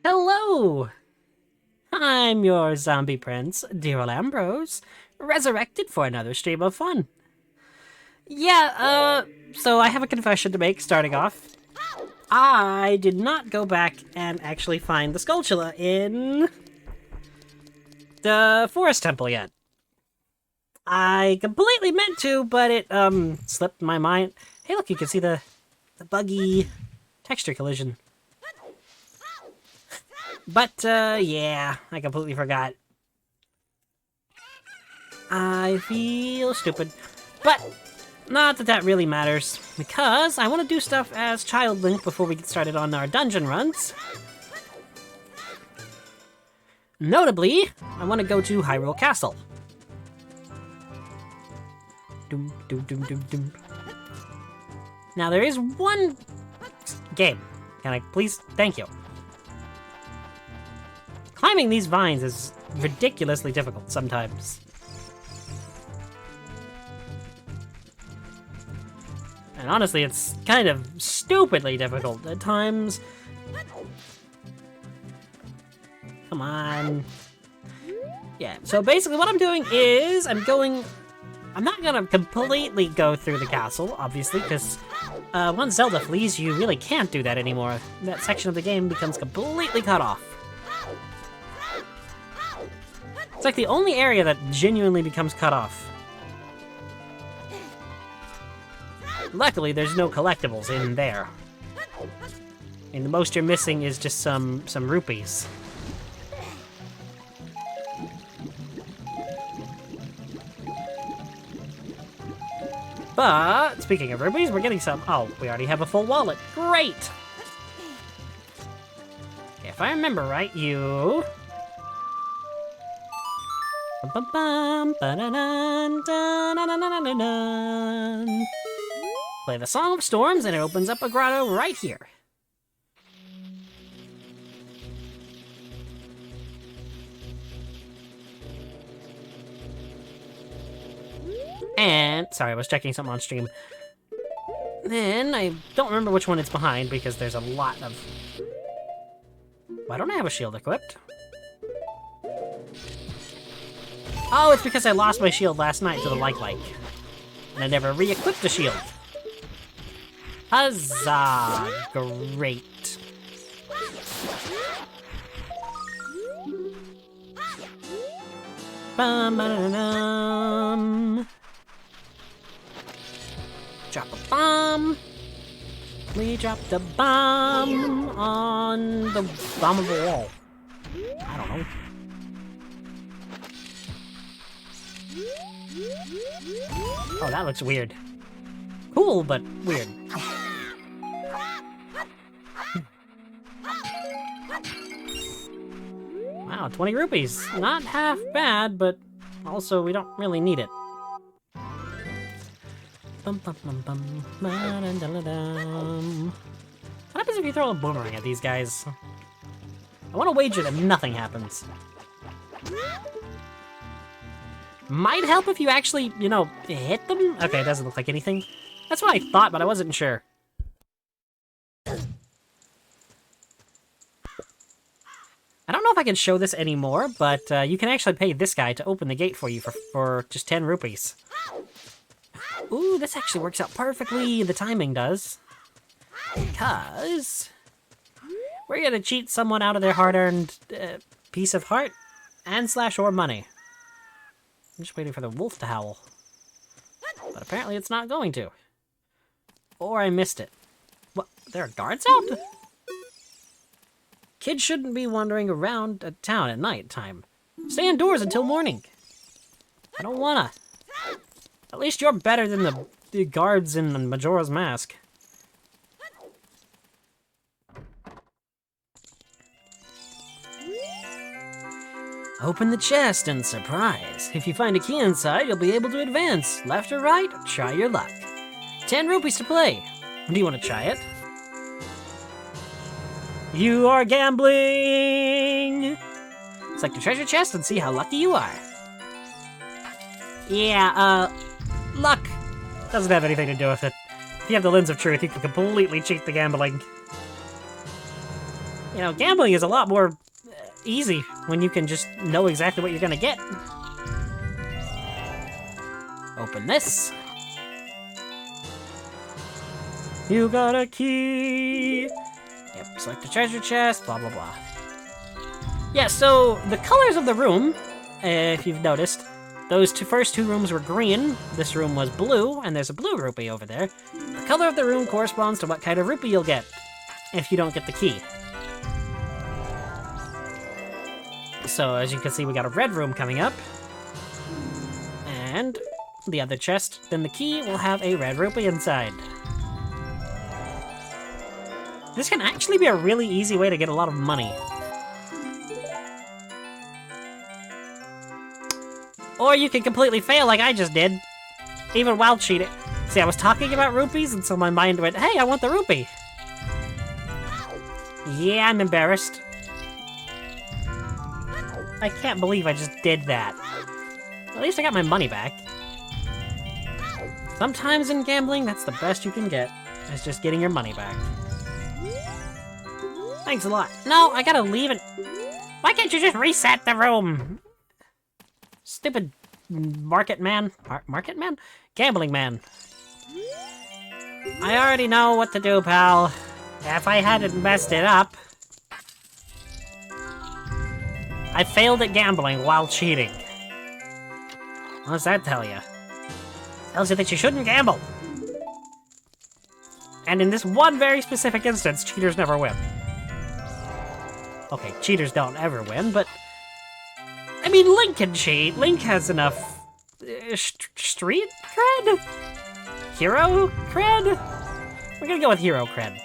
Hello! I'm your zombie prince, Daryl Ambrose, resurrected for another stream of fun. So I have a confession to make starting off. I did not go back and actually find the Skulltula in the Forest Temple yet. I completely meant to, but it, slipped my mind. Hey look, you can see the buggy texture collision. But, yeah, I completely forgot. I feel stupid. But, not that that really matters, because I want to do stuff as Child Link before we get started on our dungeon runs. Notably, I want to go to Hyrule Castle. Doom, doom, doom, doom, doom. Now, there is one game. Can I please? Thank you. Climbing these vines is ridiculously difficult sometimes. And honestly, it's kind of stupidly difficult at times. Come on. Yeah, so basically what I'm doing is I'm not gonna completely go through the castle, obviously, because once Zelda flees, you really can't do that anymore. That section of the game becomes completely cut off. It's like the only area that genuinely becomes cut off. Luckily, there's no collectibles in there. And the most you're missing is just some rupees. But, speaking of rupees, we're getting some. Oh, we already have a full wallet. Great! If I remember right, you... Play the Song of Storms and it opens up a grotto right here. And, sorry, I was checking something on stream. Then, I don't remember which one it's behind because there's a lot of... Why don't I have a shield equipped? Oh, it's because I lost my shield last night to the like. And I never re-equipped the shield. Huzzah! Great. Bum-ba-da-dum. Drop a bomb. We dropped a bomb on the bombable wall. I don't know. Oh, that looks weird. Cool, but weird. Wow, 20 rupees. Not half bad, but also we don't really need it. What happens if you throw a boomerang at these guys? I want to wager that nothing happens. Might help if you actually, you know, hit them? Okay, it doesn't look like anything. That's what I thought, but I wasn't sure. I don't know if I can show this anymore, but you can actually pay this guy to open the gate for you for just 10 rupees. Ooh, this actually works out perfectly. The timing does. Because we're gonna cheat someone out of their hard-earned piece of heart and / or money. I'm just waiting for the wolf to howl. But apparently it's not going to. Or I missed it. What? There are guards out? Kids shouldn't be wandering around a town at night time. Stay indoors until morning. I don't wanna. At least you're better than the guards in Majora's Mask. Open the chest and surprise. If you find a key inside, you'll be able to advance. Left or right, try your luck. 10 rupees to play. Do you want to try it? You are gambling! Select the treasure chest and see how lucky you are. Yeah, luck doesn't have anything to do with it. If you have the lens of truth, you can completely cheat the gambling. You know, gambling is a lot more easy when you can just know exactly what you're gonna get. Open this. You got a key. Yep, select the treasure chest, blah, blah, blah. Yeah, so the colors of the room, if you've noticed, those first two rooms were green, this room was blue, and there's a blue rupee over there. The color of the room corresponds to what kind of rupee you'll get if you don't get the key. So, as you can see, we got a red room coming up. And the other chest, then the key will have a red rupee inside. This can actually be a really easy way to get a lot of money. Or you can completely fail like I just did, even while cheating. See, I was talking about rupees, and so my mind went, hey, I want the rupee. Yeah, I'm embarrassed. I can't believe I just did that. At least I got my money back. Sometimes in gambling, that's the best you can get, is just getting your money back. Thanks a lot. No, I gotta leave it. Why can't you just reset the room? Stupid market man. Market man? Gambling man. I already know what to do, pal. If I hadn't messed it up. I failed at gambling while cheating. What does that tell you? Tells you that you shouldn't gamble. And in this one very specific instance, cheaters never win. Okay, cheaters don't ever win, but... I mean, Link can cheat. Link has enough... street cred? Hero cred? We're gonna go with hero cred.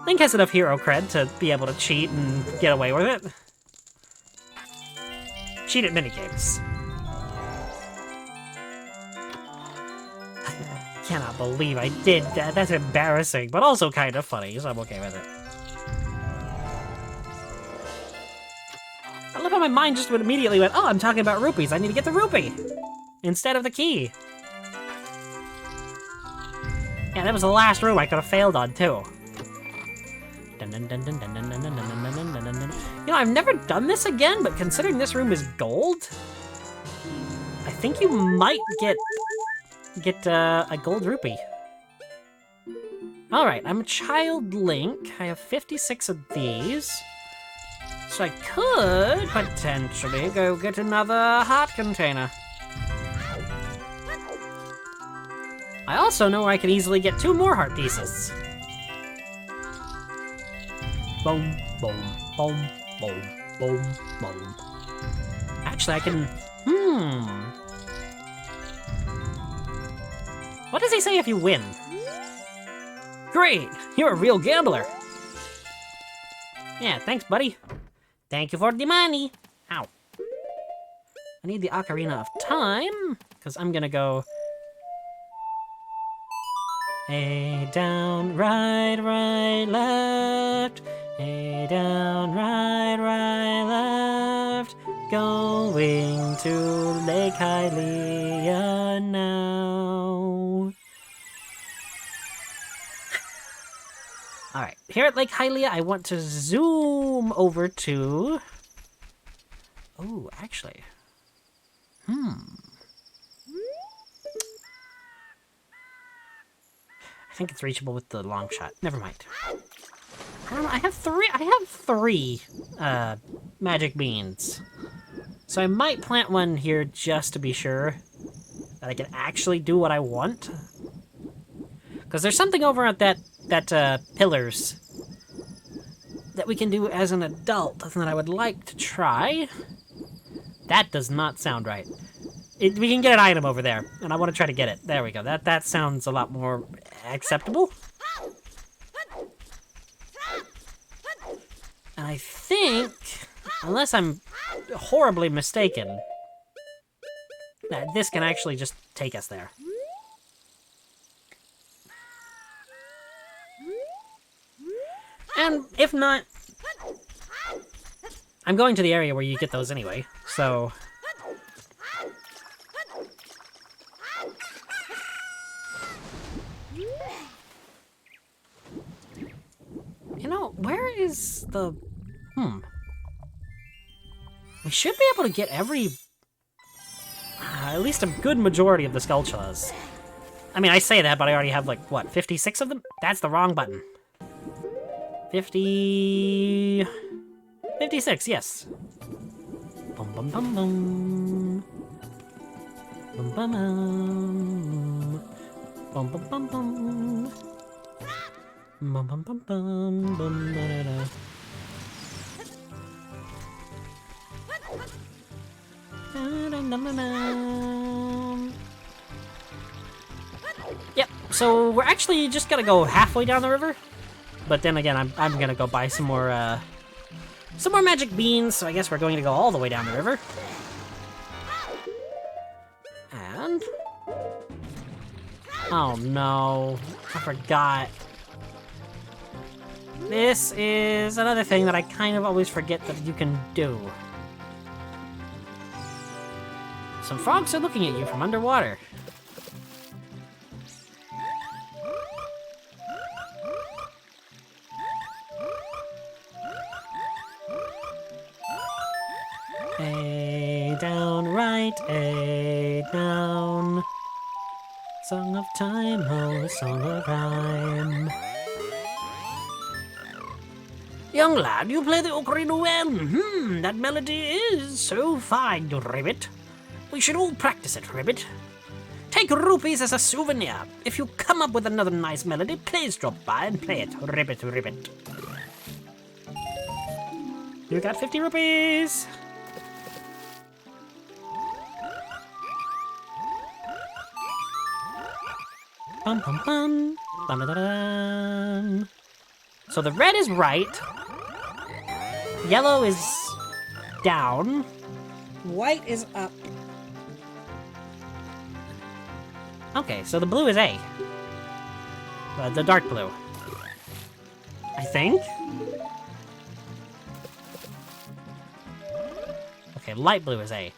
Link has enough hero cred to be able to cheat and get away with it. Cheat at minigames. I cannot believe I did that. That's embarrassing, but also kind of funny, so I'm okay with it. I love how my mind just immediately went, oh, I'm talking about rupees. I need to get the rupee instead of the key. Yeah, that was the last room I could have failed on, too. You know, I've never done this again, but considering this room is gold, I think you might get a gold rupee. Alright, I'm a child Link. I have 56 of these. So I could potentially go get another heart container. I also know I can easily get 2 more heart pieces. Boom, boom, boom, boom, boom, boom. Actually, I can... What does he say if you win? Great! You're a real gambler! Yeah, thanks, buddy. Thank you for the money! Ow. I need the Ocarina of Time, because I'm gonna go... A down, right, right, left. A down, right, right, left. Going to Lake Hylia now. Alright, here at Lake Hylia, I want to zoom over to Oh, actually. I think it's reachable with the long shot. Never mind. I don't know, I have three magic beans. So I might plant one here just to be sure that I can actually do what I want. Because there's something over at that pillars that we can do as an adult that I would like to try. That does not sound right. We can get an item over there, and I want to try to get it. There we go. That sounds a lot more acceptable. And I think, unless I'm horribly mistaken, that this can actually just take us there. And if not, I'm going to the area where you get those anyway, so... You know, where is the... We should be able to get every... at least a good majority of the Skulltulas. I mean, I say that, but I already have, like, what, 56 of them? That's the wrong button. 56, yes. Bum bum bum bum. Bum bum bum. Bum bum bum bum. Bum bum bum bum bum da da da. Yep, so we're actually just gonna go halfway down the river. But then again, I'm gonna go buy some more magic beans, so I guess we're going to go all the way down the river. And... oh no, I forgot. This is another thing that I kind of always forget that you can do. Some frogs are looking at you from underwater. A down, right, A down. Song of time, oh, song of rhyme. Young lad, you play the ocarina well. That melody is so fine, Ribbit. We should all practice it, Ribbit. Take rupees as a souvenir. If you come up with another nice melody, please drop by and play it, Ribbit, Ribbit. You got 50 rupees. Bum bum bum. Bum da da da. So the red is right. Yellow is down. White is up. Okay, so the blue is A. The dark blue. I think? Okay, light blue is A.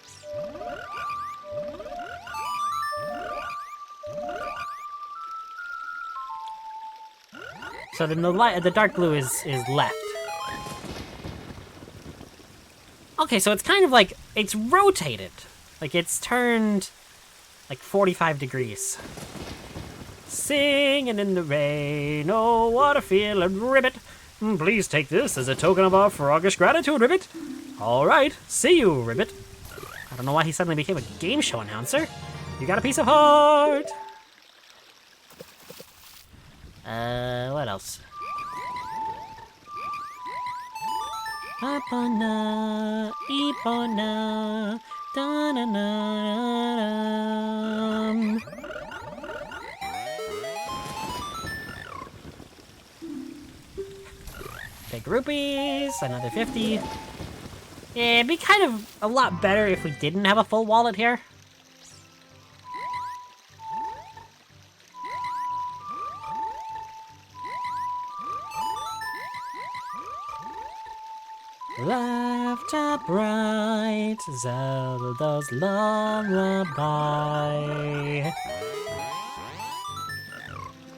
So then the dark blue is left. Okay, so it's kind of like, it's rotated. Like it's turned like 45 degrees. Singing in the rain, oh what a feeling, Ribbit. Please take this as a token of our froggish gratitude, Ribbit. Alright, see you, Ribbit. I don't know why he suddenly became a game show announcer. You got a piece of heart. What else? Apana, ipana, da-na-na-na-dum. Take rupees, another 50. Yeah, it'd be kind of a lot better if we didn't have a full wallet here. Left up right, Zelda's lullaby.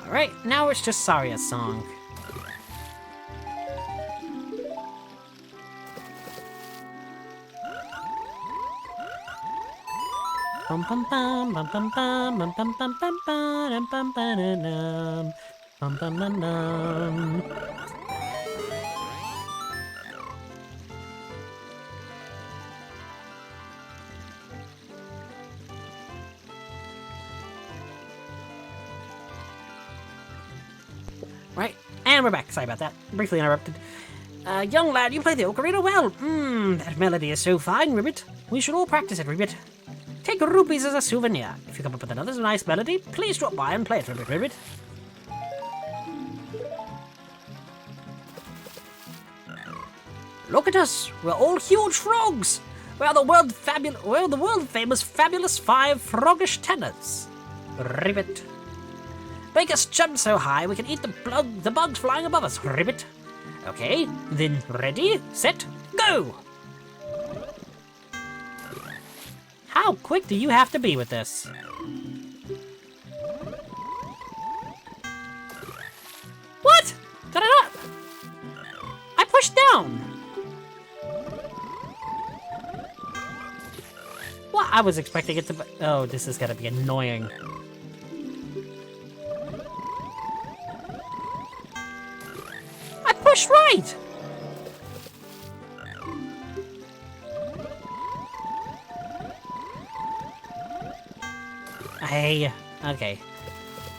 Alright, now it's just Saria's song. Bum bum bum bum bum bum bum bum bum bum bum bum bum bum bum bum. Right, and we're back. Sorry about that. Briefly interrupted. Young lad, you play the ocarina well. That melody is so fine, Ribbit. We should all practice it, Ribbit. Take rupees as a souvenir. If you come up with another nice melody, please drop by and play it, Ribbit. Look at us. We're all huge frogs. We're the world famous fabulous 5 froggish tenors. Ribbit. Make us jump so high we can eat the bugs flying above us, Ribbit. Okay, then ready, set, go! How quick do you have to be with this? What? Got it up! I pushed down! Well, I was expecting it to be... Oh, this is gonna be annoying. Push right! Hey, okay.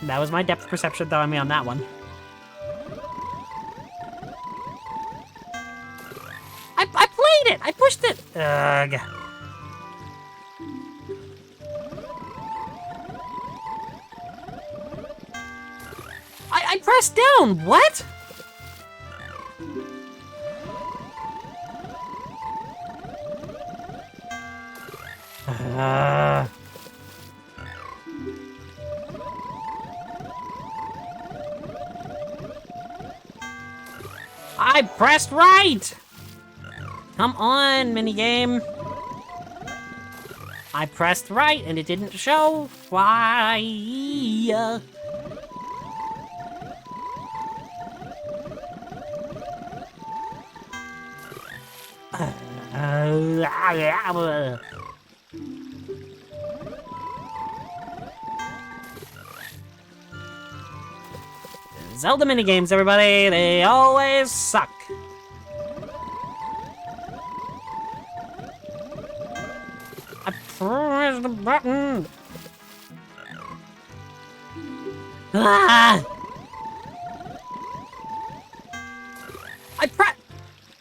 That was my depth perception throwing me on that one. I played it! I pushed it! Ugh. I pressed down! What? I pressed right! Come on, minigame. I pressed right and it didn't show. Why? Zelda minigames, everybody. They always suck. I pressed the button. Ah!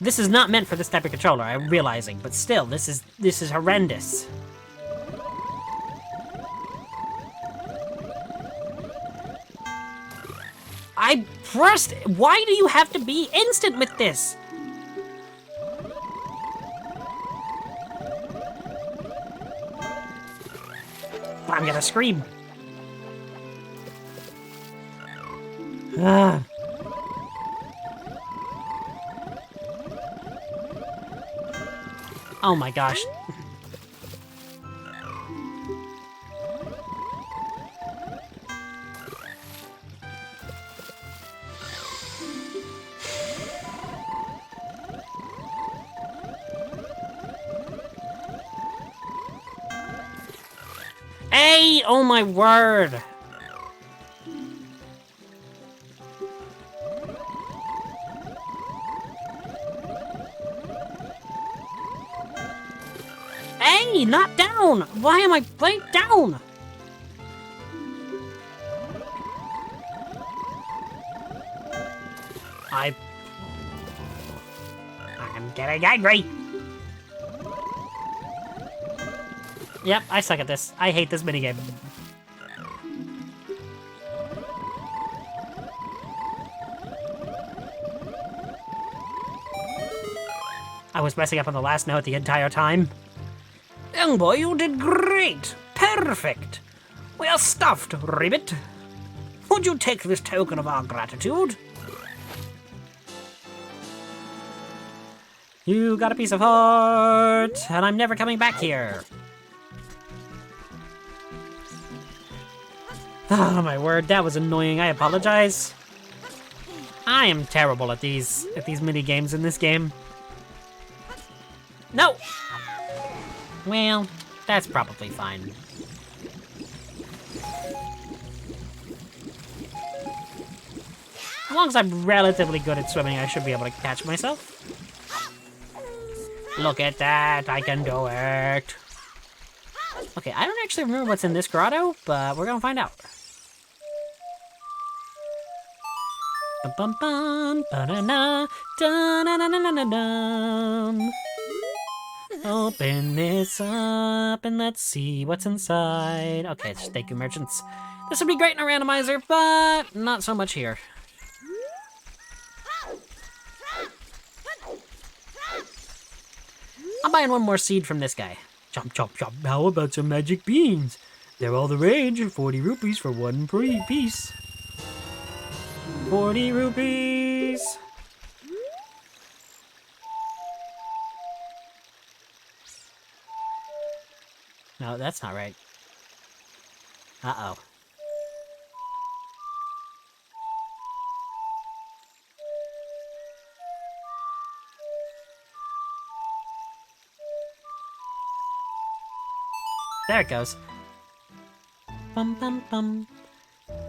This is not meant for this type of controller, I'm realizing, but still, this is horrendous. I pressed... Why do you have to be instant with this? I'm gonna scream. Ah. Oh my gosh. Hey! Oh my word! Hey, not down! Why am I playing down? I'm getting angry! Yep, I suck at this. I hate this minigame. I was messing up on the last note the entire time. Young boy, you did great! Perfect! We are stuffed, Ribbit. Would you take this token of our gratitude? You got a piece of heart, and I'm never coming back here. Oh my word, that was annoying. I apologize. I am terrible at these mini games in this game. No! Well, that's probably fine. As long as I'm relatively good at swimming, I should be able to catch myself. Look at that, I can do it. Okay, I don't actually remember what's in this grotto, but we're gonna find out. Bum bum ba-da-na, da-na-na-na-na-na-dum. Open this up and let's see what's inside. Okay, thank you, merchants. This would be great in a randomizer, but not so much here. I'm buying one more seed from this guy. Chomp, chomp, chomp. How about some magic beans? They're all the rage and 40 rupees for one piece. 40 rupees. No, that's not right. Uh-oh. There it goes. Bum bum bum.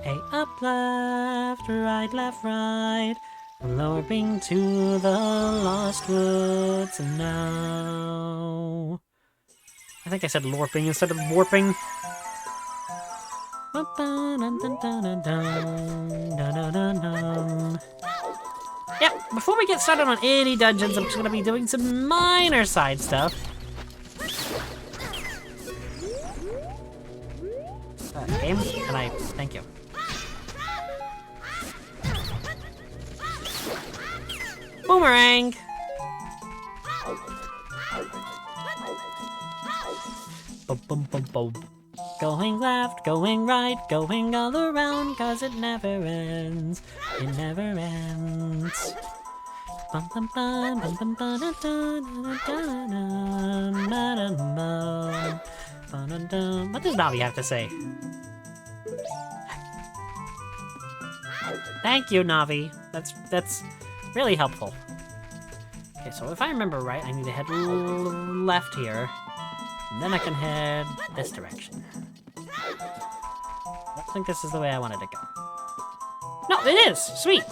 A up left, right. Loping to the lost woods now. I think I said lorping instead of warping. Yep, before we get started on any dungeons, I'm just gonna be doing some minor side stuff. Game, can I? Thank you. Boomerang! Boom, boom, boom, boom. Going left, going right, going all around, cause it never ends. It never ends. Bum, bum, bum, bum, bum, bum, da, da, da, da, da. What does Navi have to say? Thank you, Navi. That's really helpful. Okay, so if I remember right, I need to head left here. And then I can head this direction. I don't think this is the way I wanted to go. No, it is! Sweet!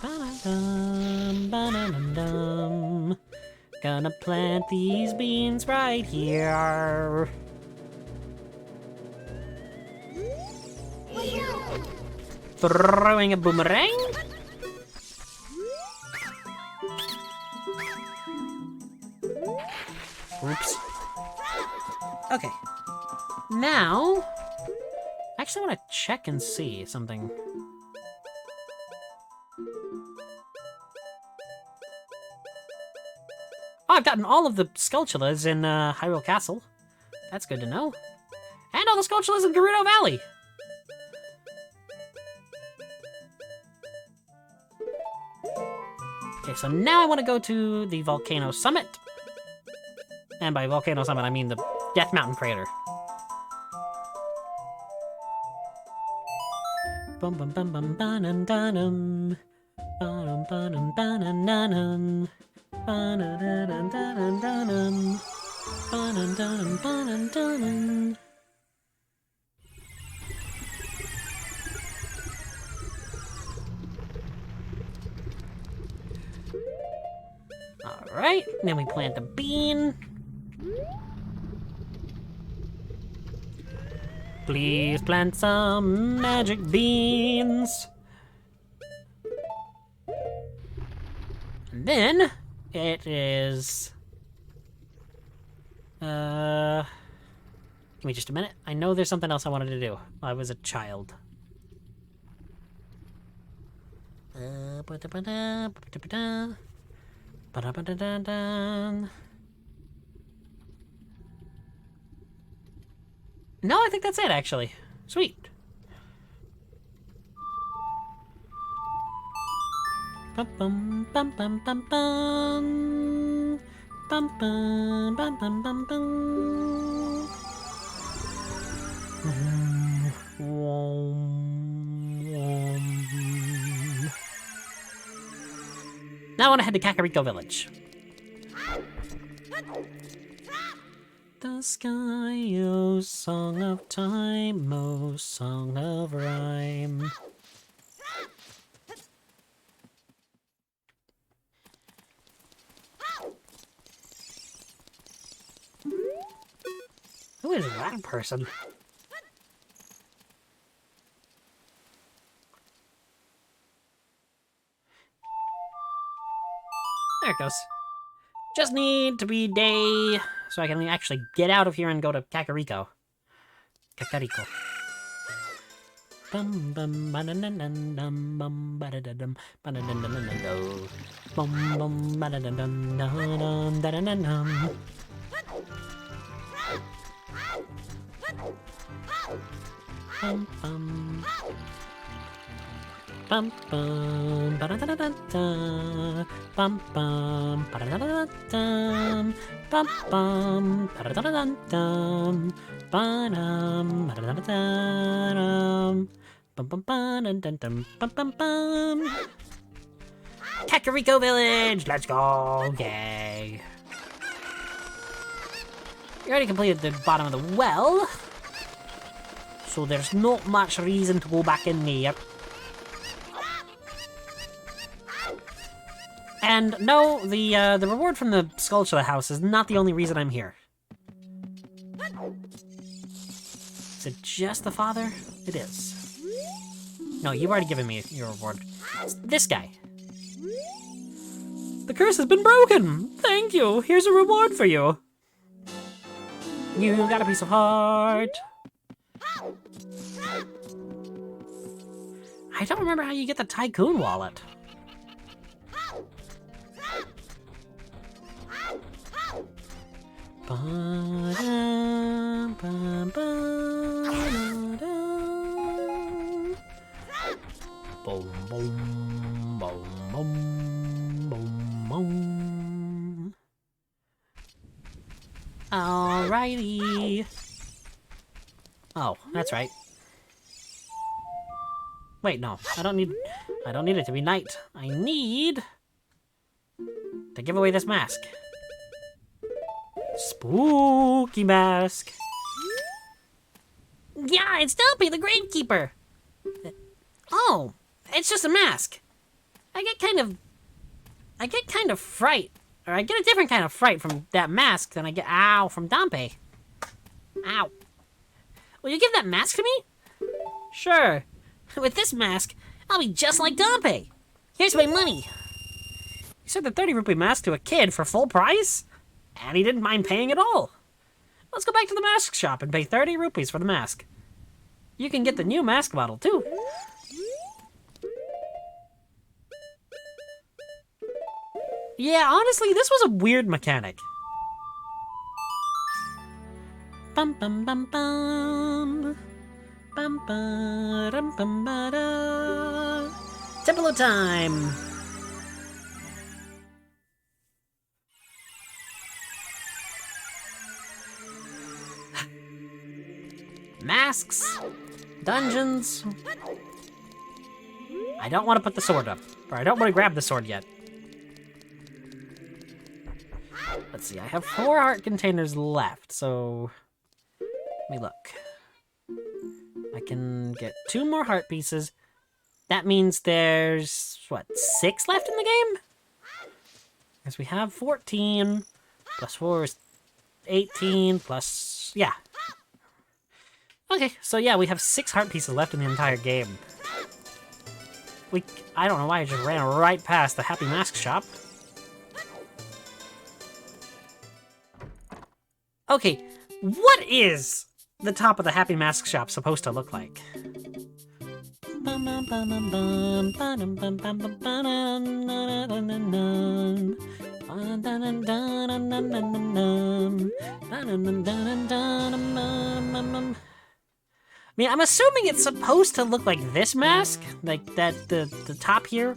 Ba-dum, ba-dum-dum. Gonna plant these beans right here. Throwing a boomerang. Oops. Okay. Now, I actually want to check and see something. Oh, I've gotten all of the Skulltulas in Hyrule Castle. That's good to know. And all the Skulltulas in Gerudo Valley. Okay, so now I want to go to the Volcano Summit. And by Volcano Summit, I mean the Death Mountain crater. Bum bum bum bum banum danum. Banum banum banum nanum. Banum danum danum. Banum danum banum danum. Alright, then we plant the bean. Please plant some magic beans. And then it is... Give me just a minute. I know there's something else I wanted to do while I was a child. No, I think that's it, actually. Sweet. Bum bum bum bum bum bum. Bum bum bum bum bum bum. Now I want to head to Kakariko Village. the sky, oh song of time, oh song of rhyme. Who is that person? There it goes. Just need to be day, so I can actually get out of here and go to Kakariko. Kakariko. Bum bum ba-da-dum dum bum ba-da-da-dum ba-da-dum-dum-dum-dum bum bum ba-da-da-dum da-dum da-da-da-dum. Bum bum bum bum ba-da-da-da-da bum bum ba-da-da-da-dum bum bum ba-da-da-da-dum ba-dum ba-da-da-da-dum bum bum ba-dum bum bum bum. Kakariko Village, let's go! Yay! We already completed the bottom of the well, so there's not much reason to go back in there. And no, the reward from the sculpture house is not the only reason I'm here. Is it just the father? It is. No, you've already given me your reward. It's this guy. The curse has been broken! Thank you! Here's a reward for you! You got a piece of heart! I don't remember how you get the Tycoon wallet. Boom, boom, boom, boom, boom, boom. Alrighty. Oh, that's right. Wait, no, I don't need it to be night. I need to give away this mask. Spooky mask. Yeah, it's Dumpy, the Gravekeeper. Oh, it's just a mask. I get kind of fright, or I get a different kind of fright from that mask than I get, ow, from Dumpy. Ow. Will you give that mask to me? Sure. With this mask, I'll be just like Dumpy. Here's my money. You sold the 30 rupee mask to a kid for full price? And he didn't mind paying at all. Let's go back to the mask shop and pay 30 rupees for the mask. You can get the new mask model, too. Yeah, honestly, this was a weird mechanic. Bum bum bum bum. Bum ba dum bum ba da. Temple of Time. Masks, dungeons. I don't want to put the sword up, or I don't want to grab the sword yet. Let's see, I have 4 heart containers left, so let me look. I can get 2 more heart pieces. That means there's, what, 6 left in the game? Because we have 14, plus 4 is 18, plus, yeah. Okay, so yeah, we have 6 heart pieces left in the entire game. I don't know why I just ran right past the Happy Mask shop. Okay, what is the top of the Happy Mask shop supposed to look like? I mean, I'm assuming it's supposed to look like this mask, like that, the top here,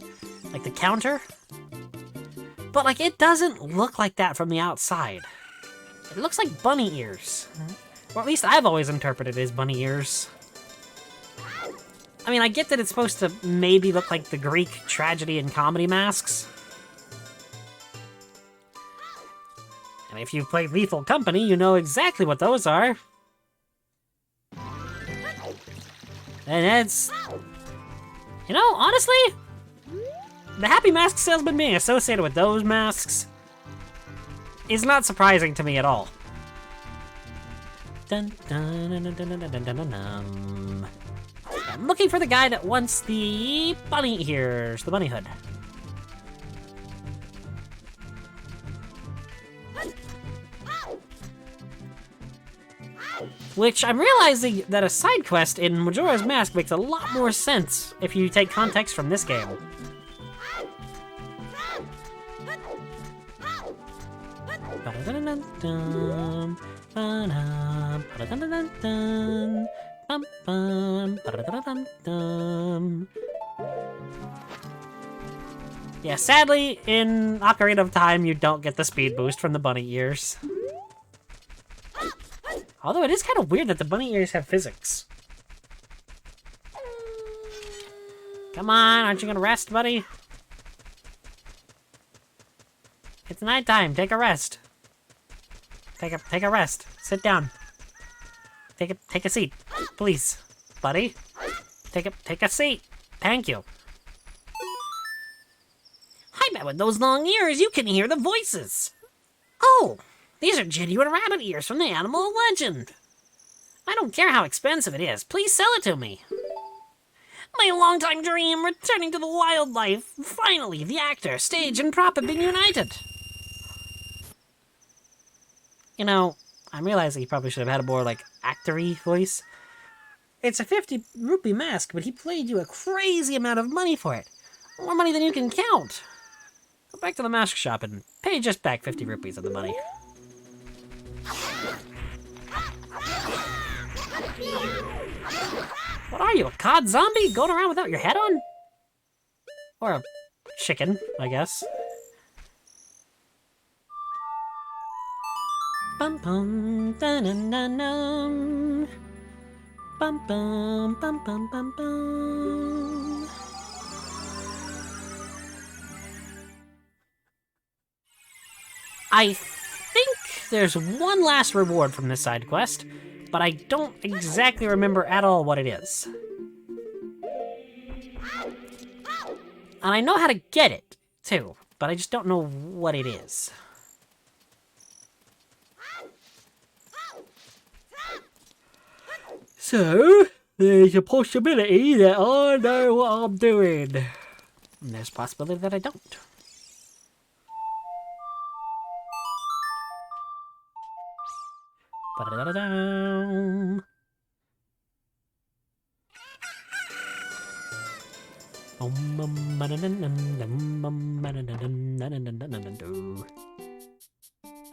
like the counter. But like, it doesn't look like that from the outside. It looks like bunny ears. Or at least I've always interpreted it as bunny ears. I mean, I get that it's supposed to maybe look like the Greek tragedy and comedy masks. And If you've played Lethal Company, you know exactly what those are. And it's... You know, honestly, the Happy Mask Salesman being associated with those masks is not surprising to me at all. Dun, dun, dun, dun, dun, dun, dun, dun, dun. I'm looking for the guy that wants the bunny ears, the bunny hood. Which I'm realizing that a side quest in Majora's Mask makes a lot more sense if you take context from this game. Yeah, sadly, in Ocarina of Time, you don't get the speed boost from the bunny ears. Although it is kind of weird that the bunny ears have physics. Come on, aren't you gonna rest, buddy? It's nighttime, take a rest. Take a rest. Sit down. Take a seat, please, buddy. Take a seat. Thank you. I bet with those long ears you can hear the voices. Oh, these are genuine rabbit ears from the animal legend. I don't care how expensive it is. Please sell it to me. My longtime dream, returning to the wildlife. Finally, the actor, stage, and prop have been united. You know, I'm realizing he probably should have had a more, like, actor-y voice. It's a 50 rupee mask, but he paid you a crazy amount of money for it. More money than you can count. Go back to the mask shop and pay just back 50 rupees of the money. What are you, a cod zombie going around without your head on? Or a chicken, I guess. Bum bum dun dun dun dun. Bum bum bum bum bum bum. I think there's one last reward from this side quest, but I don't exactly remember at all what it is. And I know how to get it, too, but I just don't know what it is. So, there's a possibility that I know what I'm doing. And there's a possibility that I don't. Ba-da-da-da-dum.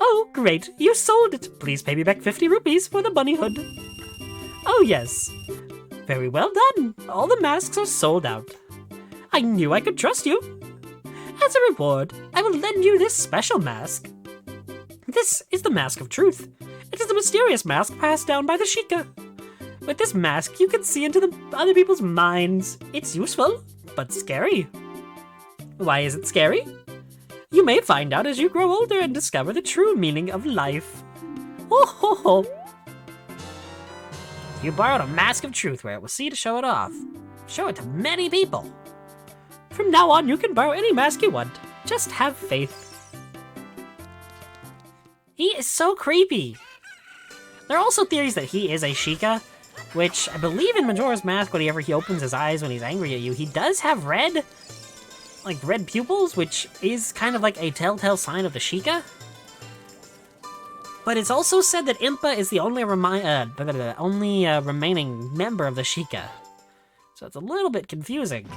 Oh, great. You sold it. Please pay me back 50 rupees for the bunny hood. Oh, yes. Very well done. All the masks are sold out. I knew I could trust you. As a reward, I will lend you this special mask. This is the Mask of Truth. It is the mysterious mask passed down by the Sheikah. With this mask, you can see into the other people's minds. It's useful, but scary. Why is it scary? You may find out as you grow older and discover the true meaning of life. Ho ho ho! You borrowed a Mask of Truth where it was seen to show it off. Show it to many people. From now on, you can borrow any mask you want. Just have faith. He is so creepy. There are also theories that he is a Sheikah, which I believe in Majora's Mask, whenever he opens his eyes when he's angry at you, he does have red pupils, which is kind of like a telltale sign of the Sheikah. But it's also said that Impa is the only remaining member of the Sheikah. So it's a little bit confusing.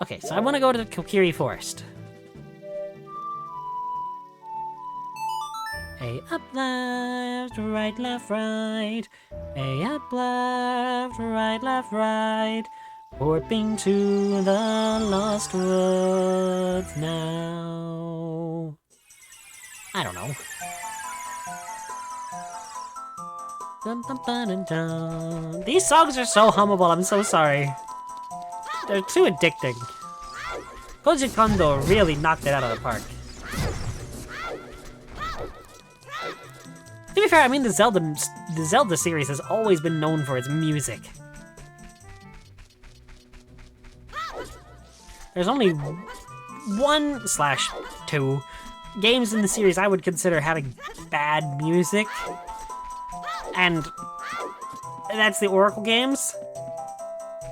Okay, so I want to go to the Kokiri Forest. A up, left, right, left, right. A up, left, right, left, right. Warping to the lost woods now. I don't know. Dun, dun, dun, dun, dun. These songs are so hummable, I'm so sorry. They're too addicting. Koji Kondo really knocked it out of the park. To be fair, I mean the Zelda series has always been known for its music. There's only 1/2 games in the series I would consider having bad music, and that's the Oracle games.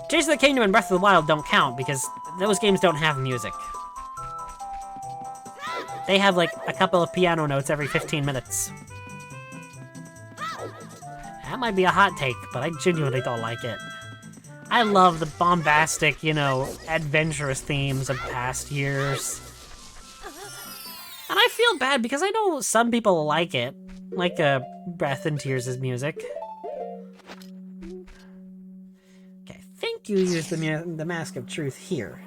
Tears of the Kingdom and Breath of the Wild don't count because those games don't have music. They have like a couple of piano notes every 15 minutes. That might be a hot take, but I genuinely don't like it. I love the bombastic, you know, adventurous themes of past years. And I feel bad because I know some people like it, like Breath and Tears' music. Okay, I think you used the Mask of Truth here.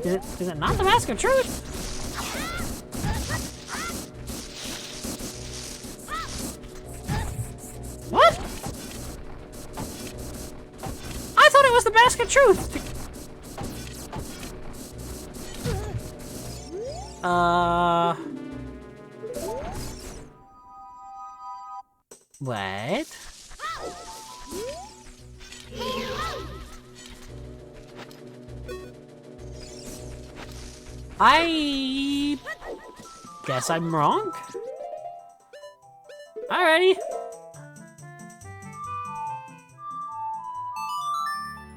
Is it not the Mask of Truth? What? I thought it was the Mask of Truth! What? I guess I'm wrong. Alrighty.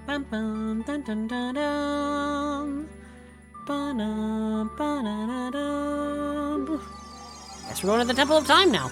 Bum bum dun dun dun dun. Ba-dum, ba-da-da-dum. Guess we're going to the Temple of Time now.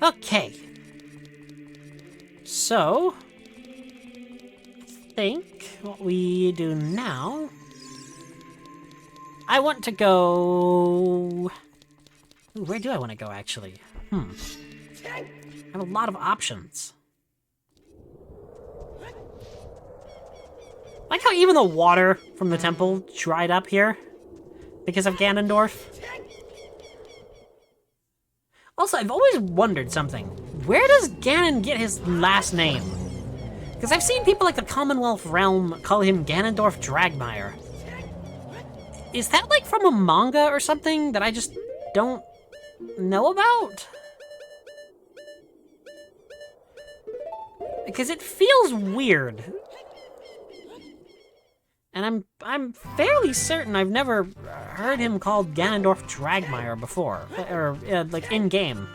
Okay. So, I think what we do now, I want to go... Ooh, where do I want to go, actually? I have a lot of options. Like how even the water from the temple dried up here because of Ganondorf. Also, I've always wondered something. Where does Ganon get his last name? Because I've seen people like the Commonwealth Realm call him Ganondorf Dragmire. Is that like from a manga or something that I just don't know about? Because it feels weird. And I'm fairly certain I've never heard him called Ganondorf Dragmire before, or like in game.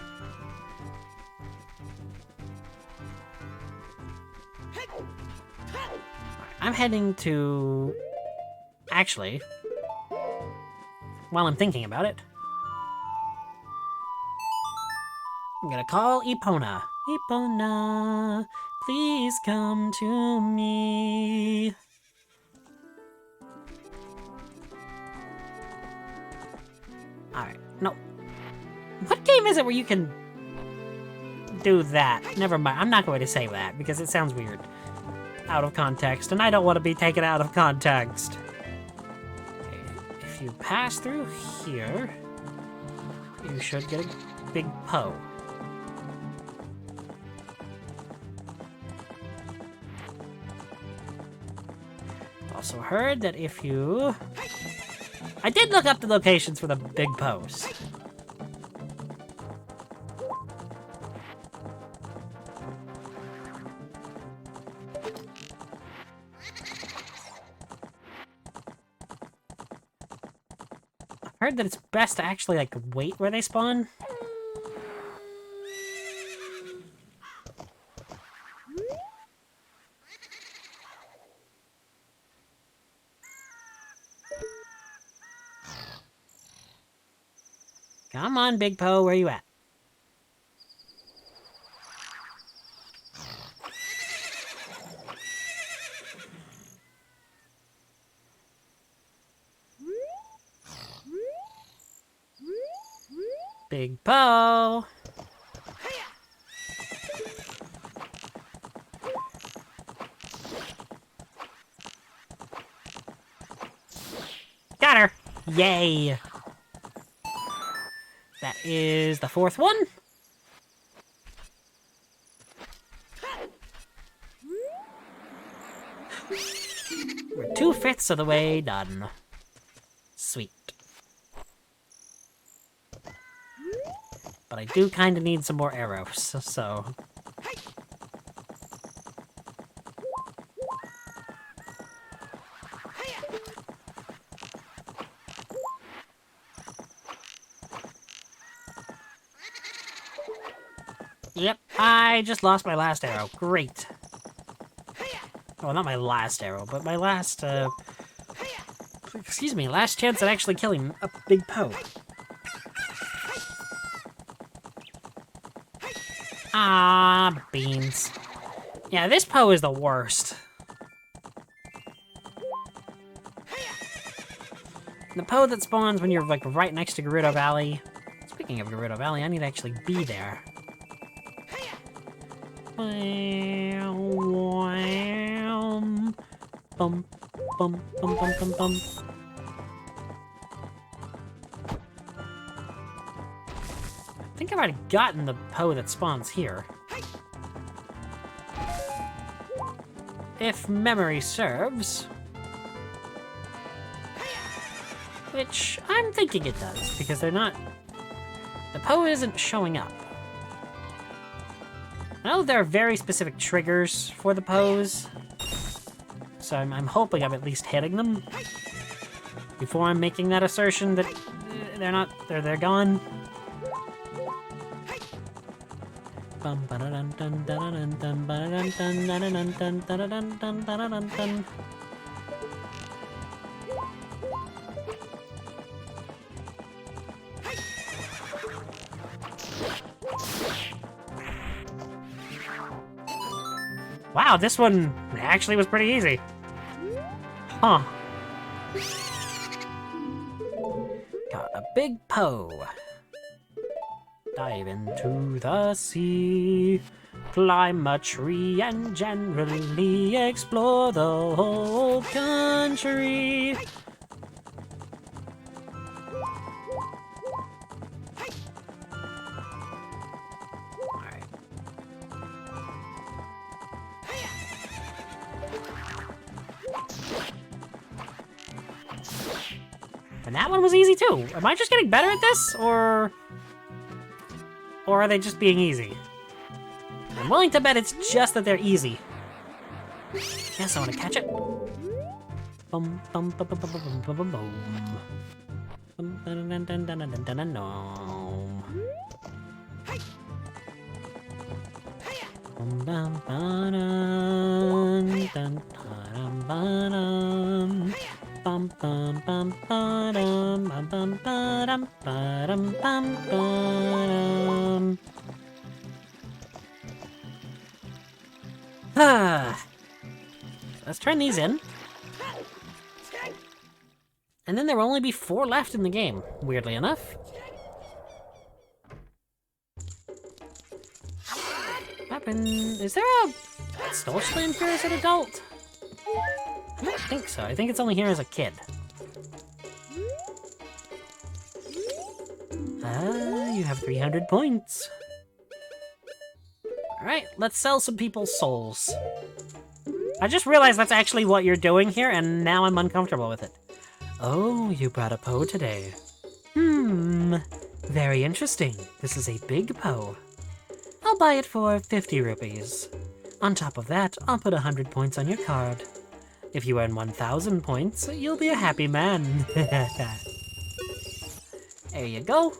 I'm heading to... Actually, while I'm thinking about it, I'm gonna call Epona. Epona, please come to me. Alright, no. What game is it where you can do that? Never mind, I'm not going to say that because it sounds weird. Out of context, and I don't want to be taken out of context. Okay, if you pass through here, you should get a big Poe. Also heard that if you... I did look up the locations for the big Poes. heard that it's best to actually, like, wait where they spawn. Come on, Big Po, where you at? Big Po! Got her! Yay! That is the fourth one. We're 2/5 of the way done. Sweet. But I do kind of need some more arrows, so... Yep, I just lost my last arrow. Great. Oh, not my last arrow, but my last, excuse me, last chance at actually killing a Big Po. Ah, beans. Yeah, this Po is the worst. The Po that spawns when you're, like, right next to Gerudo Valley. Speaking of Gerudo Valley, I need to actually be there. Bum, bum, bum, bum, bum, bum. I think I've already gotten the Po that spawns here. If memory serves. Which I'm thinking it does, because they're not... The Po isn't showing up. I know there are very specific triggers for the Poes, so I'm hoping I'm at least hitting them before I'm making that assertion that they're gone. Wow, this one actually was pretty easy. Huh. Got a Big Po. Dive into the sea. Climb a tree and generally explore the whole country. And that one was easy too. Am I just getting better at this, or are they just being easy? I'm willing to bet it's just that they're easy. Yes, I want to catch it. Bum bum bum bum bum bum bum bum bum. Bum dun dun dun dun dun dun dun dun. Bum bum ba dun dun dun ba dun. Bum bum bum ba-dum, bum bum ba-dum, ba-dum bum ba-dum. Let's turn these in. And then there will only be 4 left in the game, weirdly enough. Weapon... Is there a storage land here as an adult? I don't think so. I think it's only here as a kid. You have 300 points. Alright, let's sell some people's souls. I just realized that's actually what you're doing here, and now I'm uncomfortable with it. Oh, you brought a Po today. Very interesting. This is a Big Po. I'll buy it for 50 rupees. On top of that, I'll put 100 points on your card. If you earn 1,000 points, you'll be a happy man. There you go.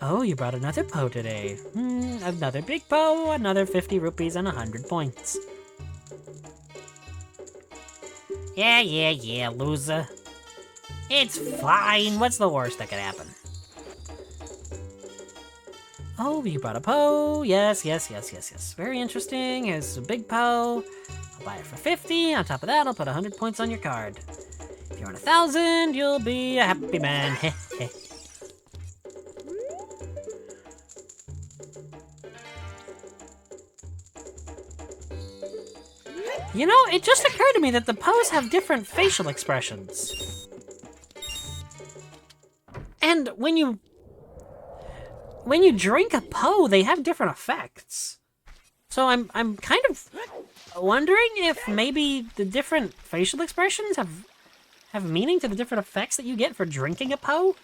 Oh, you brought another Po today. Another big Po, another 50 rupees and 100 points. Yeah, loser. It's fine. What's the worst that could happen? Oh, you brought a Po. Yes. Very interesting. Here's a big Po. I'll buy it for 50. On top of that, I'll put 100 points on your card. If you're on 1,000, you'll be a happy man. You know, it just occurred to me that the Poes have different facial expressions. And when you drink a Po, they have different effects. So I'm kind of wondering if maybe the different facial expressions have meaning to the different effects that you get for drinking a Po.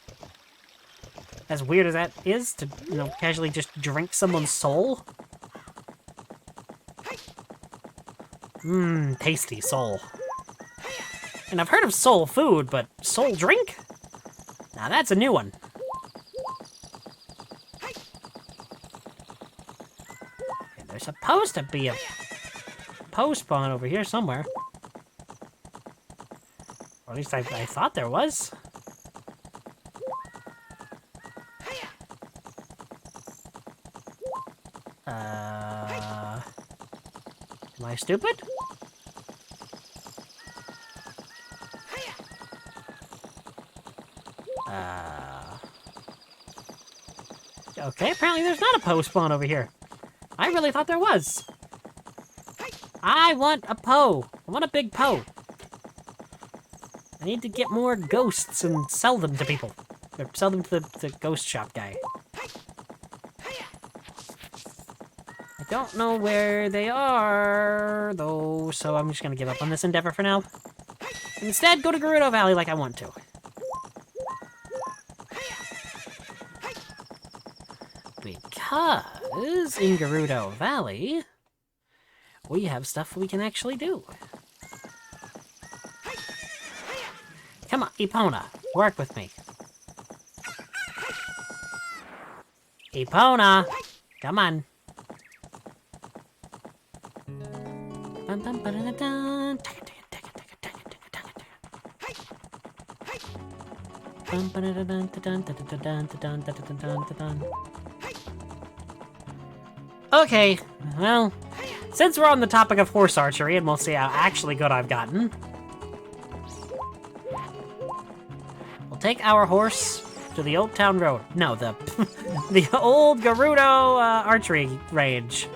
As weird as that is to, you know, casually just drink someone's soul. Tasty soul. And I've heard of soul food, but soul drink? Now that's a new one. And there's supposed to be a Po spawn over here somewhere. Or at least I thought there was. Am I stupid? Okay, apparently there's not a Po spawn over here. I really thought there was. I want a Po. I want a big Po. I need to get more ghosts and sell them to people. Or sell them to the ghost shop guy. I don't know where they are, though, so I'm just gonna give up on this endeavor for now. Instead, go to Gerudo Valley like I want to. Because in Gerudo Valley, we have stuff we can actually do. Come on, Epona, work with me. Epona, come on. Okay, well, since we're on the topic of horse archery, and we'll see how actually good I've gotten, we'll take our horse to the Old Town Road. No, the the old Gerudo archery range.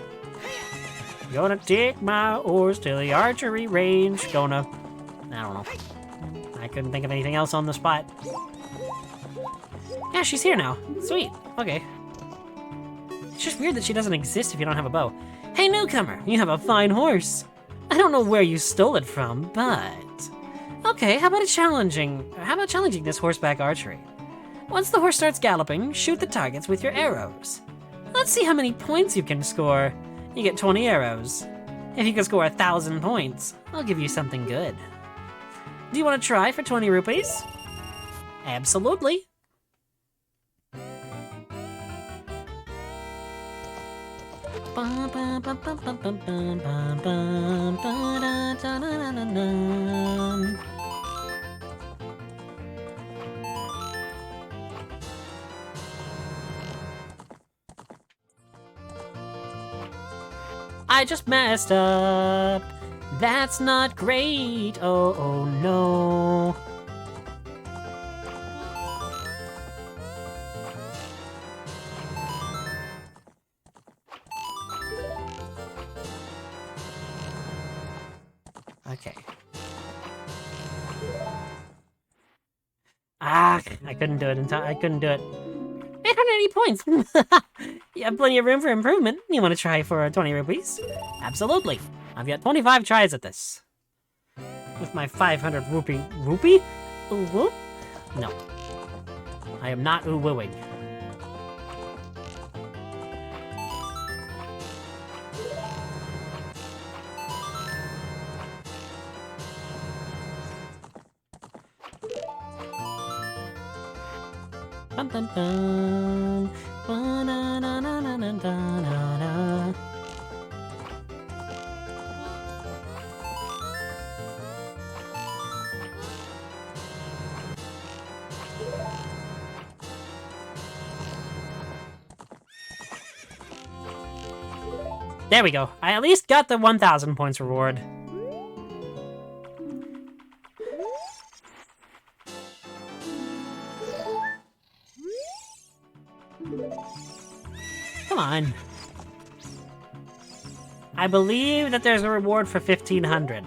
Gonna take my horse to the archery range. I don't know. I couldn't think of anything else on the spot. Yeah, she's here now. Sweet. Okay. It's just weird that she doesn't exist if you don't have a bow. Hey, newcomer, you have a fine horse. I don't know where you stole it from, but... Okay, how about challenging this horseback archery? Once the horse starts galloping, shoot the targets with your arrows. Let's see how many points you can score. You get 20 arrows. If you can score 1,000 points, I'll give you something good. Do you want to try for 20 rupees? Absolutely. I just messed up. That's not great. Oh no. Okay. I couldn't do it in time. I couldn't do it. 880 points. You have plenty of room for improvement. You want to try for 20 rupees? Absolutely. I've got 25 tries at this. With my 500 rupee. Rupee? Ooh-woo? No. I am not ooh-wooing. Dun, dun, dun. Ba-na-na-na-na-na-na-na. There we go. I at least got the 1,000 points reward. Come on. I believe that there's a reward for 1,500.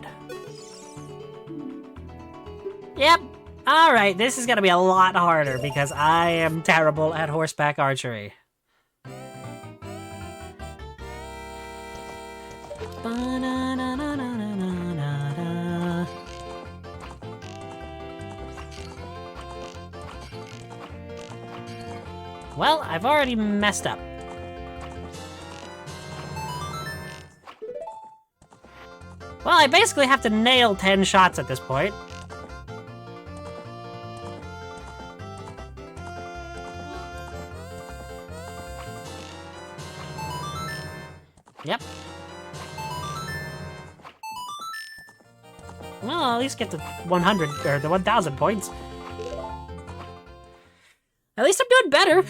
Yep. Alright, this is gonna be a lot harder because I am terrible at horseback archery. Ba-na-na-na-na-na-na-na. Well, I've already messed up. Well, I basically have to nail 10 shots at this point. Yep. Well, I'll at least get the 100, or the 1,000 points. At least I'm doing better.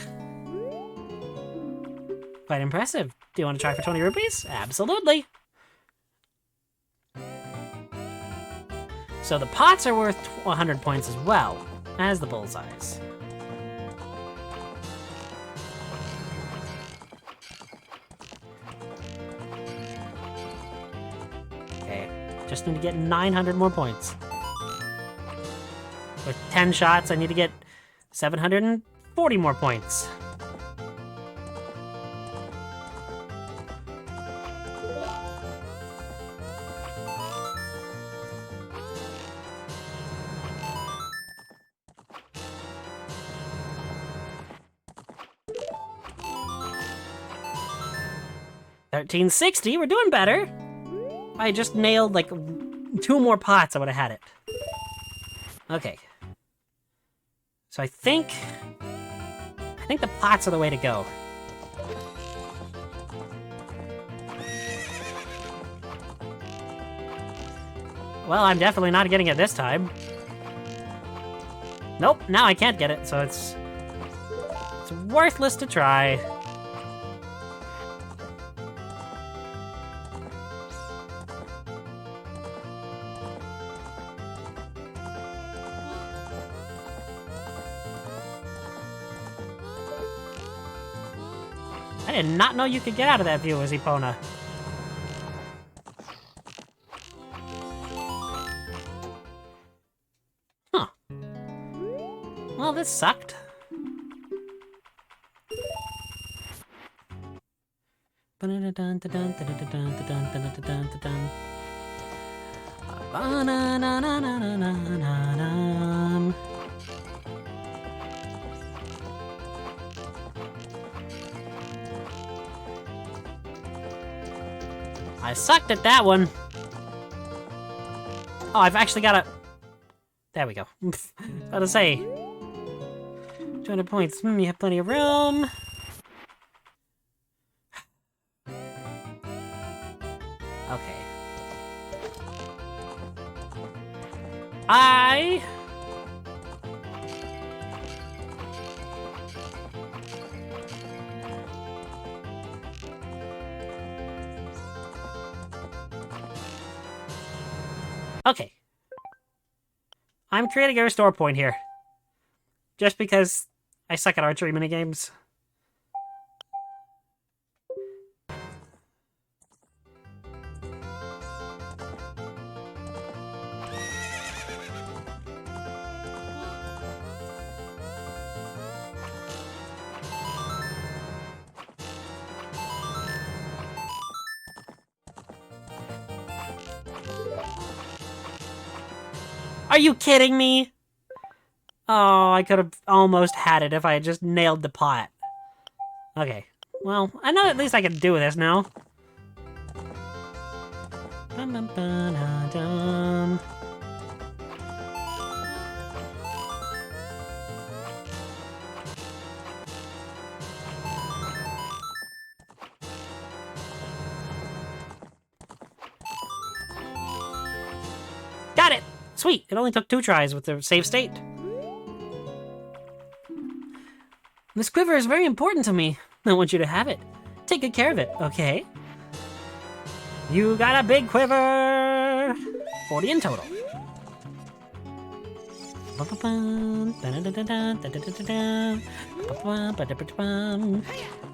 Quite impressive. Do you want to try for 20 rupees? Absolutely. So the pots are worth 100 points as well, as the bullseyes. Okay, just need to get 900 more points. With 10 shots, I need to get 740 more points. $13.60, we're doing better. I just nailed like 2 more pots, I would have had it. Okay. So I think the pots are the way to go. Well, I'm definitely not getting it this time. Nope, now I can't get it, so it's worthless to try. I did not know you could get out of that view as Epona. Huh. Well, this sucked. I sucked at that one. Oh, I've actually got a... There we go. About to say. 200 points. You have plenty of room. Okay. Okay. I'm creating a restore point here. Just because I suck at archery minigames. Are you kidding me? Oh, I could have almost had it if I had just nailed the pot. Okay. Well, I know at least I can do this now. Bum-bum-ba-da-dum. sweet. It only took 2 tries with the save state. This quiver is very important to me. I want you to have it. Take good care of it, okay? You got a big quiver! 40 in total.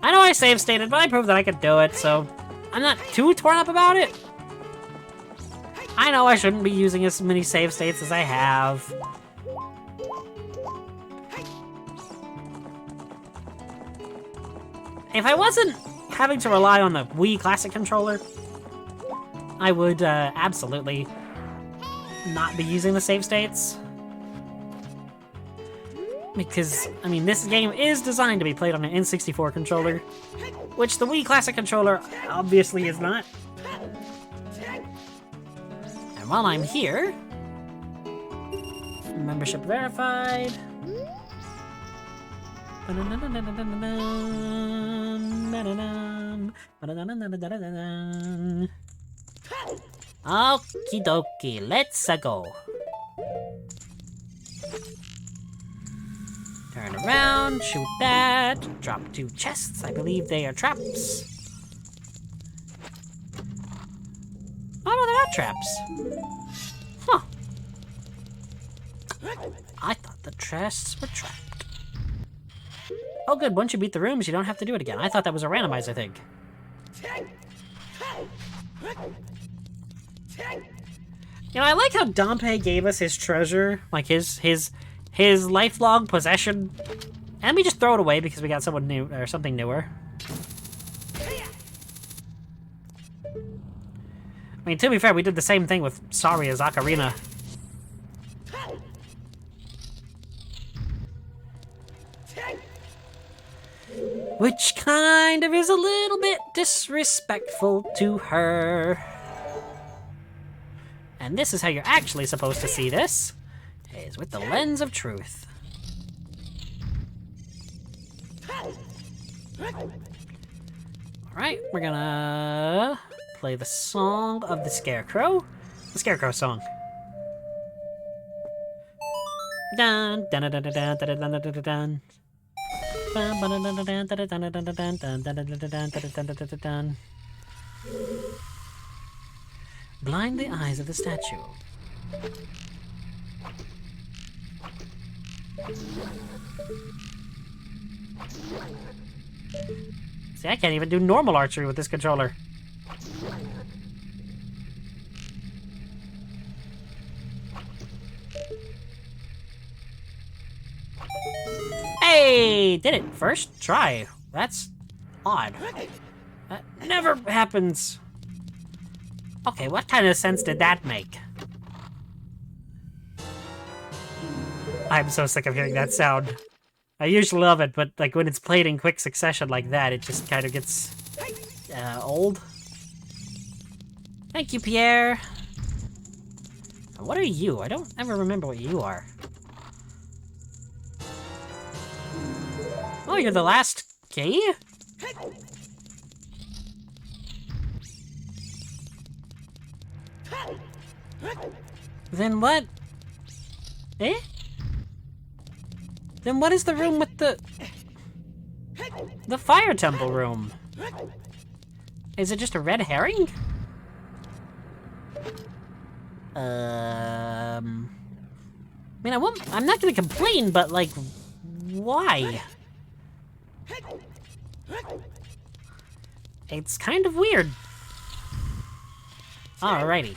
I know I save stated, but I proved that I could do it, so I'm not too torn up about it. I know I shouldn't be using as many save states as I have. If I wasn't having to rely on the Wii Classic controller, I would absolutely not be using the save states. Because, I mean, this game is designed to be played on an N64 controller, which the Wii Classic controller obviously is not. And while I'm here, membership verified. Okie dokie, let's go. Turn around, shoot that, drop 2 chests. I believe they are traps. Oh no, they're not traps. Huh. I thought the chests were trapped. Oh good, once you beat the rooms, you don't have to do it again. I thought that was a randomizer thing. You know, I like how Dompe gave us his treasure, like his lifelong possession, and we just throw it away because we got someone new or something newer. I mean, to be fair, we did the same thing with Saria's Ocarina. Which kind of is a little bit disrespectful to her. And this is how you're actually supposed to see this, is with the lens of truth. Alright, we're gonna play the song of the Scarecrow. The Scarecrow song. Dun dun dun dun dun dun dun dun dun. Blind the eyes of the statue. See, I can't even do normal archery with this controller. Hey, did it first try. That's odd. That never happens. Okay, what kind of sense did that make? I'm so sick of hearing that sound. I usually love it, but like when it's played in quick succession like that, it just kind of gets old. Thank you, Pierre. What are you? I don't ever remember what you are. Oh, you're the last key? Then what? Eh? Then what is the room with the fire temple room? Is it just a red herring? I mean, I'm not gonna complain, but like, why? It's kind of weird. Alrighty.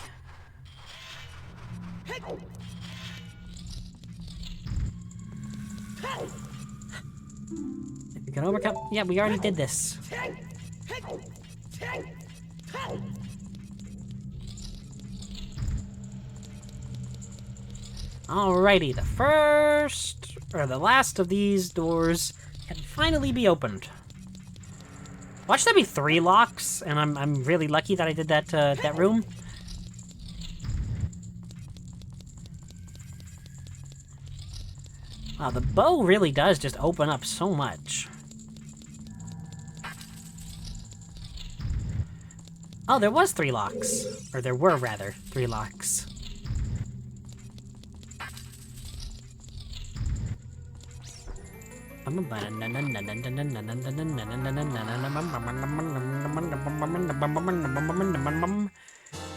If we can overcome... Yeah, we already did this. Alrighty, the first, or the last of these doors can finally be opened. Watch there be 3 locks, and I'm really lucky that I did that, that room. Wow, the bow really does just open up so much. Oh, there was 3 locks. Or there were, rather, 3 locks.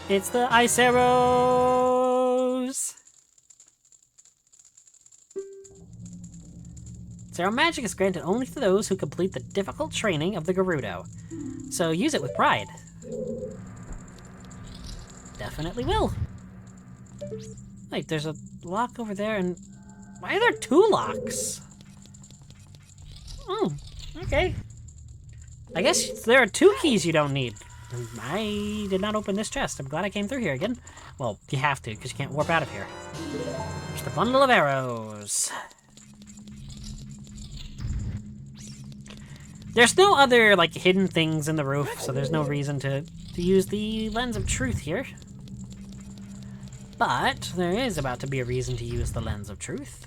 It's the ice arrows! Zero magic is granted only to those who complete the difficult training of the Gerudo. So use it with pride. Definitely will. Wait, there's a lock over there, and why are there 2 locks? Oh, okay. I guess there are 2 keys you don't need. I did not open this chest. I'm glad I came through here again. Well, you have to, because you can't warp out of here. Just a bundle of arrows. There's no other, like, hidden things in the roof, so there's no reason to use the Lens of Truth here. But there is about to be a reason to use the Lens of Truth.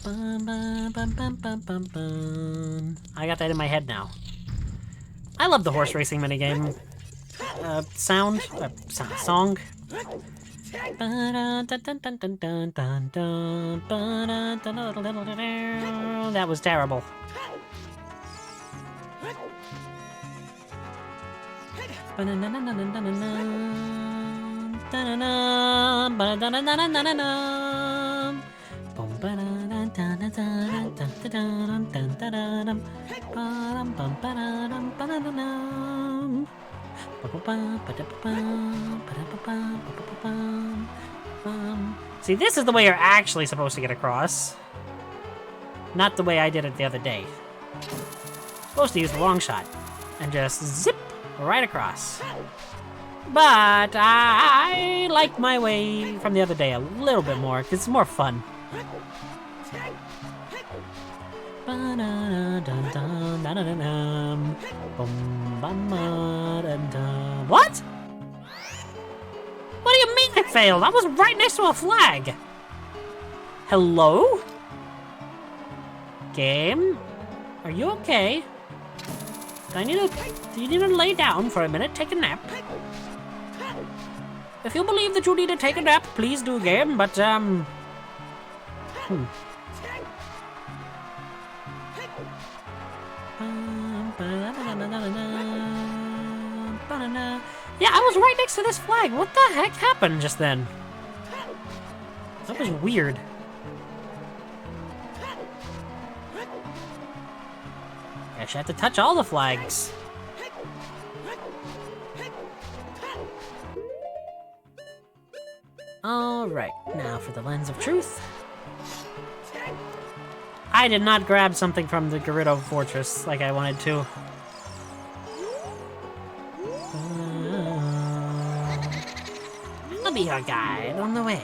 Bum, bum, bum, bum, bum, bum, bum. I got that in my head now. I love the horse racing minigame. Song. That was terrible. See, this is the way you're actually supposed to get across. Not the way I did it the other day. Supposed to use the long shot and just zip right across. But I like my way from the other day a little bit more because it's more fun. What? What do you mean I failed? I was right next to a flag. Hello? Game? Are you okay? Do you need to lay down for a minute, take a nap? If you believe that you need to take a nap, please do, game, but, Yeah, I was right next to this flag. What the heck happened just then? That was weird. Guess you have to touch all the flags. Alright, now for the Lens of Truth. I did not grab something from the Gerudo Fortress like I wanted to. I'll be your guide on the way.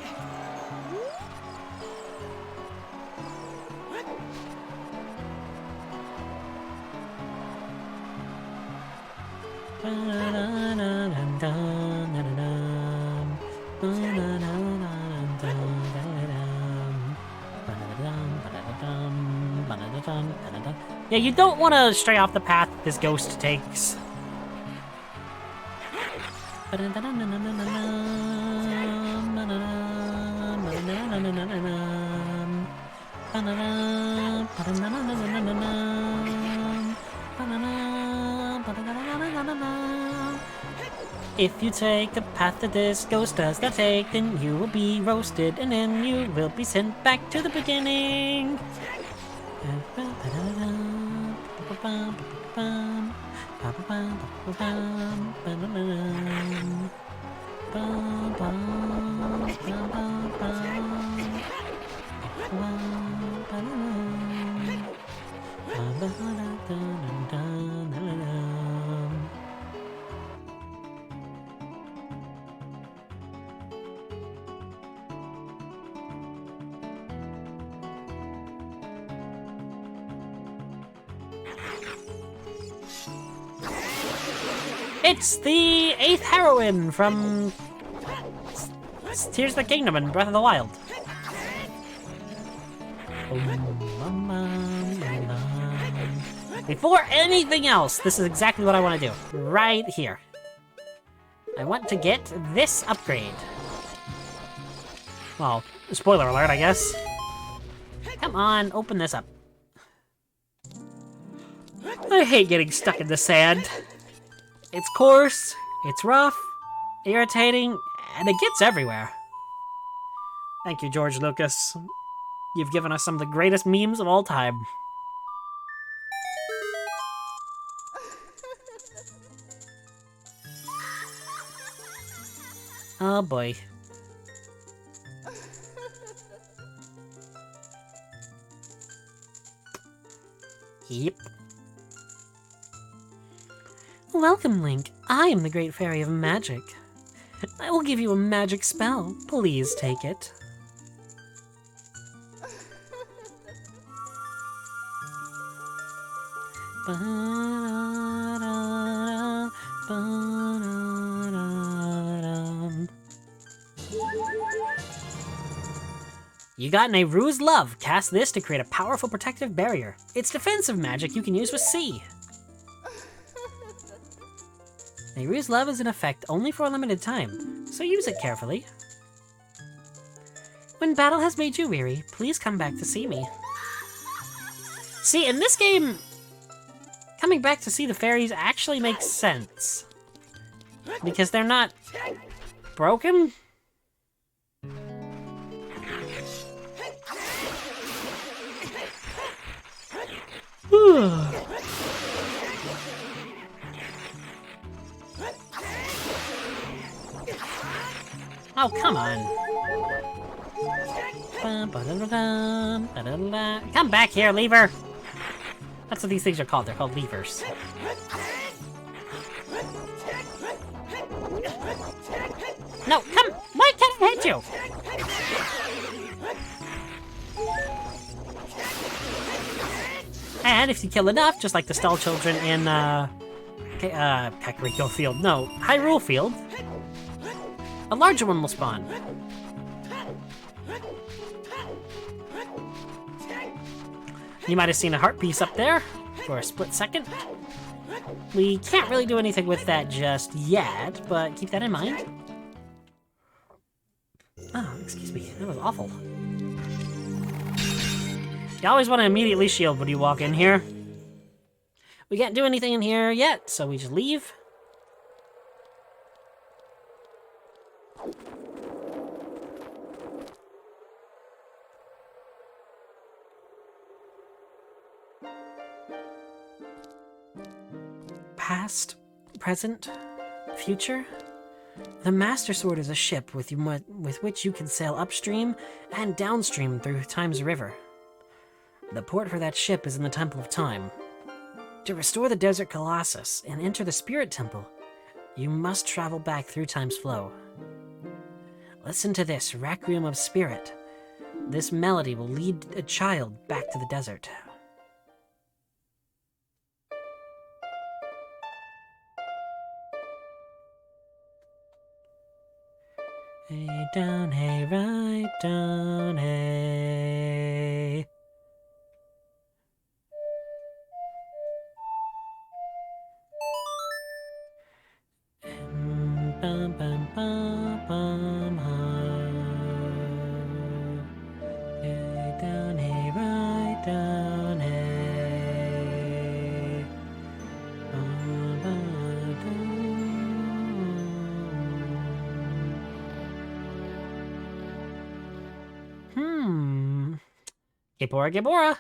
Yeah, you don't want to stray off the path this ghost takes. If you take the path that this ghost does not take, then you will be roasted, and then you will be sent back to the beginning. It's the 8th heroine from Tears of the Kingdom and Breath of the Wild. Before anything else, this is exactly what I want to do. Right here. I want to get this upgrade. Well, spoiler alert, I guess. Come on, open this up. I hate getting stuck in the sand. It's coarse, it's rough, irritating, and it gets everywhere. Thank you, George Lucas. You've given us some of the greatest memes of all time. Oh boy. Yep. Welcome, Link. I am the Great Fairy of Magic. I will give you a magic spell. Please take it. You got Nehru's Love. Cast this to create a powerful protective barrier. It's defensive magic you can use with C. Nehru's Love is in effect only for a limited time, so use it carefully. When battle has made you weary, please come back to see me. See, in this game, coming back to see the fairies actually makes sense. Because they're not broken? Oh, come on. Come back here, lever! That's what these things are called. They're called levers. No, come! Why can't I hit you? And if you kill enough, just like the Stall Children in, Kakariko Field. No, Hyrule Field. A larger one will spawn. You might have seen a heart piece up there for a split second. We can't really do anything with that just yet, but keep that in mind. Oh, excuse me, that was awful. You always want to immediately shield when you walk in here. We can't do anything in here yet, so we just leave. Past, present, future. The Master Sword is a ship with which you can sail upstream and downstream through Time's River. The port for that ship is in the Temple of Time. To restore the Desert Colossus and enter the Spirit Temple, you must travel back through Time's flow. Listen to this Requiem of Spirit. This melody will lead a child back to the desert. Hey down, hey right down, hey. Bum bum bum bum hey down, hey right down, hey. Bum, bum, dum. Gibora, Gibora,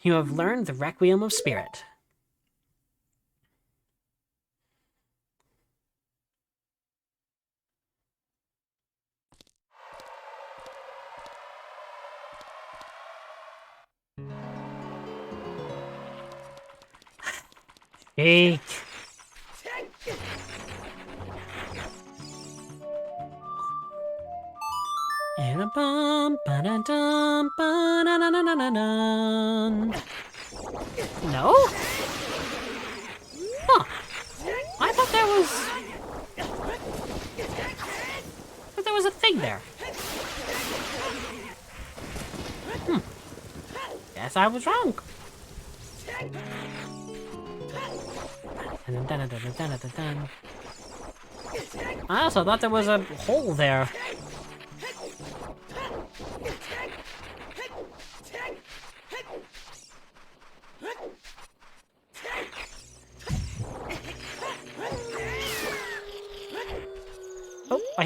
you have learned the Requiem of Spirit. Eek. And a bum, ba-da-dum, ba-na-na-na-na-na. No? Huh. I thought there was a thing there. Guess I was wrong. I also thought there was a hole there.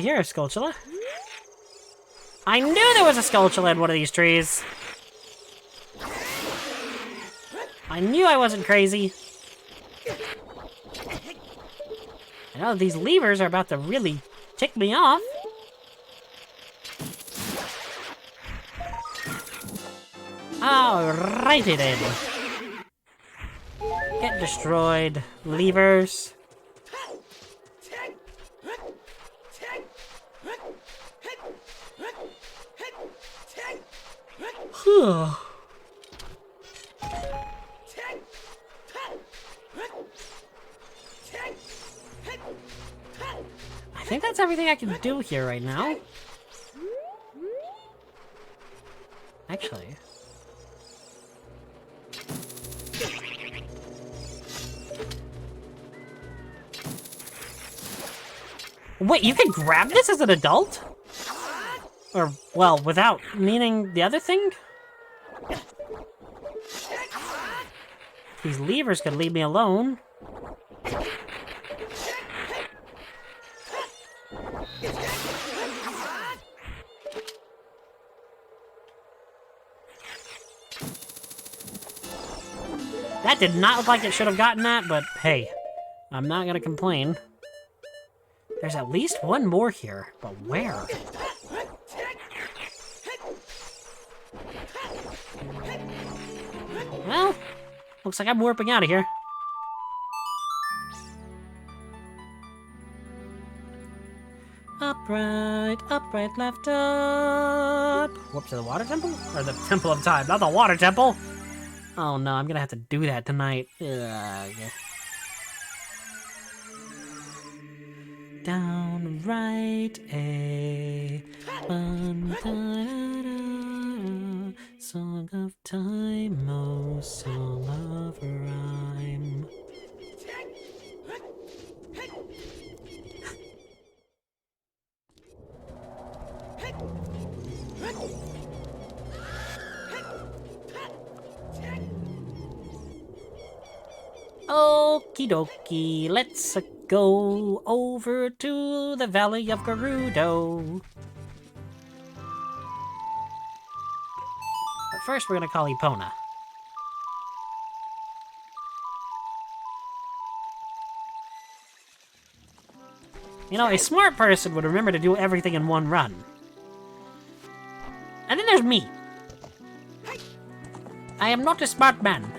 hear a Skulltula. I knew there was a Skulltula in one of these trees. I knew I wasn't crazy. I know these levers are about to really tick me off. Alrighty then. Get destroyed, levers. I think that's everything I can do here right now. Actually. Wait, you can grab this as an adult? Or, well, without meaning the other thing? These levers could leave me alone. That did not look like it should have gotten that, but hey, I'm not gonna complain. There's at least one more here, but where? Well, looks like I'm warping out of here. Upright, upright, left up. Whoops, to the water temple? Or the temple of time, not the water temple! Oh no, I'm gonna have to do that tonight. Ugh. Down, right, A. Song of time, oh, song of rhyme. Okie dokie, let's go over to the Valley of Gerudo. But first we're gonna call Epona. You know, a smart person would remember to do everything in one run. And then there's me. I am not a smart man.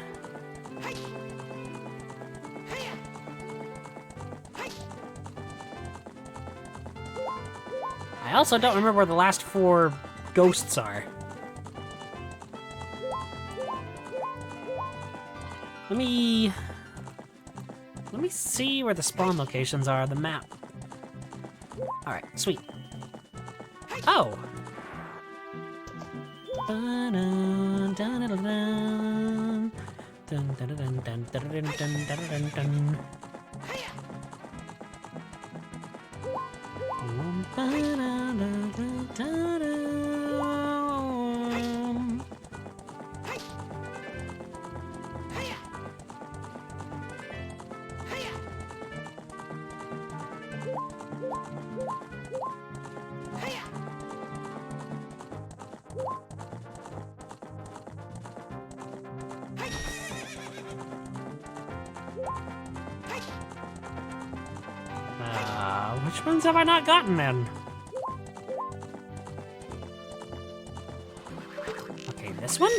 I also don't remember where the last 4 ghosts are. Let me see where the spawn locations are on the map. Alright, sweet. Oh! Which ones have I not gotten then? Okay, this one?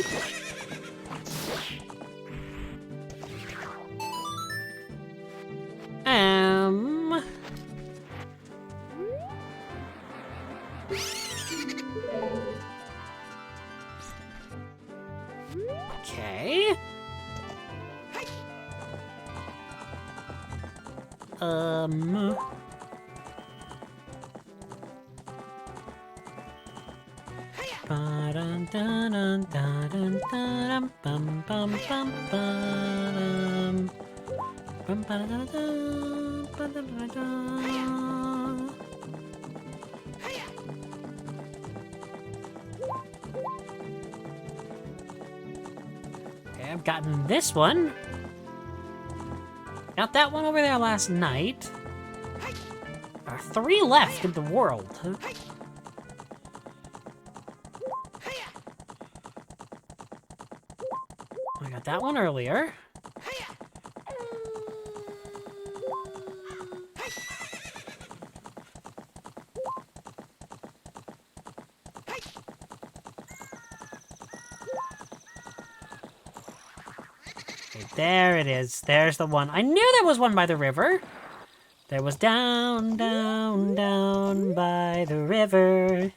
Okay. Okay, I've gotten this one. Got that one over there last night. Our 3 left in the world. I got that one earlier. Okay, there it is. There's the one. I knew there was one by the river. There was down, down, down by the river.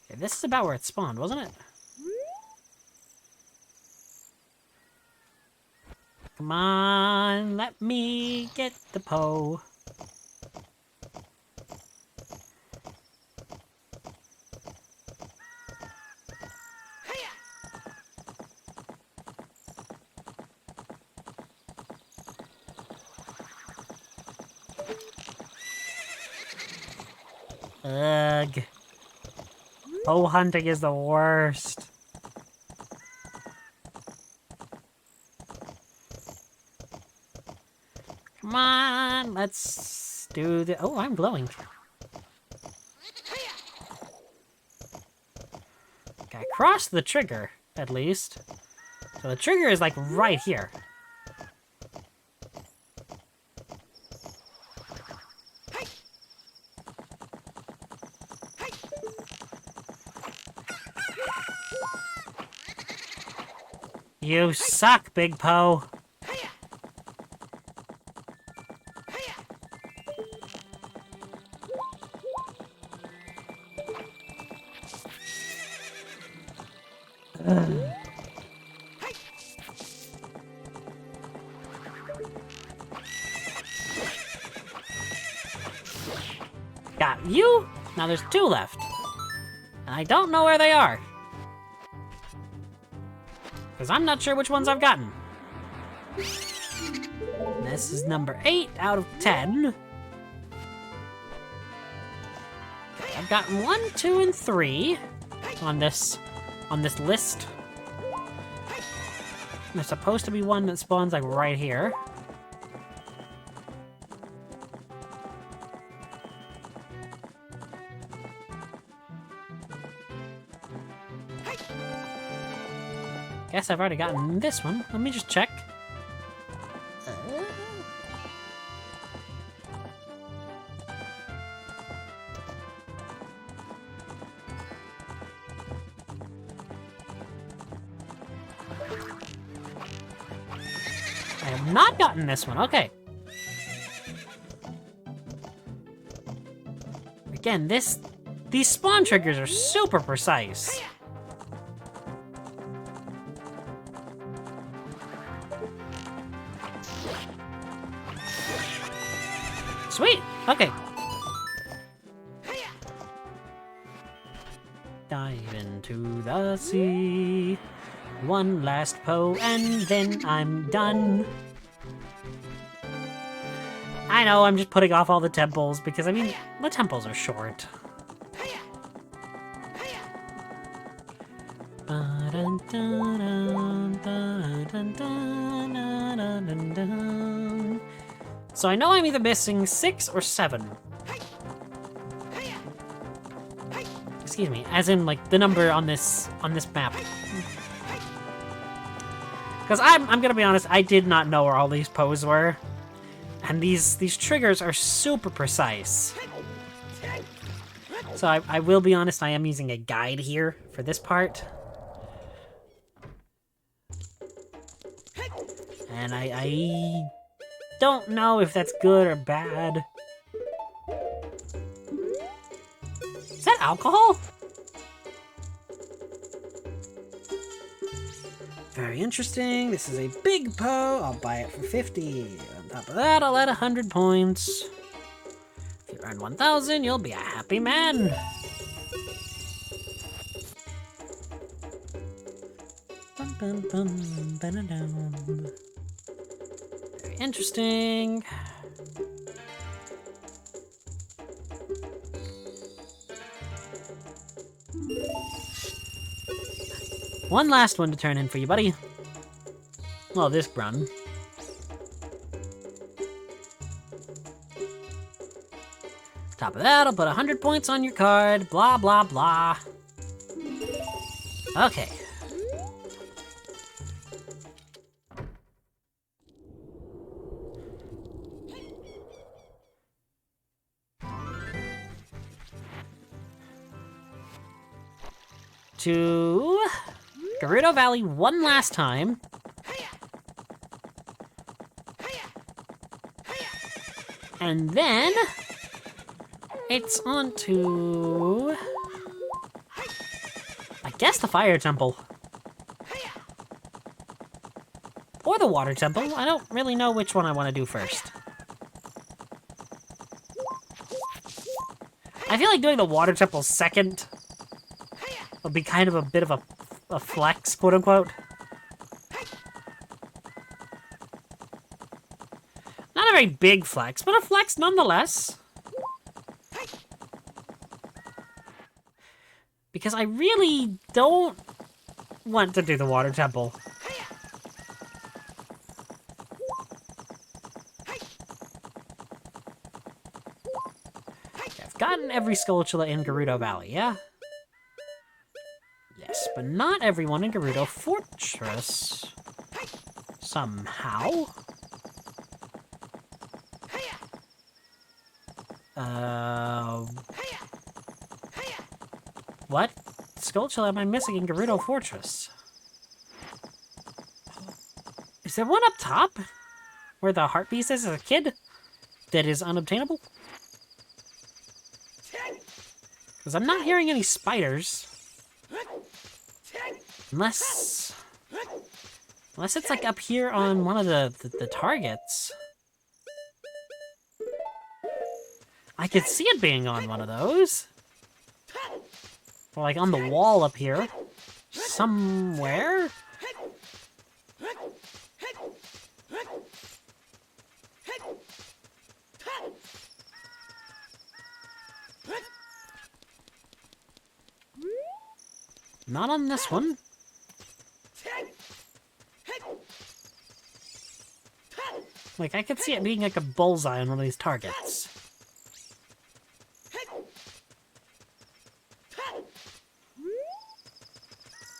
Okay, this is about where it spawned, wasn't it? Come on, let me get the Poe. Ugh. Poe hunting is the worst. Come on, let's do the... Oh, I'm glowing. Okay, I crossed the trigger, at least. So the trigger is, like, right here. You suck, Big Poe. Got you. Now there's 2 left. And I don't know where they are. Because I'm not sure which ones I've gotten. This is number 8 out of 10. Okay, I've gotten 1, 2, and 3 on this list. There's supposed to be one that spawns like right here. Guess I've already gotten this one. Let me just check. I have not gotten this one. Okay. Again, these spawn triggers are super precise. Sweet! Okay. Dive into the sea. One last Poe, and then I'm done. I know, I'm just putting off all the temples, because, I mean, the temples are short. So I know I'm either missing 6 or 7. Excuse me, as in like the number on this map. Because I'm gonna be honest, I did not know where all these Poes were. And these triggers are super precise. So I will be honest, I am using a guide here for this part. And I don't know if that's good or bad. Is that alcohol? Very interesting. This is a big Poe. I'll buy it for 50. On top of that, I'll add 100 points. If you earn 1,000, you'll be a happy man. Bum, bum, bum, ba-da-dum. Very interesting. One last one to turn in for you, buddy. Well, this run. Top of that, I'll put 100 points on your card. Blah, blah, blah. Okay. To Gerudo Valley one last time. And then it's on to, I guess, the Fire Temple. Or the Water Temple. I don't really know which one I want to do first. I feel like doing the Water Temple second would be kind of a bit of a flex, quote-unquote. Not a very big flex, but a flex nonetheless. Because I really don't want to do the Water Temple. Okay, I've gotten every Skulltula in Gerudo Valley, yeah? Yes, but not everyone in Gerudo Fortress. Somehow. What Skulltula am I missing in Gerudo Fortress? Is there one up top? Where the heart piece is as a kid? That is unobtainable? Because I'm not hearing any spiders. Unless it's like up here on one of the targets. I could see it being on one of those. Or like on the wall up here. Somewhere. Not on this one. Like, I could see it being like a bullseye on one of these targets.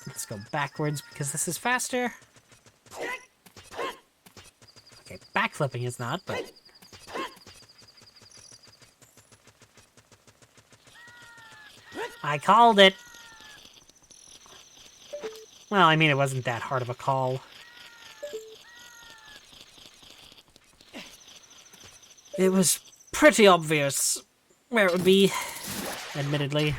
Let's go backwards because this is faster. Okay, backflipping is not, but... I called it! Well, I mean, it wasn't that hard of a call. It was pretty obvious where it would be, admittedly.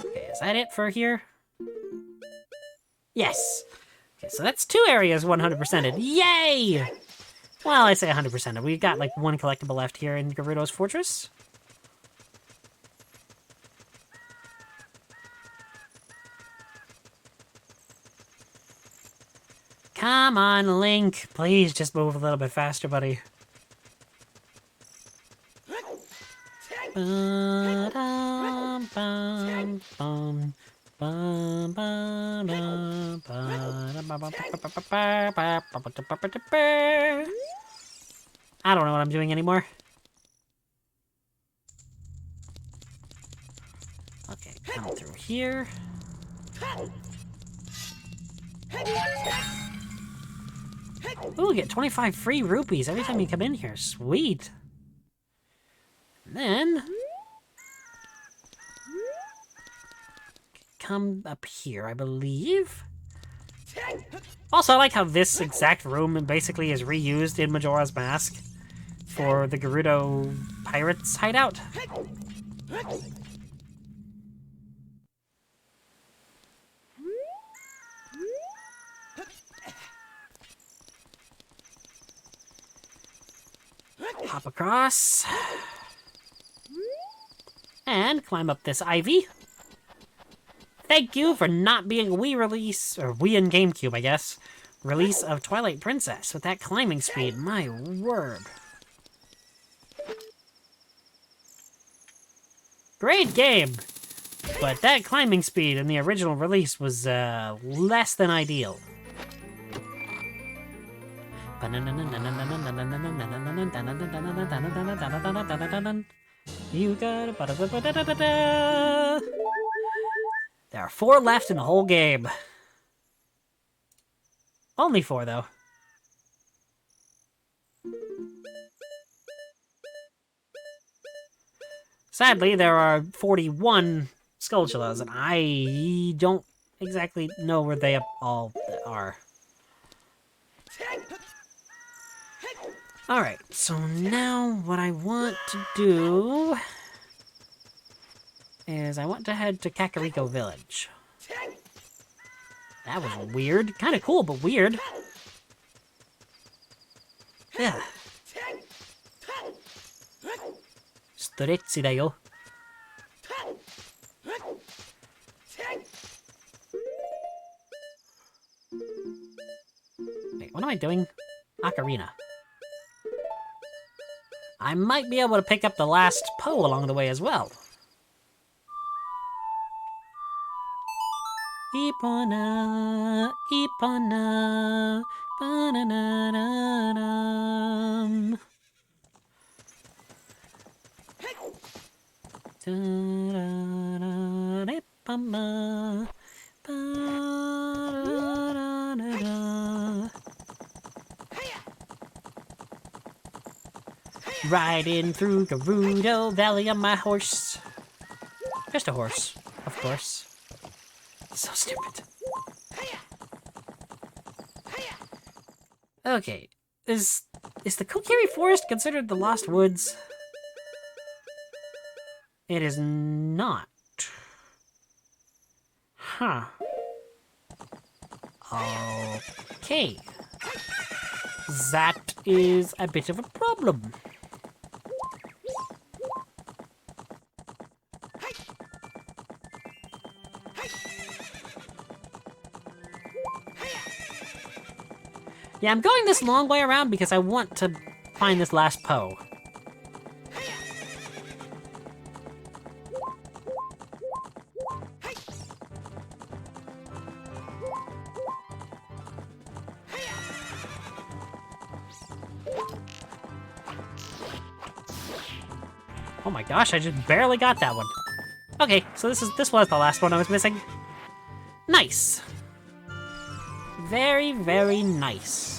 Okay, is that it for here? Yes! Okay, so that's 2 areas 100%ed. Yay! Well, I say 100%ed. We've got, like, 1 collectible left here in Gerudo's Fortress. Come on, Link. Please just move a little bit faster, buddy. I don't know what I'm doing anymore. Okay, come through here. Ooh, we get 25 free rupees every time you come in here. Sweet. And then... come up here, I believe. Also, I like how this exact room basically is reused in Majora's Mask for the Gerudo Pirates hideout. Hop across. And climb up this ivy. Thank you for not being a Wii release, or Wii and GameCube, I guess, release of Twilight Princess with that climbing speed. My word. Great game, but that climbing speed in the original release was less than ideal. You got. There are 4 left in the whole game. Only 4, though. Sadly, there are 41 Skulltulas, and I don't exactly know where they all are. Alright, so now what I want to do is I want to head to Kakariko Village. That was weird. Kind of cool, but weird. Yeah. Stretchy da yo. Wait, what am I doing? Ocarina. I might be able to pick up the last Poe along the way as well. Ipana, Ipana, ba-na-na-na-nam. Da-da-da-da-da-da, ba-da-da-da-da. Riding through Gerudo Valley on my horse. Just a horse, of course. So stupid. Okay, is the Kokiri Forest considered the Lost Woods? It is not. Huh. Okay. That is a bit of a problem. Yeah, I'm going this long way around because I want to find this last Poe. Oh my gosh, I just barely got that one. Okay, so this was the last one I was missing. Nice. Very, very nice.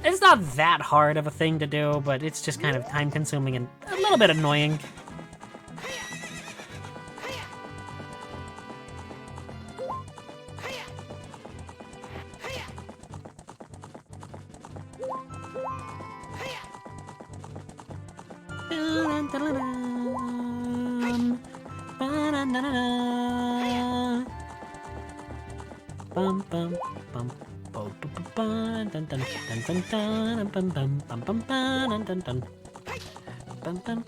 It's not that hard of a thing to do, but it's just kind of time-consuming and a little bit annoying. Bum bum bum bum bum dun dun dun dun dun bum bum bum bum dun dun dun bum bum bum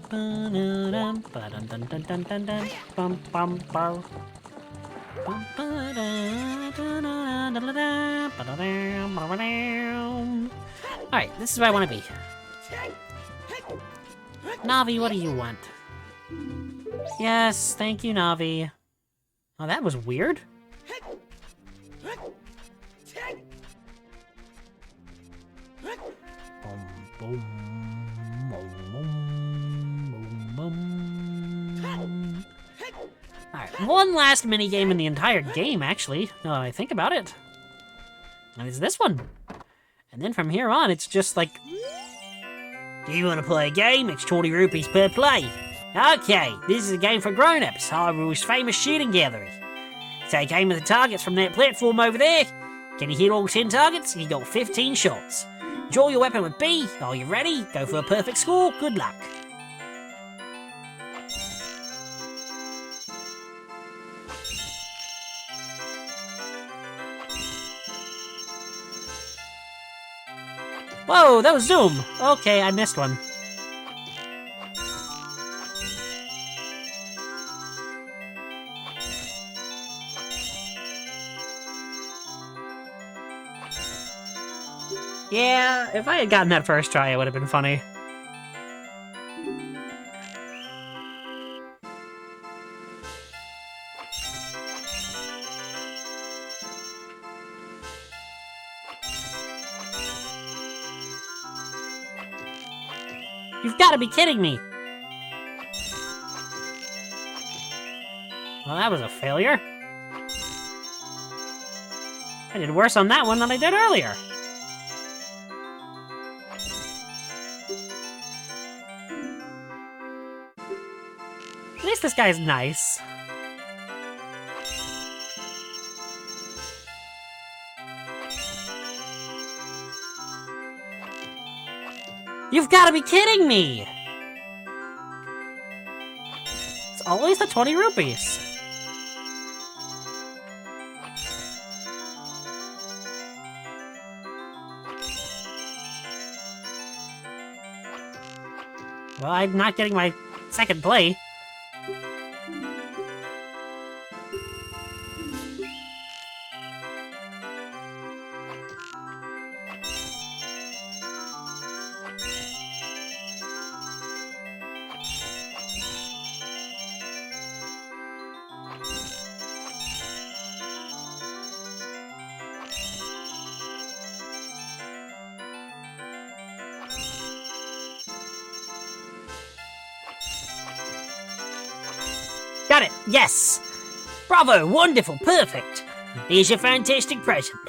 dun dun dun dun dun dun dun bum bum bum bum Alright, this is where I want to be. Navi, what do you want? Yes, thank you, Navi. Oh, that was weird. Alright, one last minigame in the entire game, actually, now that I think about it. And it's this one. And then from here on, it's just like... Do you want to play a game? It's 20 rupees per play. Okay, this is a game for grown-ups, Hyrule's famous shooting gallery. Take aim at the targets from that platform over there. Can you hit all 10 targets? You got 15 shots. Draw your weapon with B. Are you ready? Go for a perfect score. Good luck. Whoa, that was Zoom. Okay, I missed one. Yeah, if I had gotten that first try, it would have been funny. You've got to be kidding me! Well, that was a failure. I did worse on that one than I did earlier. At least this guy's nice. You've got to be kidding me! It's always the 20 rupees. Well, I'm not getting my second play. Got it! Yes! Bravo! Wonderful! Perfect! Here's your fantastic present.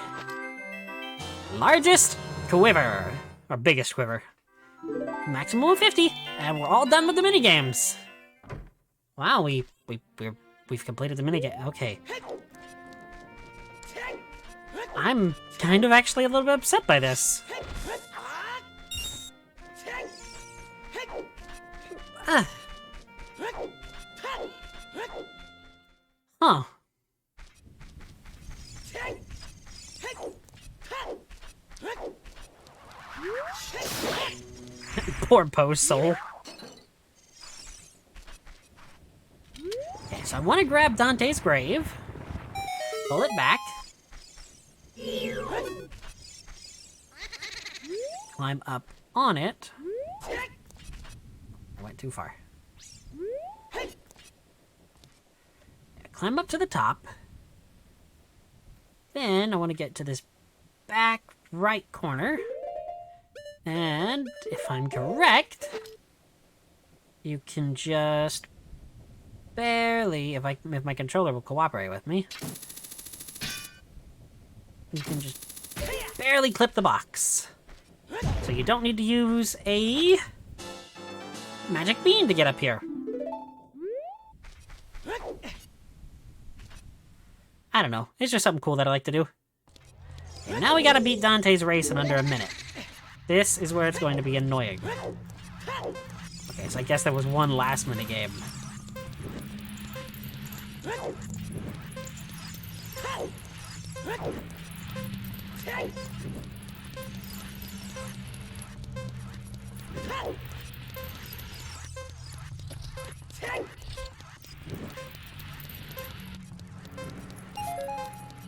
Largest quiver. Or biggest quiver. Maximum of 50. And we're all done with the minigames. Wow, we've completed the minigame. Okay. I'm kind of actually a little bit upset by this. Huh. Poor Poe's soul. Okay, so I want to grab Dante's grave. Pull it back. Climb up on it. I went too far. Climb up to the top. Then I want to get to this back right corner. And if I'm correct, you can just barely, if my controller will cooperate with me, you can just barely clip the box. So you don't need to use a magic bean to get up here. I don't know. It's just something cool that I like to do. Okay, now we gotta beat Dante's race in under a minute. This is where it's going to be annoying. Okay, so I guess there was one last minigame.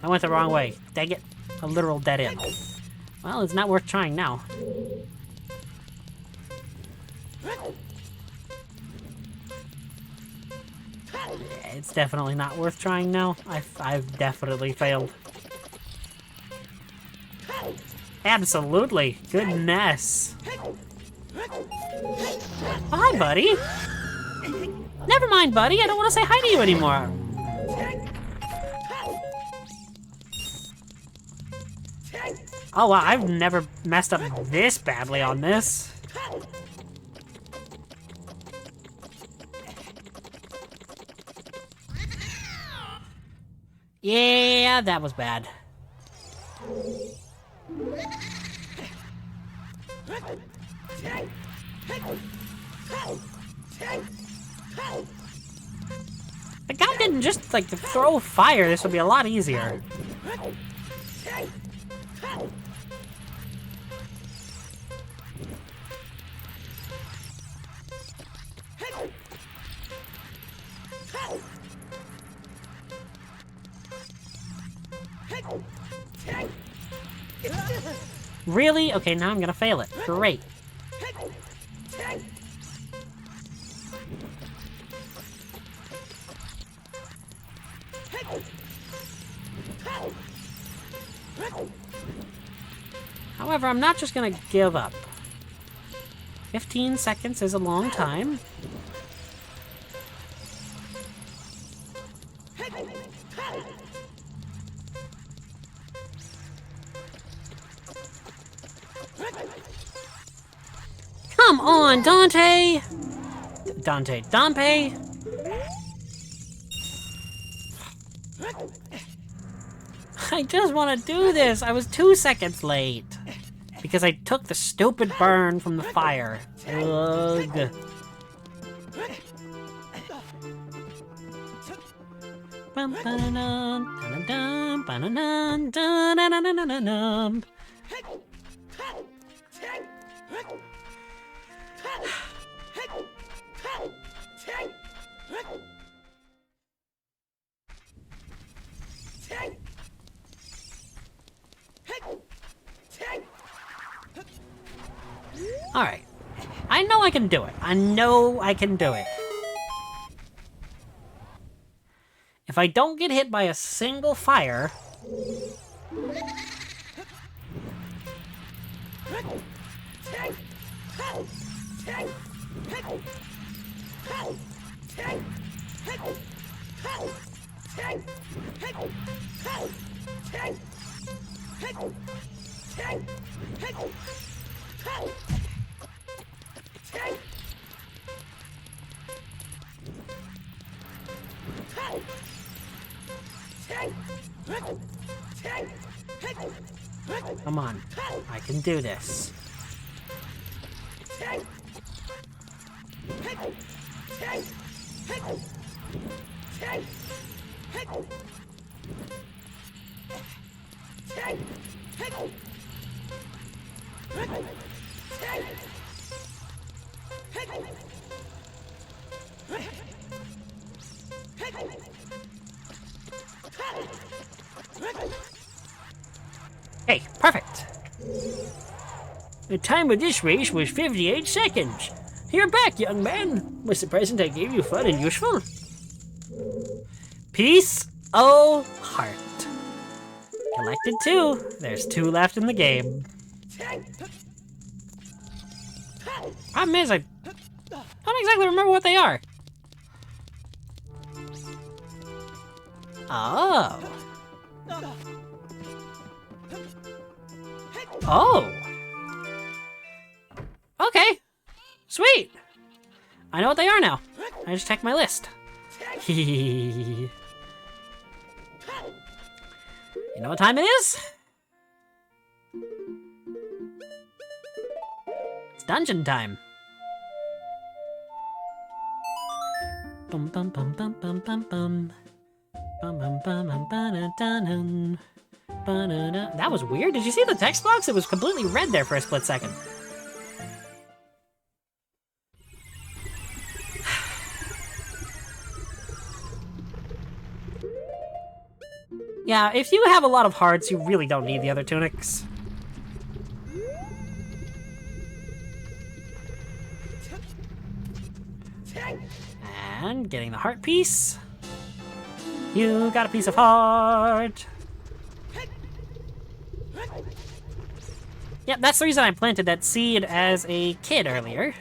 I went the wrong way. Dang it. A literal dead end. Well, it's not worth trying now. Yeah, it's definitely not worth trying now. I've definitely failed. Absolutely. Goodness. Hi, buddy. Never mind, buddy. I don't want to say hi to you anymore. Oh wow, I've never messed up this badly on this. Yeah, that was bad. The guy didn't just like throw fire. This would be a lot easier. Really? Okay, now I'm gonna fail it. Great. However, I'm not just gonna give up. 15 seconds is a long time. Come on, Dante! Dante. I just want to do this. I was 2 seconds late. Because I took the stupid burn from the fire. Ugh. Alright. I know I can do it. I know I can do it. If I don't get hit by a single fire... Come on, I can do this. Hey, perfect. The time of this race was 58 seconds. You're back, young man. Was the present I gave you fun and useful? Peace, oh heart. Collected 2. There's 2 left in the game. Problem is, I don't exactly remember what they are. Oh. Oh. Okay. Sweet. I know what they are now. I just checked my list. You know what time it is? It's dungeon time. Bum bum bum bum bum bum bum. Bum bum bum bum ba-da-da-dun. Ba-da-da. That was weird. Did you see the text box? It was completely red there for a split second. Yeah, if you have a lot of hearts, you really don't need the other tunics. And getting the heart piece. You got a piece of heart. Yep, that's the reason I planted that seed as a kid earlier.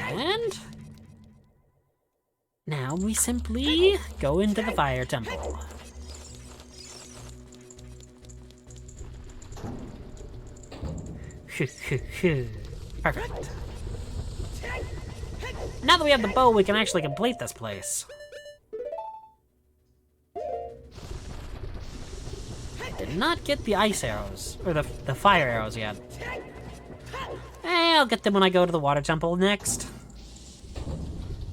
And now we simply go into the fire temple. Perfect. Now that we have the bow, we can actually complete this place. I did not get the ice arrows, or the fire arrows yet. I'll get them when I go to the water temple next.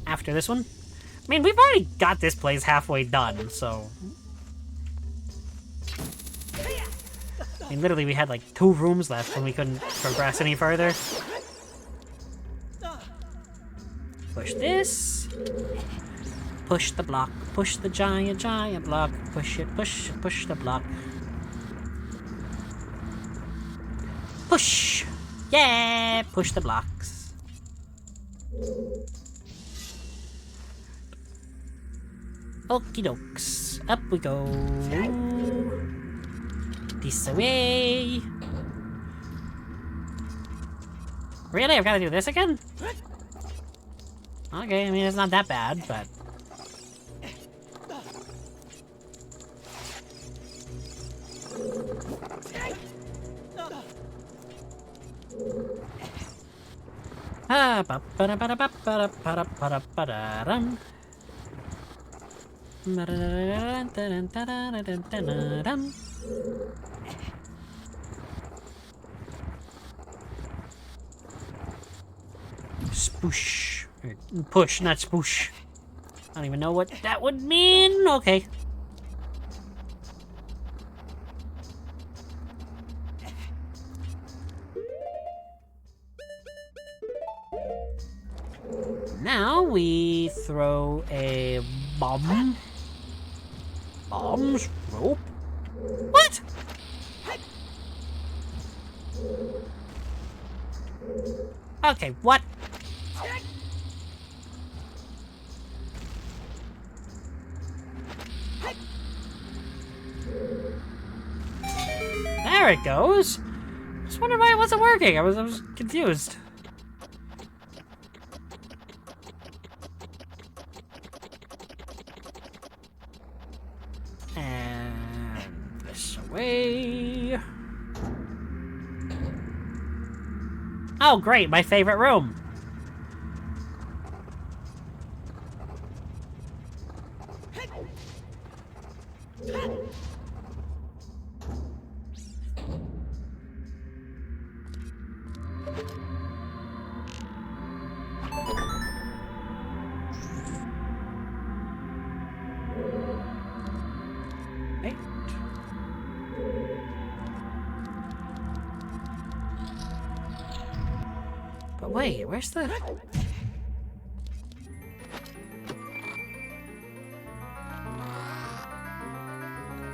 After this one. I mean, we've already got this place halfway done, so... I mean, literally we had like 2 rooms left when we couldn't progress any further. Push this. Push the block. Push the giant block. Push it, push the block. Push! Yeah! Push the blocks. . Okie dokes. Up we go. This way. Really? I've got to do this again? Okay, I mean, it's not that bad, but... Spoosh. Push, not spoosh. I don't even know what that would mean. Okay. Now we throw a bomb. Bombs? Rope? What? Okay, what? There it goes. Just wondered why it wasn't working. I was confused. And this way. Oh, great, my favorite room. But wait, where's the...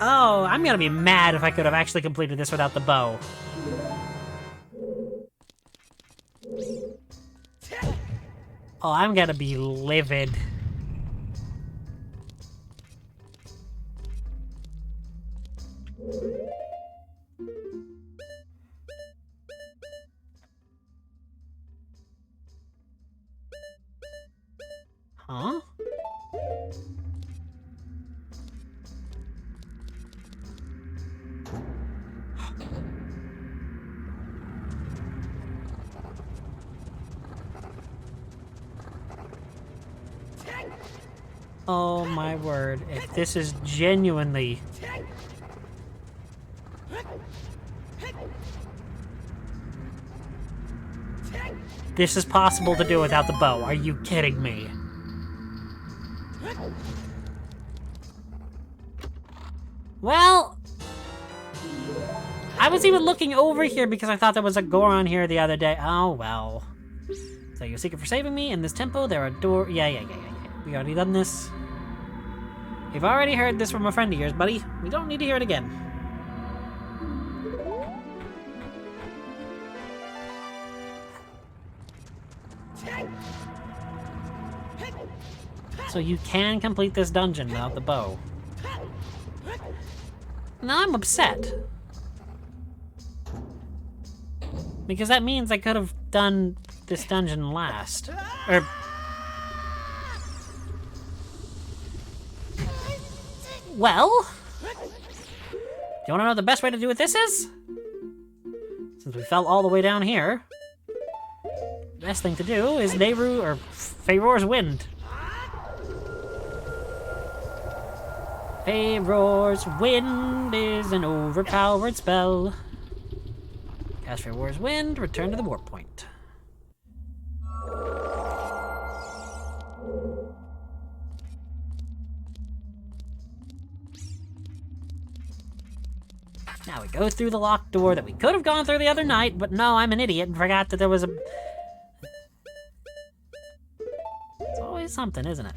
Oh, I'm gonna be mad if I could have actually completed this without the bow. Oh, I'm gonna be livid. Huh? Oh my word, if this is genuinely... This is possible to do without the bow, are you kidding me? Well... I was even looking over here because I thought there was a Goron here the other day. Oh well. So you're secret for saving me? In this tempo, there are doors... Yeah. We already done this. We've already heard this from a friend of yours, buddy. We don't need to hear it again. So you can complete this dungeon without the bow. Now I'm upset. Because that means I could have done this dungeon last. Or... Well... Do you want to know the best way to do what this is? Since we fell all the way down here, the best thing to do is Nehru or Faeror's Wind. Faeror's Wind is an overpowered spell. Cast Faeror's Wind, return to the warp point. Now we go through the locked door that we could have gone through the other night, but no, I'm an idiot and forgot that there was a... It's always something, isn't it?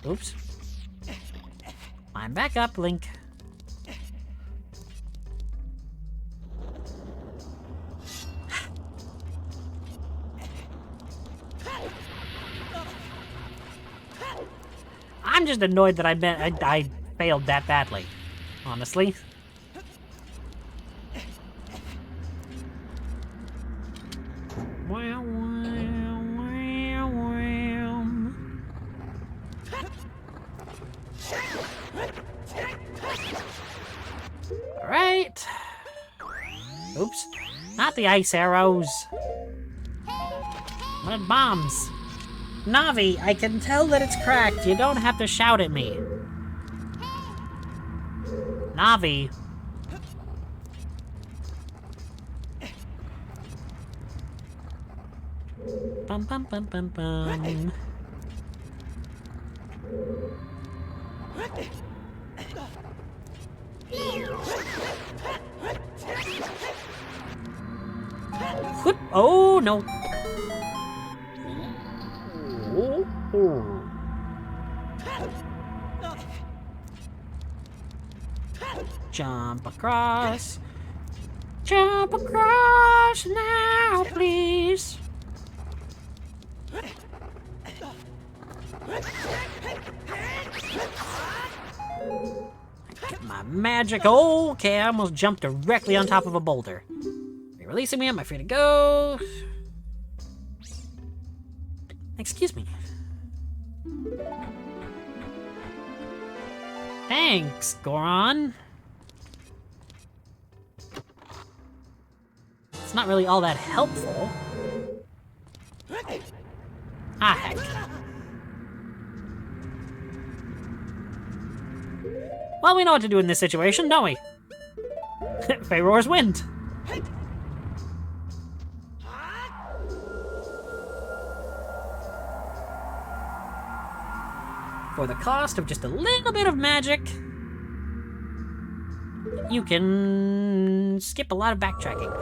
Oops. Climb back up, Link. I'm just annoyed that I failed that badly, honestly. Wow, wow, wow, wow. All right. Oops. Not the ice arrows. What bombs? Navi, I can tell that it's cracked. You don't have to shout at me. Navi. Bum bum bum bum bum. Whoop. Oh no. Jump across. Jump across now, please. Get my magic. Okay, I almost jumped directly on top of a boulder. Are you releasing me? Am I free to go? Excuse me. Thanks, Goron. It's not really all that helpful. Ah, heck. Well, we know what to do in this situation, don't we? Pharaoh's wind. For the cost of just a little bit of magic, you can skip a lot of backtracking.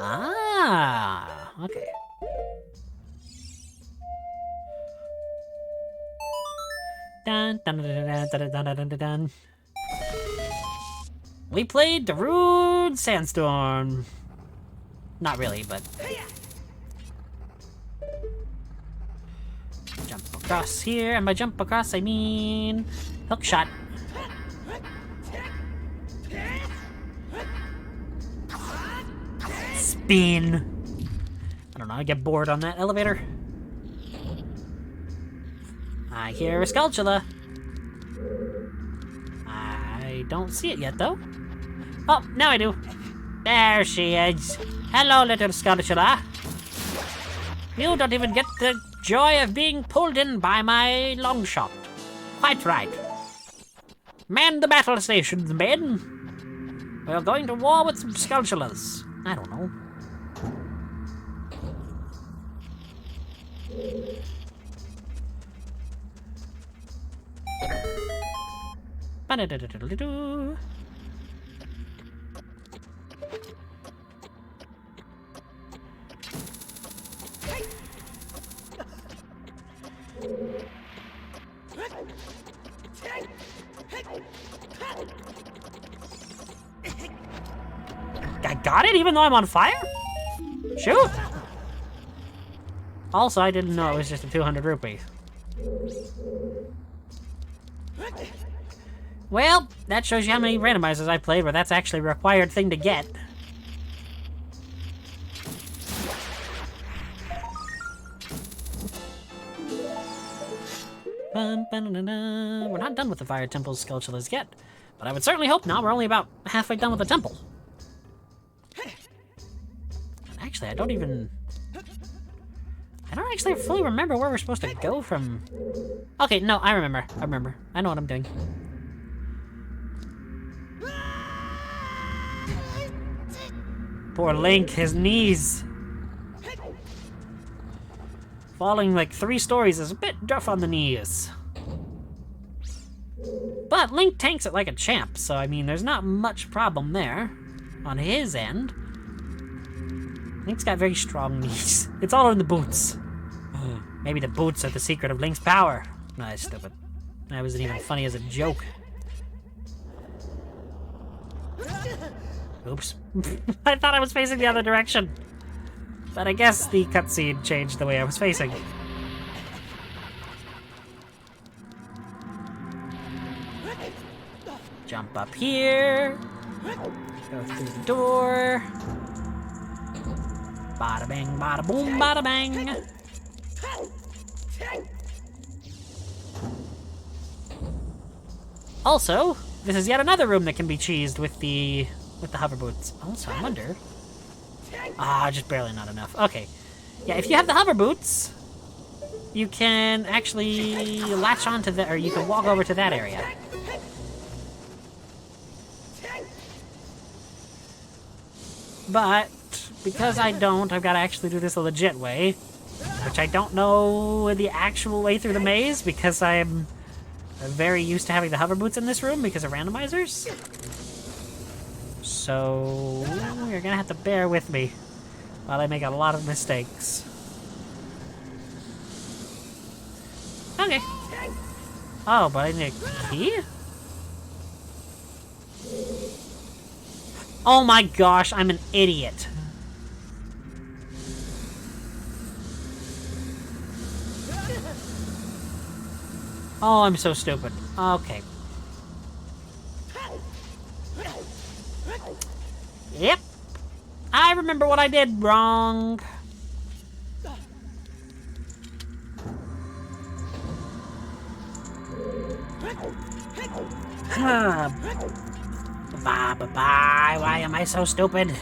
Ah, okay. Dun, dun, dun, dun, dun, dun, dun, dun, dun, dun. We played Darude Sandstorm. Not really, but... Jump across here, and by jump across, I mean... hook shot. Spin. I don't know, I get bored on that elevator. I hear a Skulltula. I don't see it yet, though. Oh, now I do. There she is. Hello, little Skulltula. You don't even get the joy of being pulled in by my long shot. Quite right. Man the battle stations, men. We're going to war with some Skulltulas. I don't know. Ba-da-da-da-da-da-doo. I got it even though I'm on fire? Shoot! Also, I didn't know it was just a 200 rupee. Well, that shows you how many randomizers I played where that's actually a required thing to get. We're not done with the Fire Temple's Skulltulas yet, but I would certainly hope not. We're only about halfway done with the temple. And actually, I don't actually fully remember where we're supposed to go from. Okay, no, I remember. I know what I'm doing. Poor Link, his knees. Falling like 3 stories is a bit rough on the knees. But Link tanks it like a champ, so I mean, there's not much problem there on his end. Link's got very strong knees. It's all in the boots. Maybe the boots are the secret of Link's power. No, that's stupid. That wasn't even funny as a joke. Oops. I thought I was facing the other direction. But I guess the cutscene changed the way I was facing. Jump up here. Go through the door. Bada bang, bada boom, bada bang. Also, this is yet another room that can be cheesed with the hover boots. Also, I wonder. Just barely not enough. Okay. Yeah, if you have the hover boots, you can actually latch onto or you can walk over to that area. But because I don't, I've got to actually do this a legit way, which I don't know the actual way through the maze because I'm very used to having the hover boots in this room because of randomizers. So you're gonna have to bear with me while I make a lot of mistakes. Okay. Oh, but I need a key? Oh my gosh, I'm an idiot. Oh, I'm so stupid. Okay. Yep. I remember what I did wrong. Bye-bye. Why am I so stupid?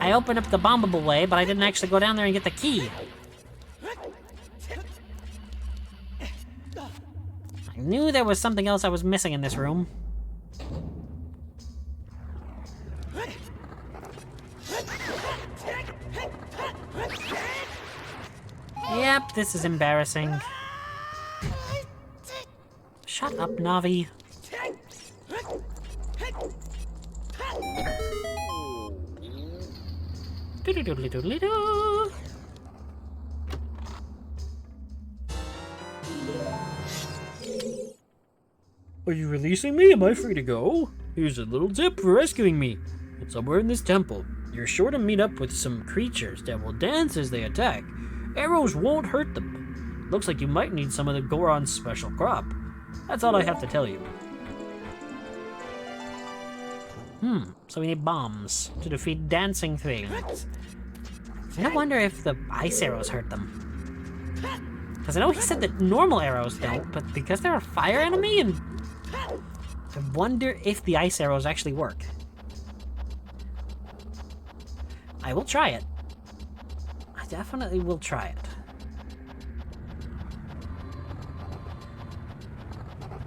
I opened up the bombable way, but I didn't actually go down there and get the key. I knew there was something else I was missing in this room. Yep, this is embarrassing. Shut up, Navi. Doodly-doodly-doodly-doo. Are you releasing me? Am I free to go? Here's a little tip for rescuing me. It's somewhere in this temple. You're sure to meet up with some creatures that will dance as they attack. Arrows won't hurt them. Looks like you might need some of the Goron's special crop. That's all I have to tell you. So we need bombs to defeat dancing things. I wonder if the ice arrows hurt them. Because I know he said that normal arrows don't, but because they're a fire enemy, and I wonder if the ice arrows actually work. I will try it. I definitely will try it.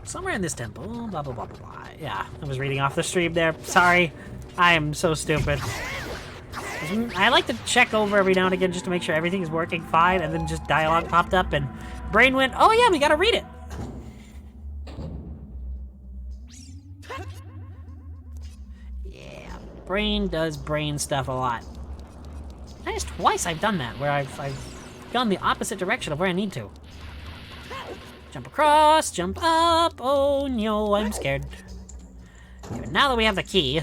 Somewhere in this temple, blah, blah, blah, blah, blah. Yeah, I was reading off the stream there. Sorry. I am so stupid. I like to check over every now and again just to make sure everything is working fine, and then just dialogue popped up and brain went, oh yeah, we gotta read it. Yeah, brain does brain stuff a lot. I guess twice I've done that, where I've gone the opposite direction of where I need to. Jump across, jump up, oh no, I'm scared. Okay, now that we have the key,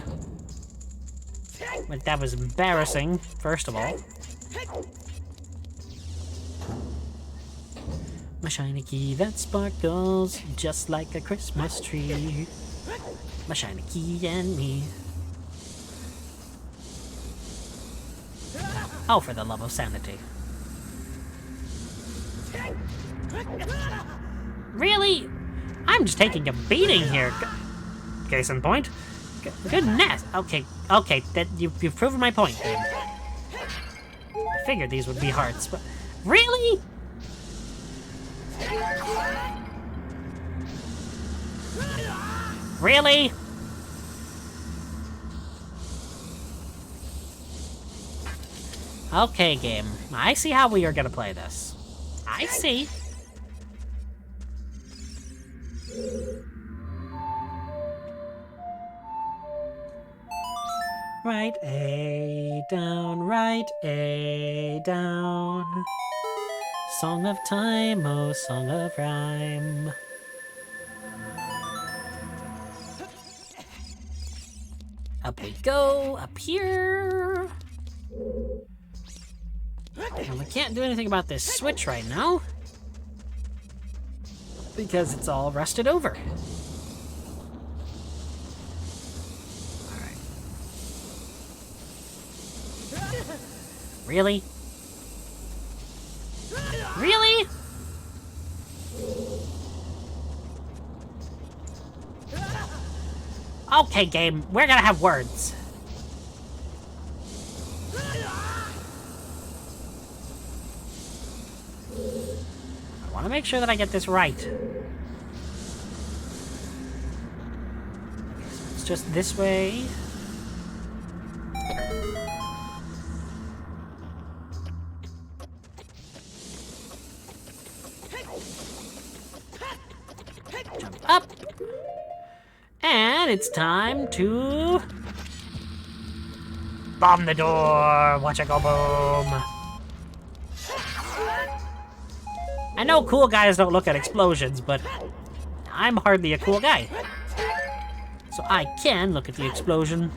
but that was embarrassing, first of all. My shiny key that sparkles just like a Christmas tree. My shiny key and me. Oh, for the love of sanity. Really? I'm just taking a beating here. Case in point. Goodness. Okay, that you've proven my point, dude. I figured these would be hearts, but really? Really? Okay, game. I see how we are gonna play this. I see. Right A down, right A down. Song of time, oh song of rhyme. Up we go, up here. And we can't do anything about this switch right now, because it's all rusted over. Alright. Really? Really? Okay, game, we're gonna have words. I want to make sure that I get this right. Okay, so it's just this way. Jump up. And it's time to bomb the door. Watch it go boom. I know cool guys don't look at explosions, but I'm hardly a cool guy. So I can look at the explosion.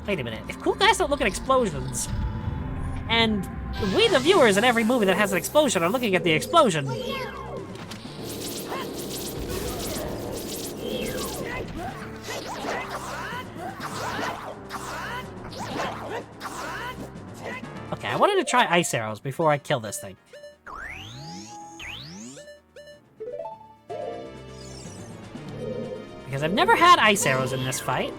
Wait a minute. If cool guys don't look at explosions, and we the viewers in every movie that has an explosion are looking at the explosion, okay, I wanted to try ice arrows before I kill this thing. Because I've never had ice arrows in this fight.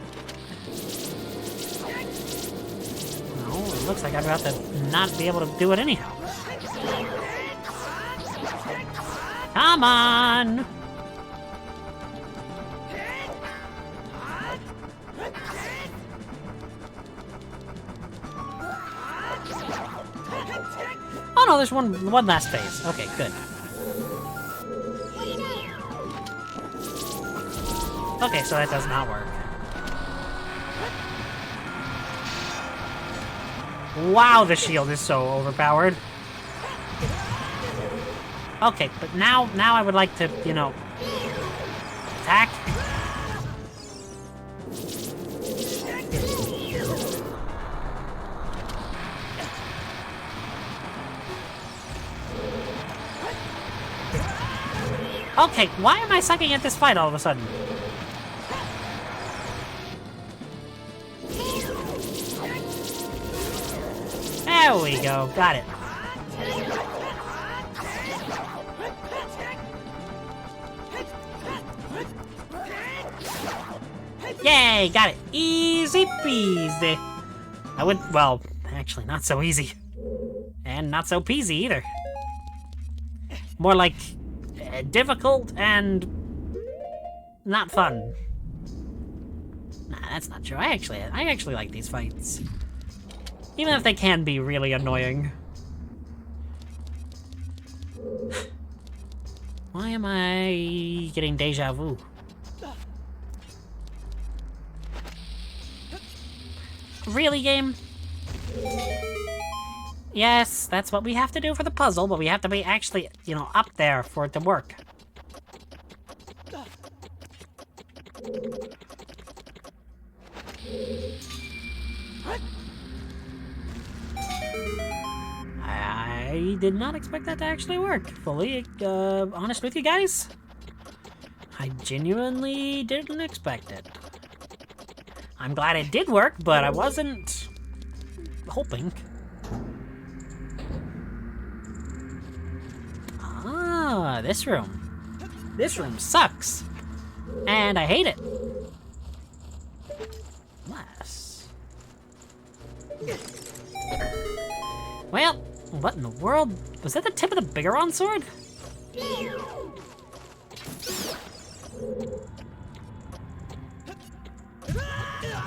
No, it looks like I'm about to not be able to do it anyhow. Come on! Oh no, there's one last phase. Okay, good. Okay, so that does not work. Wow, the shield is so overpowered. Okay, but now I would like to, you know, attack. Okay, why am I sucking at this fight all of a sudden? There we go, got it. Yay, got it. Easy peasy. I would, well, actually not so easy. And not so peasy either. More like difficult and not fun. Nah, that's not true. I actually like these fights. Even if they can be really annoying. Why am I getting deja vu? Really, game? Yes, that's what we have to do for the puzzle, but we have to be actually, you know, up there for it to work. I did not expect that to actually work. Fully honest with you guys. I genuinely didn't expect it. I'm glad it did work, but I wasn't hoping. Ah, this room. This room sucks. And I hate it. Unless... Well, what in the world? Was that the tip of the Bigoron sword?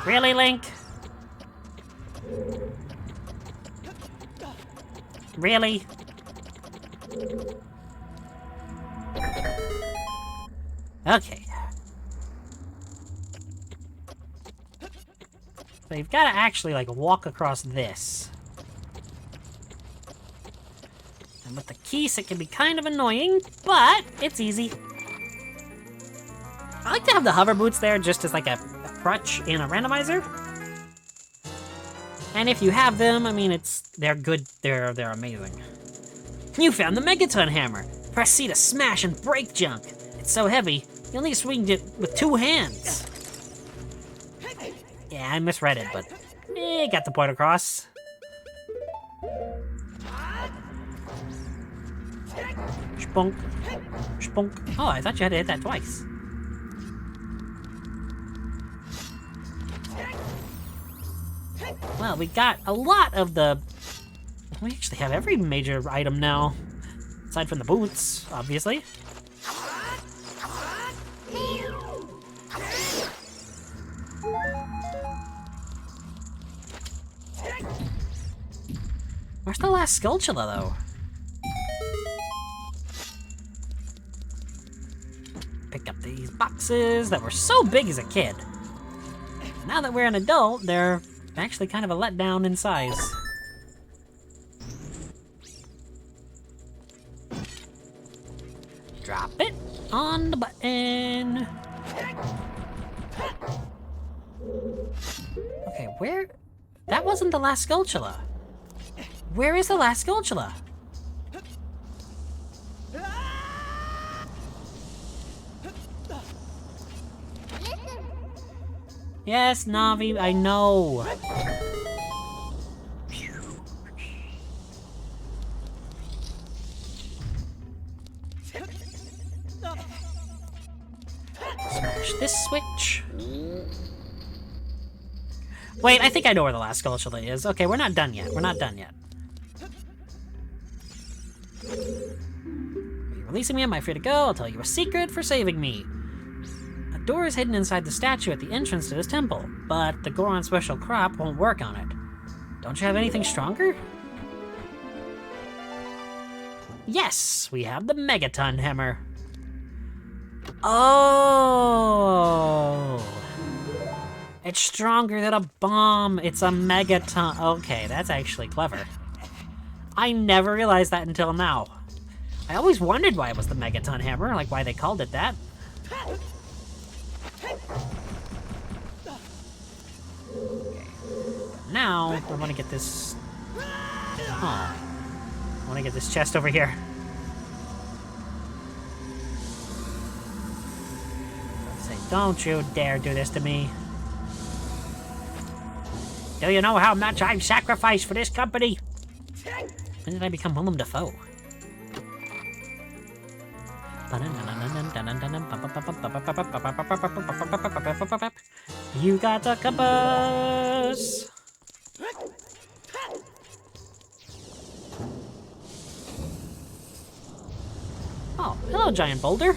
Really, Link? Really? Okay. So you've got to actually, like, walk across this. And with the keys, it can be kind of annoying, but it's easy. I like to have the hover boots there just as, like, a crutch and a randomizer. And if you have them, I mean, they're good. They're amazing. You found the Megaton Hammer. Press C to smash and break junk. It's so heavy, you'll need to swing it with 2 hands. Yeah, I misread it, but got the point across. Spunk. Spunk. Oh, I thought you had to hit that twice. Well, we got a lot of the... We actually have every major item now. Aside from the boots, obviously. Where's the last Skulltula, though? Pick up these boxes that were so big as a kid. Now that we're an adult, they're actually kind of a letdown in size. Drop it on the button. Okay, where? That wasn't the last Skulltula. Where is the last Skulltula? Yes, Navi, I know. Smash this switch. Wait, I think I know where the last Skulltula is. Okay, we're not done yet. We're not done yet. Are you releasing me? Am I free to go? I'll tell you a secret for saving me. A door is hidden inside the statue at the entrance to this temple, but the Goron special crop won't work on it. Don't you have anything stronger? Yes, we have the Megaton Hammer. Oh, it's stronger than a bomb. It's a megaton. Okay, that's actually clever. I never realized that until now. I always wondered why it was the Megaton Hammer, like why they called it that. Okay. Now, I want to get this... Oh. I want to get this chest over here. Say, don't you dare do this to me. Do you know how much I've sacrificed for this company? When did I become Willem Dafoe? You got the compass! Oh, hello, Giant Boulder.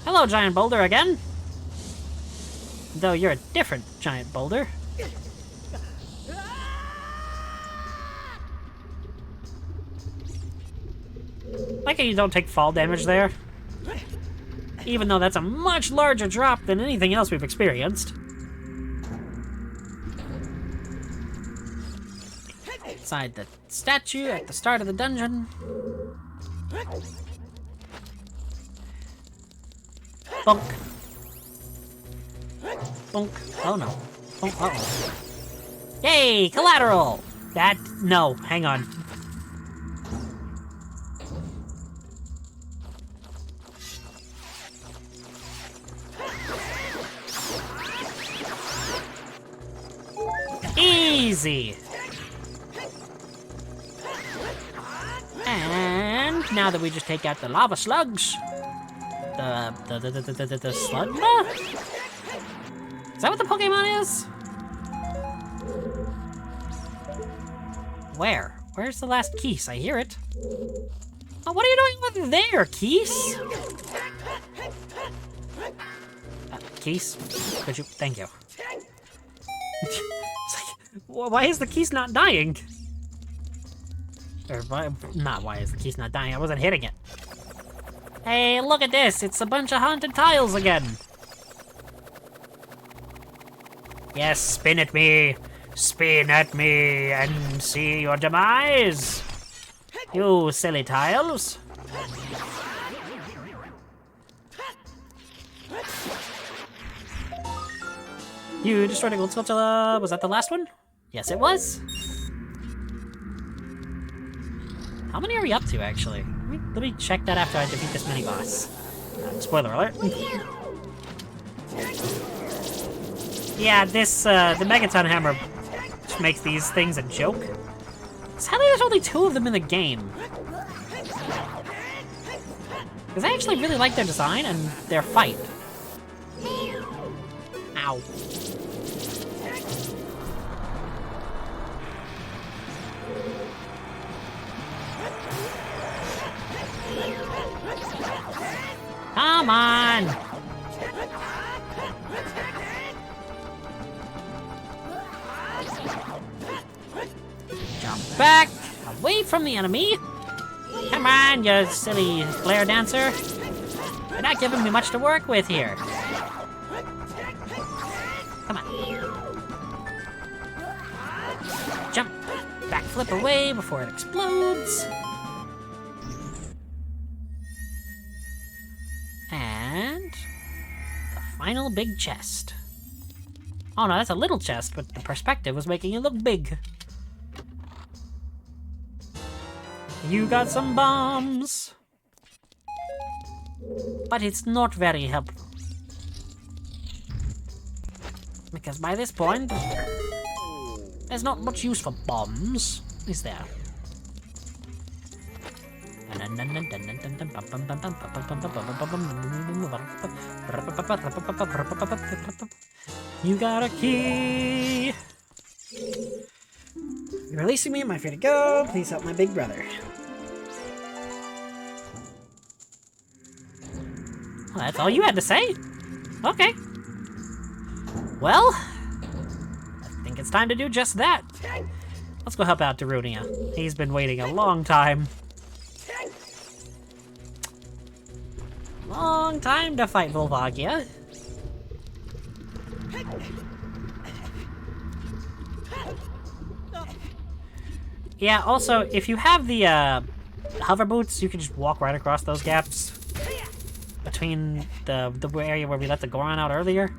Hello, Giant Boulder again. Though you're a different Giant Boulder. Like how you don't take fall damage there. Even though that's a much larger drop than anything else we've experienced. Inside the statue at the start of the dungeon. Bonk. Bonk. Oh no. Bonk. Uh-oh. Yay! Collateral! That... No, hang on. Easy! And now that we just take out the lava slugs, the slugma? Is that what the Pokemon is? Where? Where's the last Keese? I hear it. Oh, what are you doing with there, Keese? Keese? Could you? Thank you. Why is the Keese not dying? Or why is the Keese not dying? I wasn't hitting it. Hey, look at this! It's a bunch of haunted tiles again! Yes, spin at me! Spin at me and see your demise! You silly tiles! You destroyed a gold sculpture. Was that the last one? Yes, it was. How many are we up to, actually? Let me check that after I defeat this mini-boss. Spoiler alert. Yeah, this, the Megaton Hammer just makes these things a joke. Sadly, there's only 2 of them in the game. Because I actually really like their design and their fight. Ow. Come on! Jump back, away from the enemy. Come on, you silly flare dancer. You're not giving me much to work with here. Come on. Jump, backflip away before it explodes. And the final big chest. Oh no, that's a little chest, but the perspective was making it look big. You got some bombs, but it's not very helpful. Because by this point, there's not much use for bombs, is there? You got a key. You're releasing me. Am I free to go? Please help my big brother. Well, that's all you had to say? Okay. Well, I think it's time to do just that. Let's go help out Darunia. He's been waiting a long time. Long time to fight Volvagia. Yeah, also, if you have the hover boots, you can just walk right across those gaps between the area where we let the Goron out earlier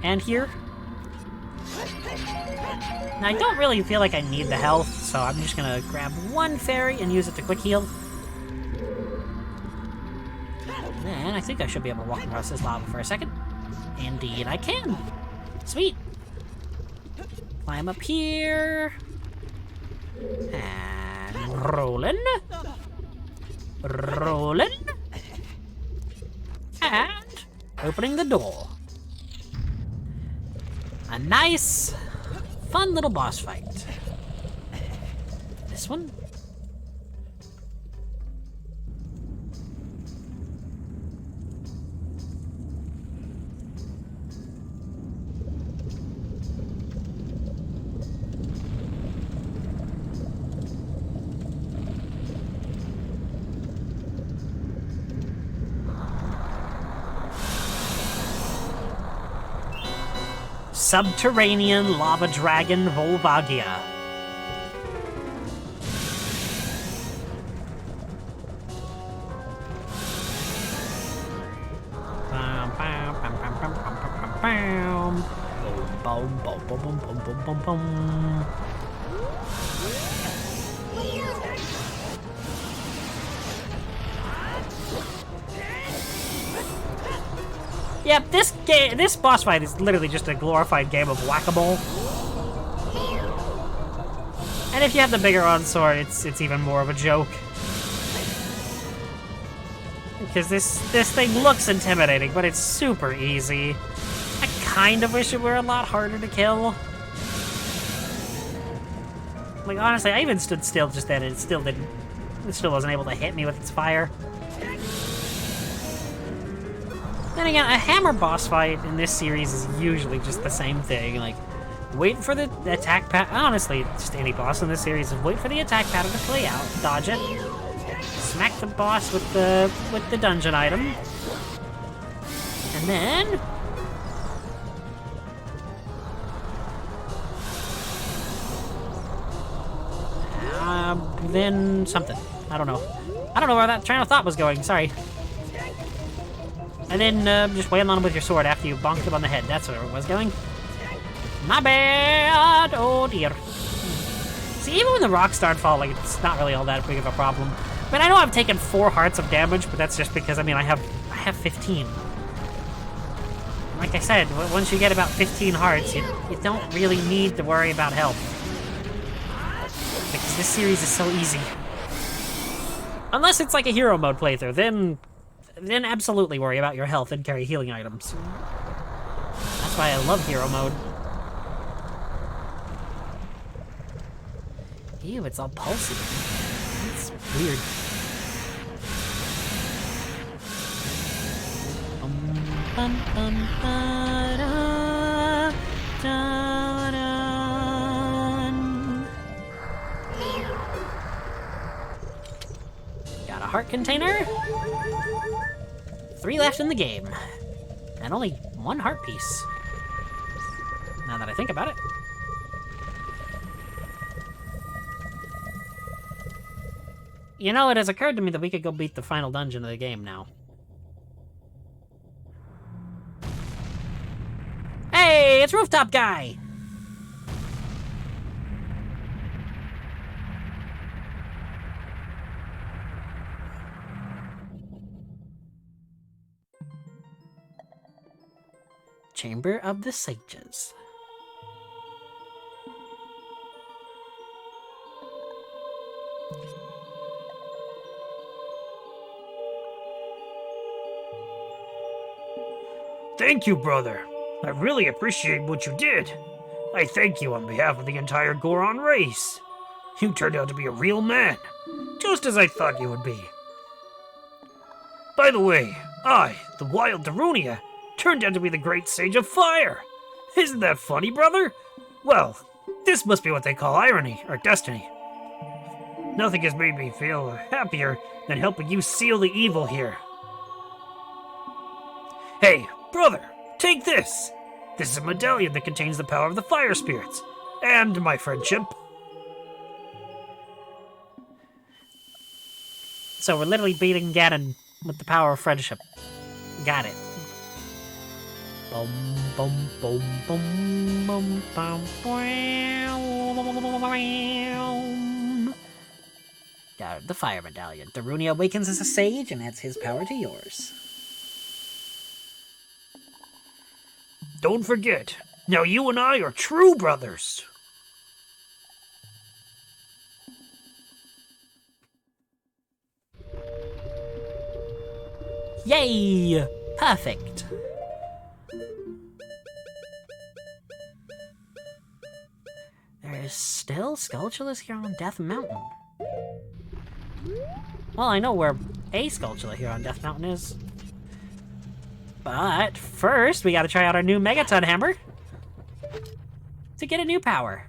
and here. Now, I don't really feel like I need the health, so I'm just gonna grab one fairy and use it to quick heal. And I think I should be able to walk across this lava for a second. Indeed I can. Sweet. Climb up here. And rolling. Rolling. And opening the door. A nice, fun little boss fight. This one. Subterranean Lava Dragon Volvagia. Yep, this boss fight is literally just a glorified game of whack-a-mole. And if you have the bigger on-sword, it's even more of a joke. Because this thing looks intimidating, but it's super easy. I kind of wish it were a lot harder to kill. Like, honestly, I even stood still just then, and it still wasn't able to hit me with its fire. Then again, a hammer boss fight in this series is usually just the same thing. Like, wait for the attack pattern. Honestly, just any boss in this series is wait for the attack pattern to play out, dodge it, smack the boss with the dungeon item, and then something. I don't know where that train of thought was going. Sorry. And then just wail on him with your sword after you bonked him on the head. That's where it was going. My bad! Oh dear. See, even when the rocks start falling, it's not really all that big of a problem. I mean, I know I've taken 4 hearts of damage, but that's just because, I mean, I have 15. Like I said, once you get about 15 hearts, you don't really need to worry about health. Because this series is so easy. Unless it's like a hero mode playthrough, then absolutely worry about your health and carry healing items. That's why I love hero mode. Ew, it's all pulsing. It's weird. Got a heart container. 3 left in the game. And only 1 heart piece. Now that I think about it. You know, it has occurred to me that we could go beat the final dungeon of the game now. Hey, it's Rooftop Guy! Chamber of the Sages. Thank you, brother. I really appreciate what you did. I thank you on behalf of the entire Goron race. You turned out to be a real man, just as I thought you would be. By the way, I, the Wild Darunia, turned out to be the Great Sage of Fire. Isn't that funny, brother? Well, this must be what they call irony, or destiny. Nothing has made me feel happier than helping you seal the evil here. Hey, brother, take this! This is a medallion that contains the power of the fire spirits, and my friendship. So we're literally beating Ganon with the power of friendship. Got it. Boom, boom, boom, boom, boom, boom, boom. Got the fire medallion. Darunia awakens as a sage and adds his power to yours. Don't forget, now you and I are true brothers. Yay! Perfect. There is still Skulltula here on Death Mountain. Well, I know where a Skulltula here on Death Mountain is. But first, we gotta try out our new Megaton Hammer to get a new power.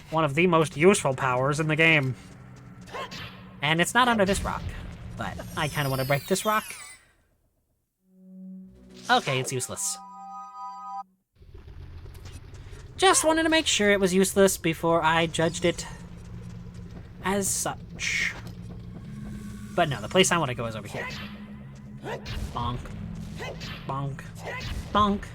One of the most useful powers in the game. And it's not under this rock, but I kinda wanna break this rock. Okay, it's useless. Just wanted to make sure it was useless before I judged it as such. But no, the place I want to go is over here. Bonk. Bonk. Bonk.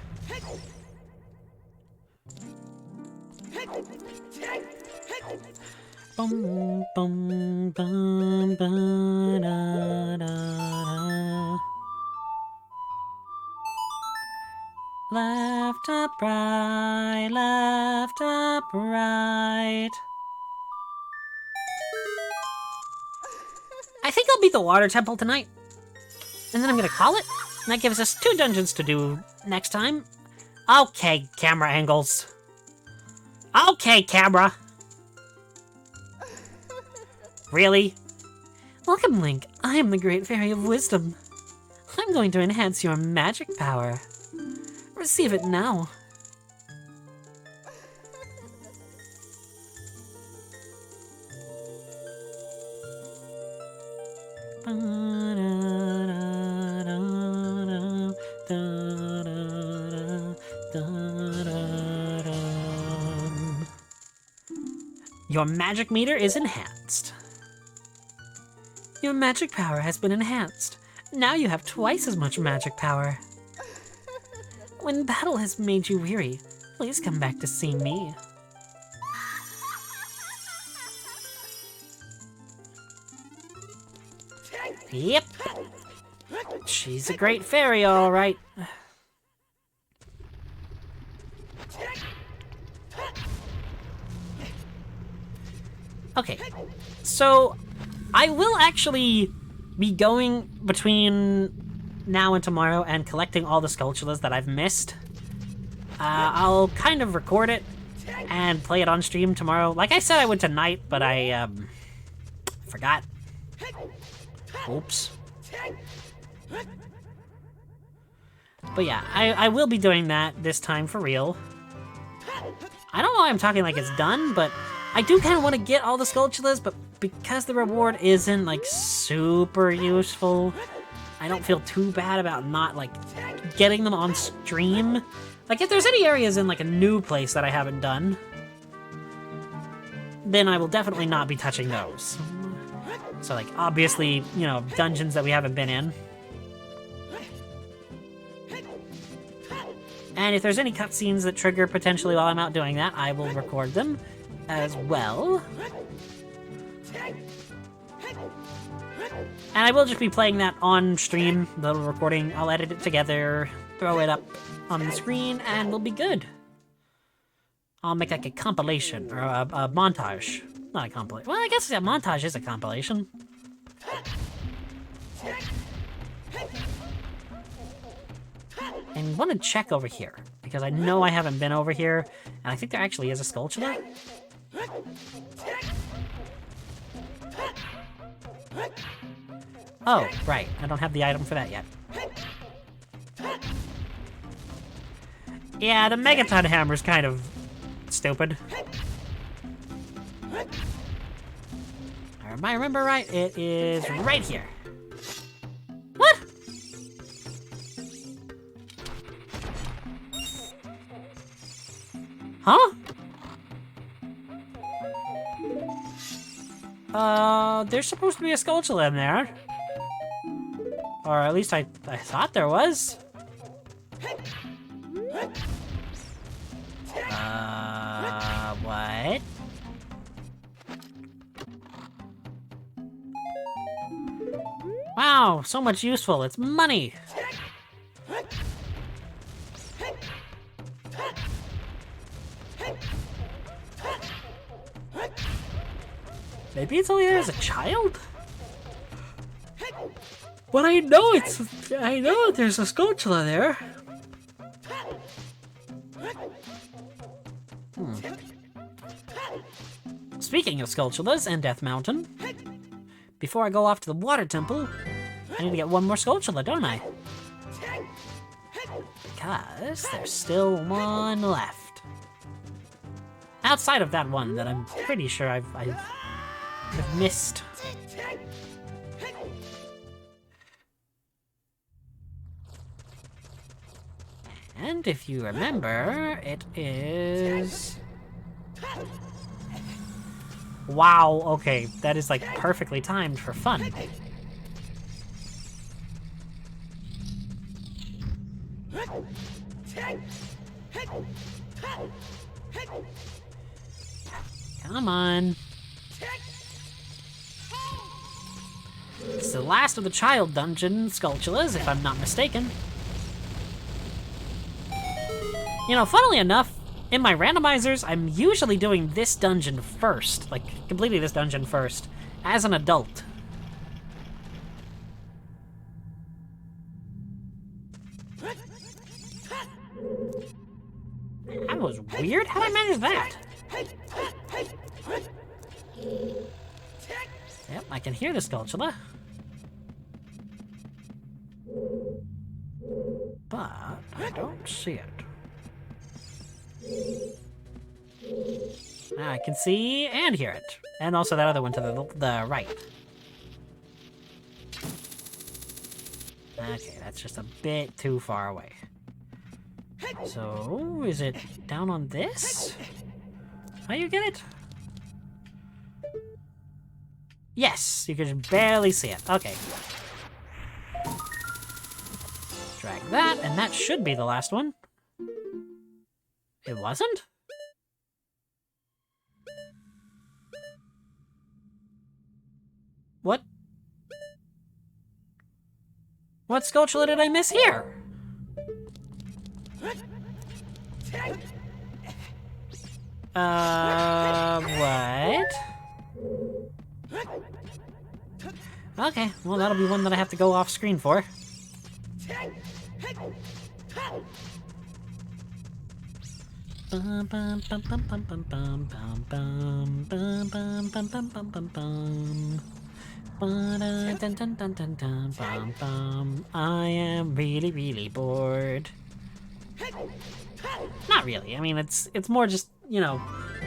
Bum, bum, bum, ba, da, da, da. Left up, right, left up, right. I think I'll beat the water temple tonight. And then I'm gonna call it. And that gives us 2 dungeons to do next time. Okay, camera angles. Okay, camera. Really? Welcome, Link. I am the Great Fairy of Wisdom. I'm going to enhance your magic power. Receive it now. Your magic meter is enhanced. Your magic power has been enhanced. Now you have twice as much magic power. When battle has made you weary, Please come back to see me. Yep. She's a great fairy, all right. Okay, so I will actually be going between now and tomorrow and collecting all the Skulltulas that I've missed. I'll kind of record it and play it on stream tomorrow. Like I said, I would tonight, but I forgot. Oops. But yeah, I will be doing that this time for real. I don't know why I'm talking like it's done, but I do kind of want to get all the Skulltulas, but because the reward isn't, like, super useful, I don't feel too bad about not, like, getting them on stream. Like, if there's any areas in, like, a new place that I haven't done, then I will definitely not be touching those. So, like, obviously, you know, dungeons that we haven't been in. And if there's any cutscenes that trigger potentially while I'm out doing that, I will record them as well. And I will just be playing that on stream, the little recording. I'll edit it together, throw it up on the screen, and we'll be good. I'll make like a compilation, or a montage. Not a compilation. Well, I guess a montage is a compilation. And want to check over here, because I know I haven't been over here, and I think there actually is a Skulltula. Oh, right. I don't have the item for that yet. Yeah, the Megaton Hammer's kind of stupid. If I remember right, it is right here. What? Huh? There's supposed to be a Skulltula in there. Or at least I thought there was. What? Wow, so much useful. It's money. Maybe it's only there as a child? But I know there's a Skulltula there. Speaking of Skulltulas and Death Mountain, before I go off to the Water Temple, I need to get one more Skulltula, don't I? Because there's still one left. Outside of that one that I'm pretty sure I've missed. And if you remember, it is... Wow, okay, that is like perfectly timed for fun. Come on. It's the last of the child dungeon Skulltulas, if I'm not mistaken. You know, funnily enough, in my randomizers, I'm usually doing this dungeon first, like, completely this dungeon first, as an adult. That was weird. How did I manage that? Yep, I can hear the Skulltula. But I don't see it. Now I can see and hear it. And also that other one to the right. Okay, that's just a bit too far away. So, is it down on this? How you get it? Yes, you can barely see it. Okay. Drag that, and that should be the last one. It wasn't? What? What Skulltula did I miss here? What? Okay, well that'll be one that I have to go off screen for. I am really, really bored. Not really. I mean, it's more just, you know,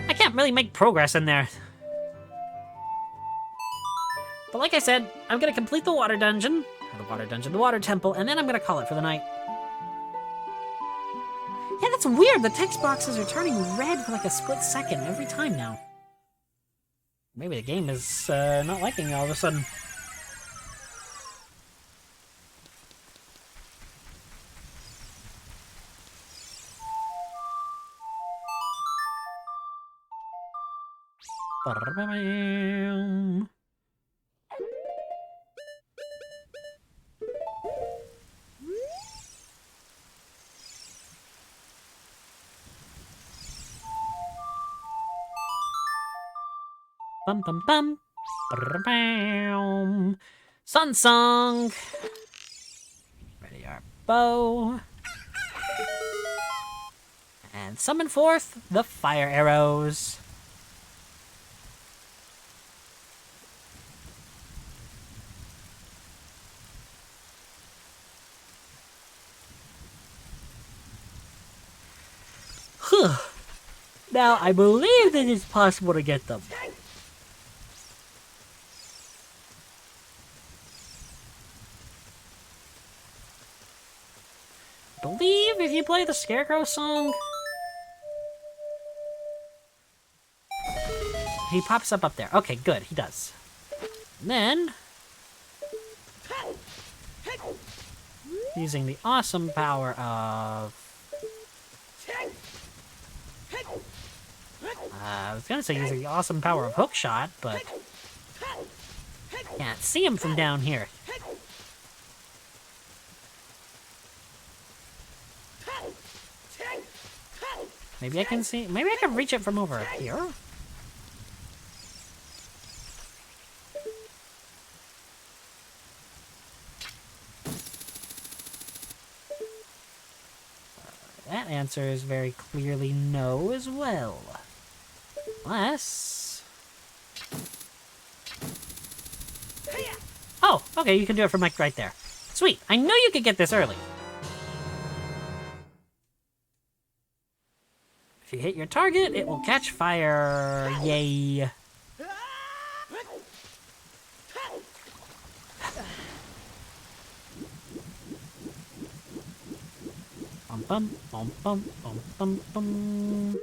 I can't really make progress in there. But like I said, I'm gonna complete the water dungeon, the water temple, and then I'm gonna call it for the night. Yeah, that's weird. The text boxes are turning red for like a split second every time now. Maybe the game is not liking me all of a sudden. Ba-da-ba-bam. Bum bum bum. Ba-da-bam. Sun Song. Ready our bow. And summon forth the fire arrows. Now, I believe that it's possible to get them. I believe if you play the Scarecrow song, he pops up there. Okay, good, he does. And then, using the awesome power of... I was gonna say using the awesome power of Hookshot, but can't see him from down here. Maybe I can see. Maybe I can reach it from over here. That answer is very clearly no as well. Unless... Oh, okay, you can do it from like right there. Sweet, I knew you could get this early. If you hit your target, it will catch fire. Yay. Bum bum bum bum bum bum bum.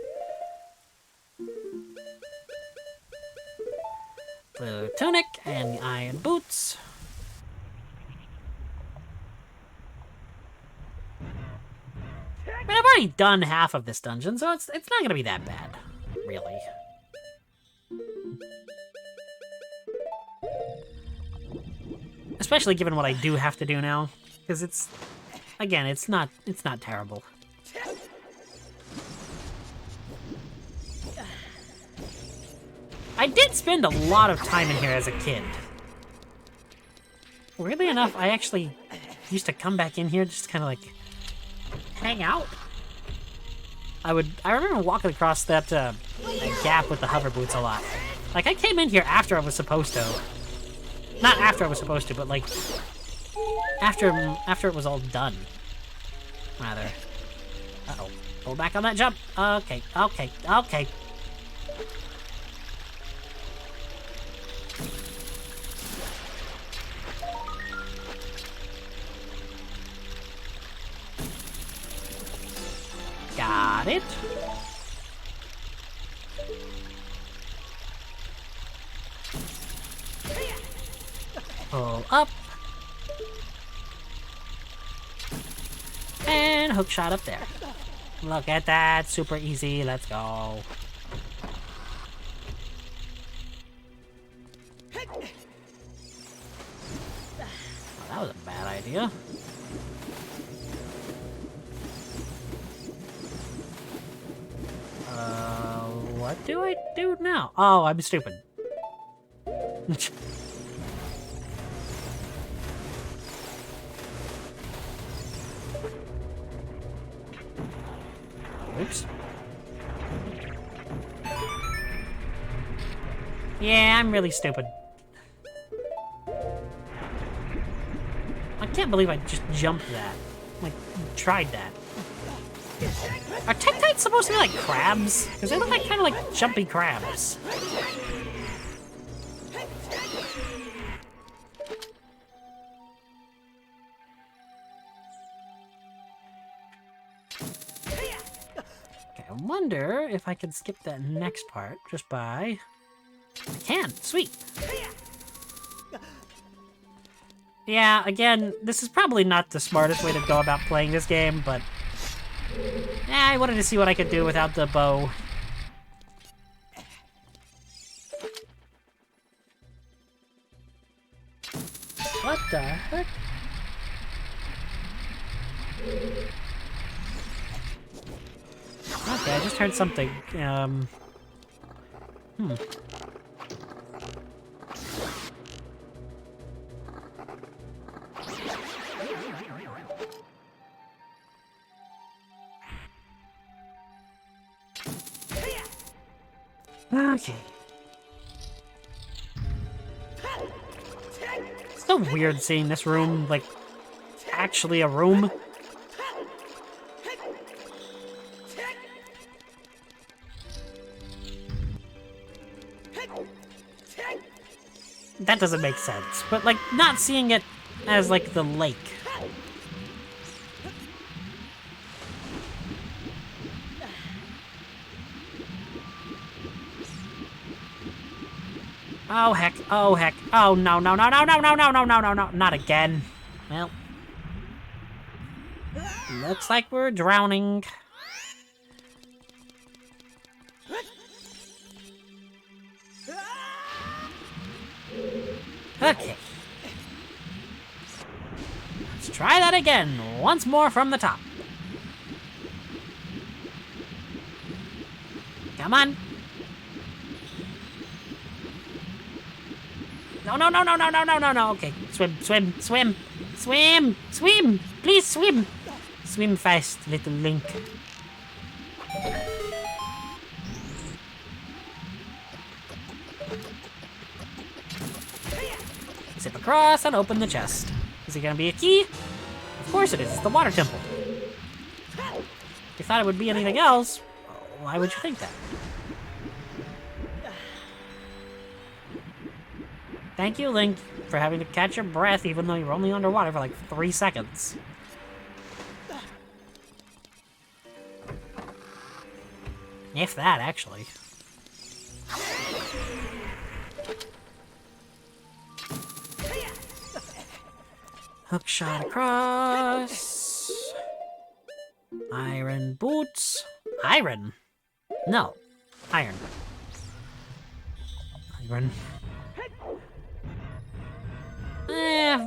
The tunic and the iron boots. I mean, I've already done half of this dungeon, so it's not gonna be that bad, really. Especially given what I do have to do now, because it's, again, it's not terrible. I did spend a lot of time in here as a kid. Weirdly enough, I actually used to come back in here just kind of like hang out. I remember walking across that gap with the hover boots a lot. Like, I came in here after I was supposed to. Not after I was supposed to, but like after it was all done. Rather. Uh-oh. Pull back on that jump. Okay, okay, okay. Got it. Pull up. And hook shot up there. Look at that. Super easy. Let's go. Oh, that was a bad idea. What do I do now? Oh, I'm stupid. Oops. Yeah, I'm really stupid. I can't believe I just jumped that. Like, tried that. Are Tektites supposed to be like crabs? Because they look like kind of like jumpy crabs. Okay, I wonder if I can skip that next part just by... I can! Sweet! Yeah, again, this is probably not the smartest way to go about playing this game, but... I wanted to see what I could do without the bow. What the heck? Okay, I just heard something. Okay. It's so weird seeing this room, like, actually a room. That doesn't make sense, but, like, not seeing it as, like, the lake. Oh heck, oh heck, oh no, no, no, no, no, no, no, no, no, no, no, not again. Well, looks like we're drowning. Okay. Let's try that again, once more from the top. Come on. No, no, no, no, no, no, no, no, no. Okay, swim, swim, swim, swim, swim. Please swim. Swim fast, little Link. Zip across and open the chest. Is it gonna be a key? Of course it is. It's the water temple. If you thought it would be anything else, why would you think that? Thank you, Link, for having to catch your breath even though you're only underwater for like 3 seconds. If that, actually. Hook shot across. Iron boots. Iron? No. Iron. Iron.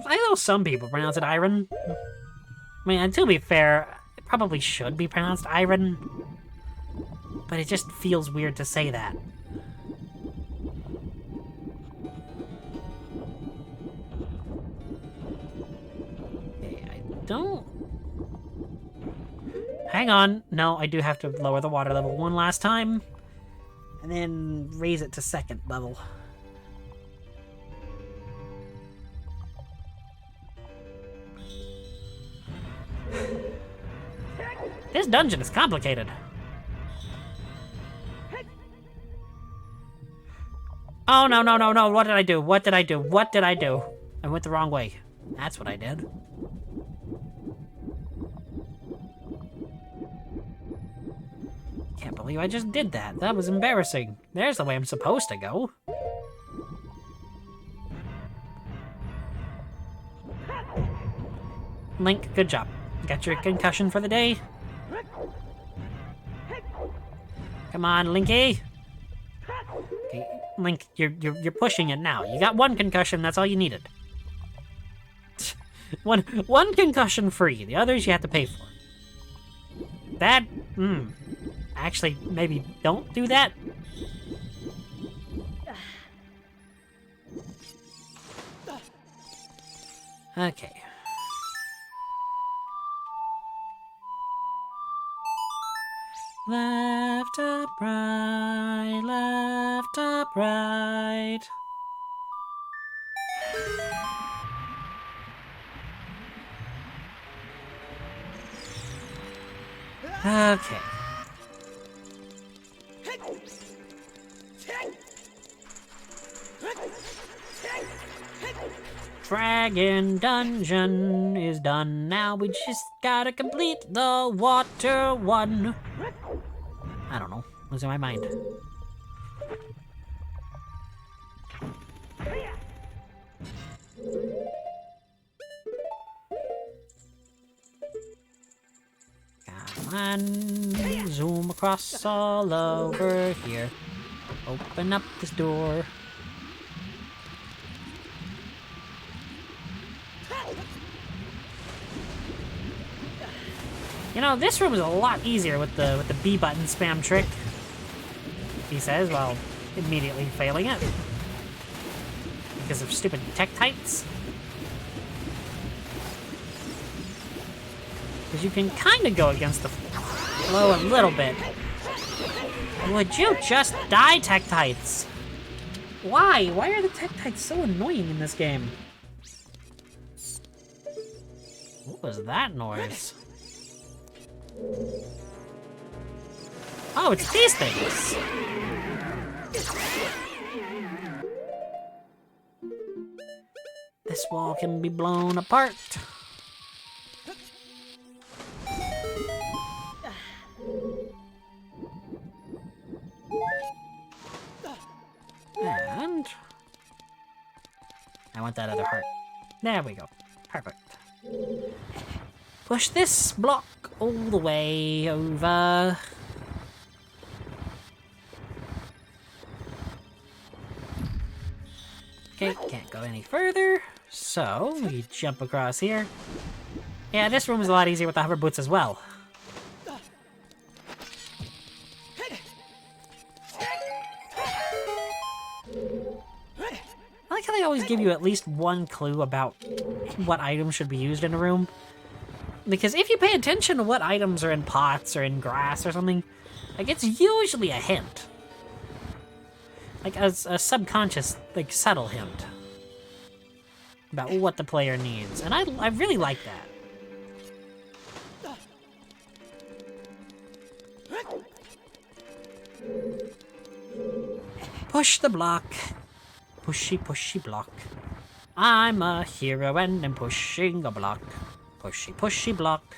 I know some people pronounce it iron. I mean, to be fair, it probably should be pronounced iron. But it just feels weird to say that. Okay, I don't... Hang on. No, I do have to lower the water level one last time. And then raise it to 2nd level. This dungeon is complicated. Oh, no, no, no, no. What did I do? What did I do? What did I do? I went the wrong way. That's what I did. Can't believe I just did that. That was embarrassing. There's the way I'm supposed to go. Link, good job. Got your concussion for the day? Come on, Linky. Okay, Link, you're pushing it now. You got one concussion, that's all you needed. One concussion free, the others you have to pay for. That, actually, maybe don't do that. Okay. Left, up, right, left, up, right. Okay. Dragon dungeon is done. Now we just gotta complete the water one. I don't know. Losing my mind. Come on. Zoom across all over here. Open up this door. You know, this room is a lot easier with the B button spam trick, he says, while immediately failing it. Because of stupid Tektites. Because you can kind of go against the flow a little bit. Would you just die, Tektites? Why? Why are the Tektites so annoying in this game? What was that noise? Oh, it's these things! This wall can be blown apart. And... I want that other heart. There we go. Perfect. Push this block all the way over. Okay, can't go any further. So, we jump across here. Yeah, this room is a lot easier with the hover boots as well. I like how they always give you at least one clue about what items should be used in a room. Because if you pay attention to what items are in pots or in grass or something, like, it's usually a hint. Like, a subconscious, like, subtle hint about what the player needs. And I really like that. Push the block. Pushy, pushy block. I'm a hero and I'm pushing a block. Pushy, pushy block.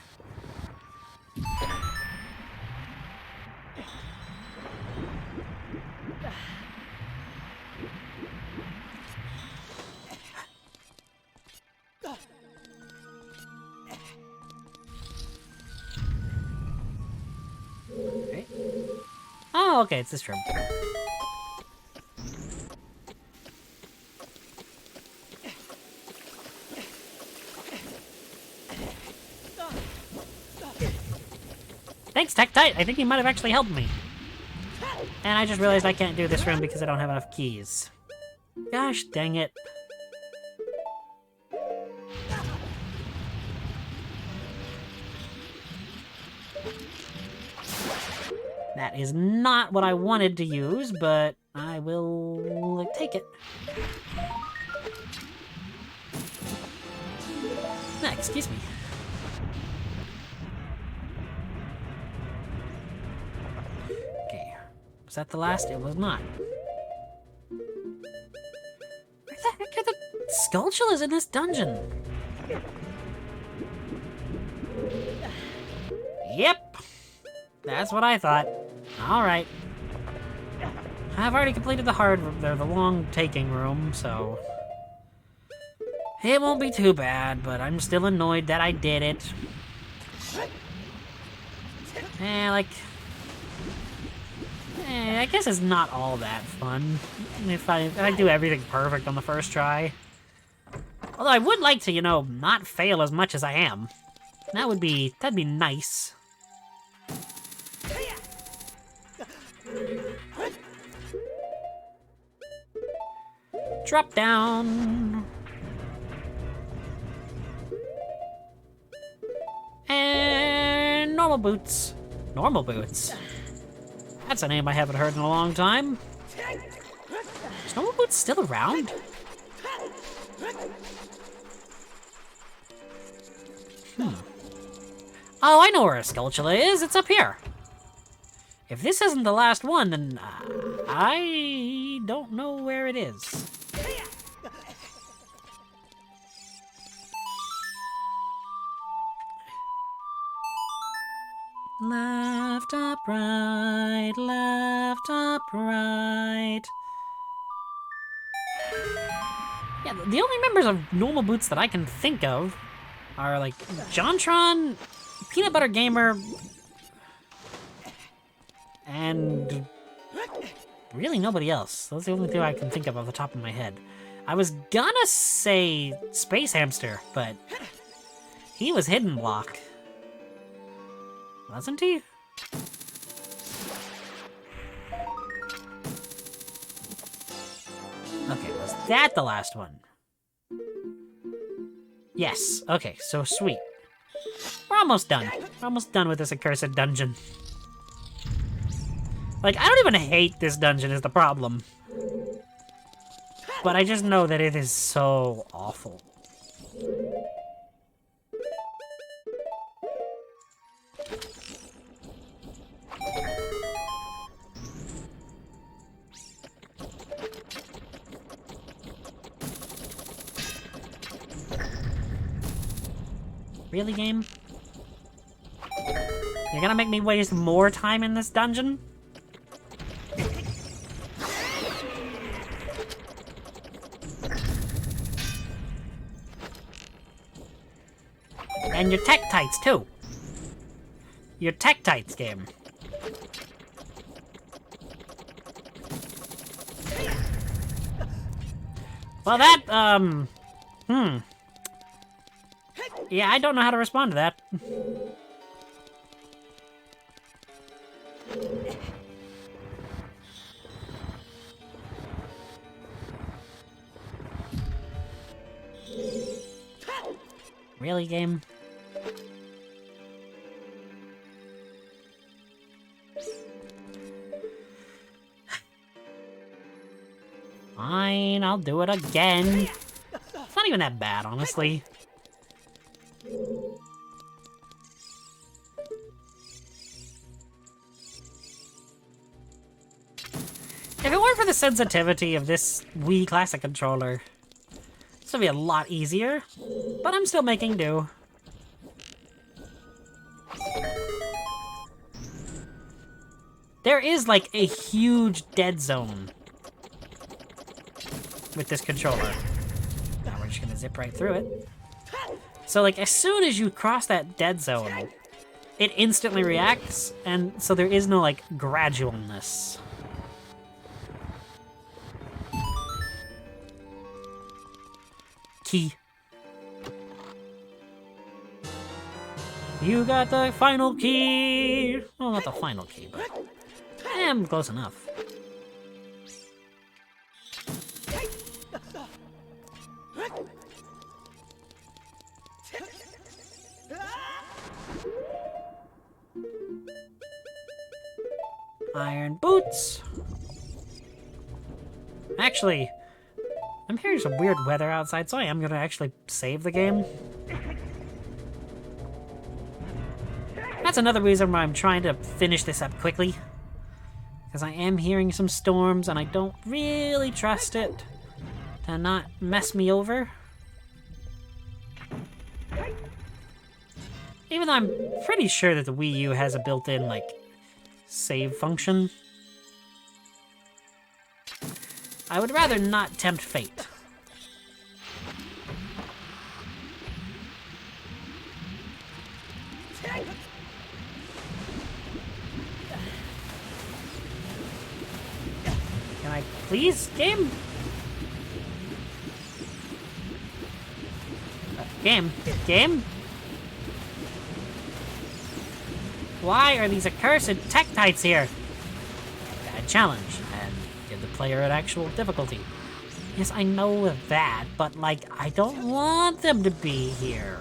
Okay. Oh, okay, it's this room. Thanks, Tektite. I think you might have actually helped me. And I just realized I can't do this room because I don't have enough keys. Gosh dang it. That is not what I wanted to use, but I will take it. Excuse me. Okay. Was that the last? It was not. Where the heck are the Skulltulas in this dungeon? Yep. That's what I thought. Alright. I've already completed the long taking room, so... it won't be too bad, but I'm still annoyed that I did it. I guess it's not all that fun if I do everything perfect on the first try. Although I would like to, you know, not fail as much as I am. That'd be nice. Drop down. And normal boots. Normal boots. That's a name I haven't heard in a long time. Is normal boots still around? Oh, I know where a Skulltula is. It's up here. If this isn't the last one, then I don't know where it is. Left, up, right, left, up, right. Yeah, the only members of normal boots that I can think of are like JonTron, Peanut Butter Gamer, and really nobody else. Those are the only two I can think of off the top of my head. I was gonna say Space Hamster, but he was Hidden Block. Wasn't he? Okay, was that the last one? Yes, okay, so sweet. We're almost done. We're almost done with this accursed dungeon. Like, I don't even hate this dungeon is the problem. But I just know that it is so awful. Really, game? You're gonna make me waste more time in this dungeon? And your Tektites, too. Your Tektites game. Well, that, yeah, I don't know how to respond to that. Really, game? Fine, I'll do it again. It's not even that bad, honestly. If it weren't for the sensitivity of this Wii Classic controller, this would be a lot easier, but I'm still making do. There is like a huge dead zone with this controller. Now we're just gonna zip right through it. So like as soon as you cross that dead zone, it instantly reacts, and so there is no like gradualness. Key. You got the final key! Well, not the final key, but I'm close enough. Iron boots. Actually, I'm hearing some weird weather outside, so I am gonna actually save the game. That's another reason why I'm trying to finish this up quickly. Because I am hearing some storms, and I don't really trust it to not mess me over. Even though I'm pretty sure that the Wii U has a built-in, like, save function. I would rather not tempt fate. please, game? Game? Game? Why are these accursed Tektites here? Bad challenge, and give the player an actual difficulty. Yes, I know that, but, like, I don't want them to be here.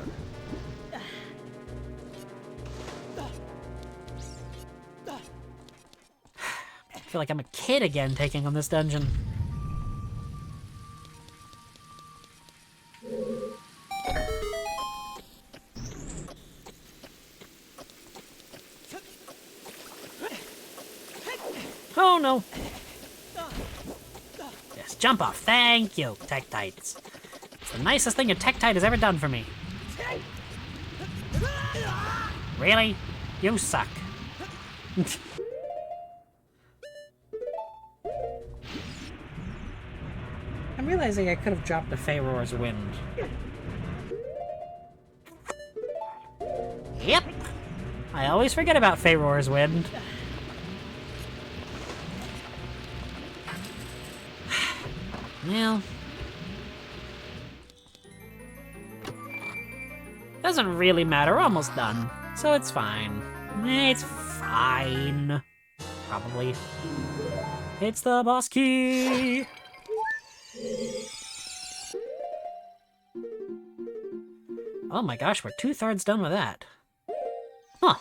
I feel like I'm a kid again taking on this dungeon. Oh no! Yes, jump off. Thank you, Tektites. It's the nicest thing a Tektite has ever done for me. Really? You suck. I'm realizing I could have dropped the Pharaoh's Wind. Yep! I always forget about Pharaoh's Wind. Well... doesn't really matter, we're almost done. So it's fine. It's fine. Probably. It's the boss key! Oh my gosh, we're 2/3 done with that. Huh.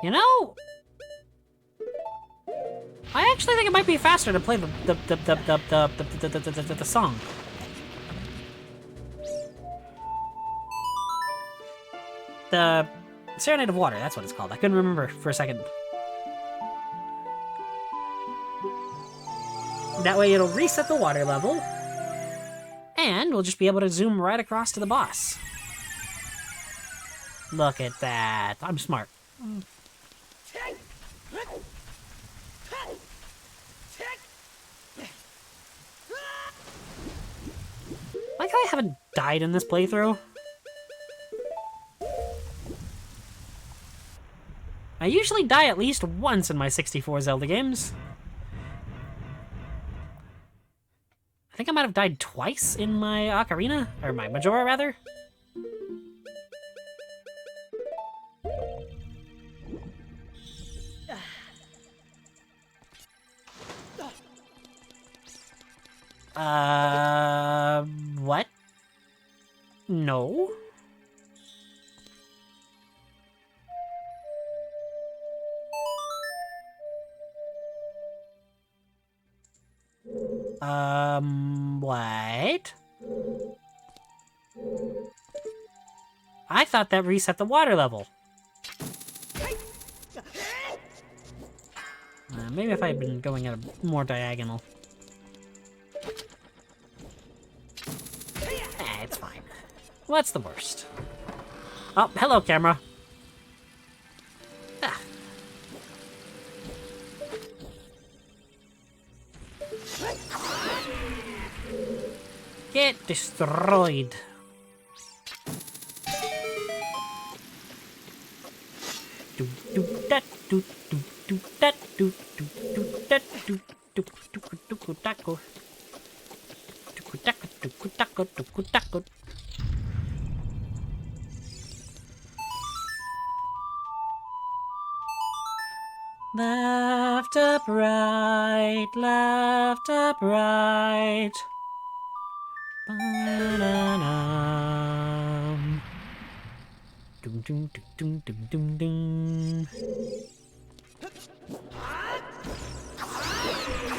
You know, I actually think it might be faster to play the song. The Serenade of Water, that's what it's called. I couldn't remember for a second. That way it'll reset the water level, and we'll just be able to zoom right across to the boss. Look at that. I'm smart. Like how I haven't died in this playthrough. I usually die at least once in my 64 Zelda games. I think I might have died twice in my Ocarina, or my Majora rather. What? No. What? I thought that reset the water level. Maybe if I had been going at a more diagonal. It's fine. What's the worst? Oh, hello, camera. Ah. Get destroyed. Do do that do do do that do do do that do do do do taco. Left up, right, left up, right. Ba-da-dum. Dum dum dum dum dum dum.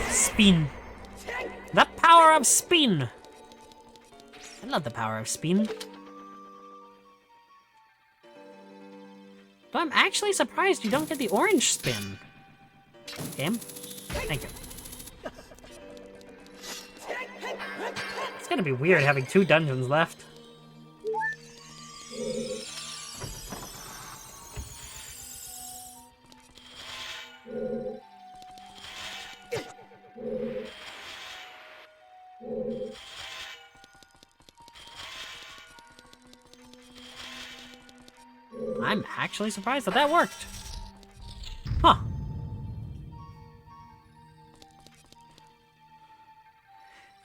Spin. The power of spin. I love the power of spin. But I'm actually surprised you don't get the orange spin. Game? Thank you. It's gonna be weird having 2 dungeons left. I'm actually surprised that that worked. Huh.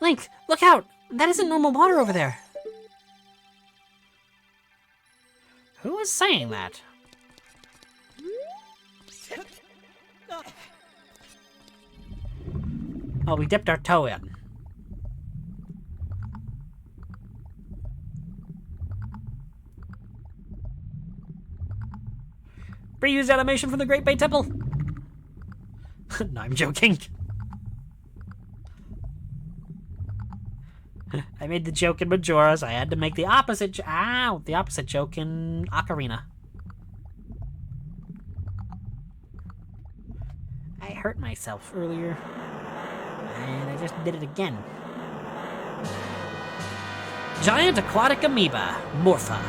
Link, look out! That isn't normal water over there. Who is saying that? Oh, we dipped our toe in. Reused animation from the Great Bay Temple. No, I'm joking. I made the joke in Majora's. I had to make the opposite the opposite joke in Ocarina. I hurt myself earlier. And I just did it again. Giant aquatic amoeba, Morpha.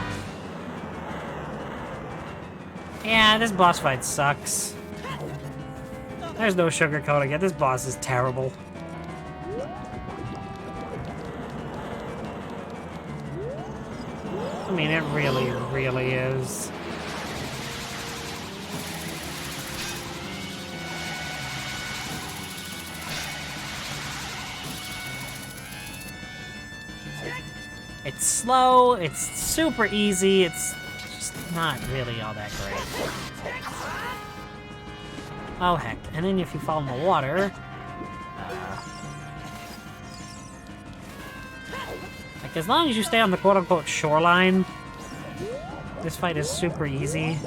Yeah, this boss fight sucks. There's no sugarcoating it. This boss is terrible. I mean, it really, really is. It's slow, it's super easy, it's just not really all that great. Oh heck, and then if you fall in the water... like, as long as you stay on the quote-unquote shoreline, this fight is super easy.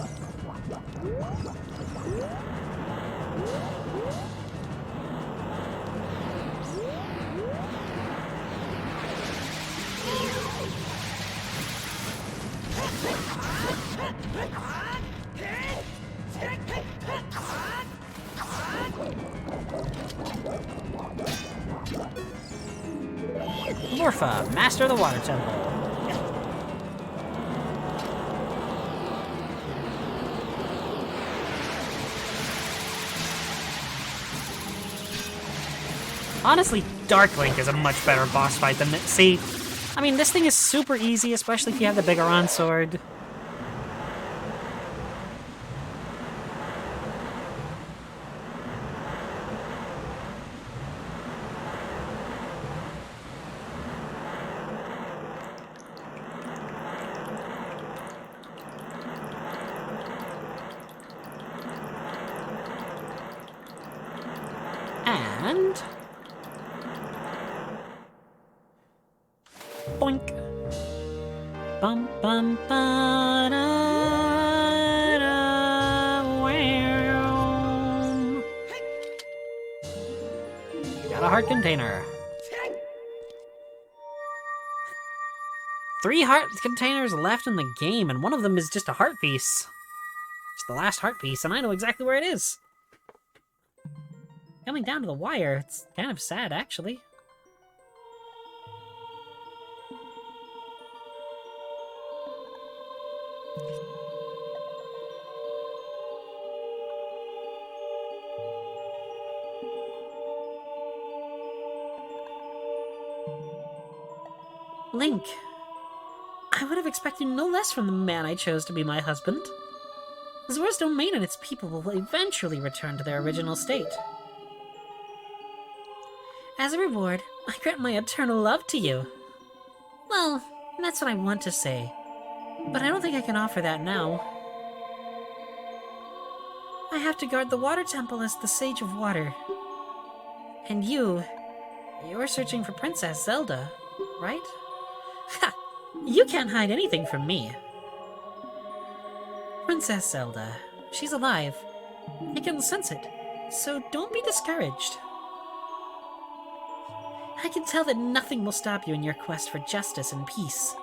Morpha, Master of the Water Temple. Honestly, Dark Link is a much better boss fight than this. See, I mean, this thing is super easy, especially if you have the Bigoron sword. And... boink. Bum bum ba da da wow. Got a heart container. 3 heart containers left in the game, and one of them is just a heart piece. It's the last heart piece, and I know exactly where it is. Coming down to the wire, it's kind of sad, actually. Link, I would have expected no less from the man I chose to be my husband. Zora's domain and its people will eventually return to their original state. As a reward, I grant my eternal love to you. Well, that's what I want to say, but I don't think I can offer that now. I have to guard the water temple as the Sage of Water. And you're searching for Princess Zelda, right? Ha! You can't hide anything from me. Princess Zelda, she's alive. I can sense it, so don't be discouraged. I can tell that nothing will stop you in your quest for justice and peace.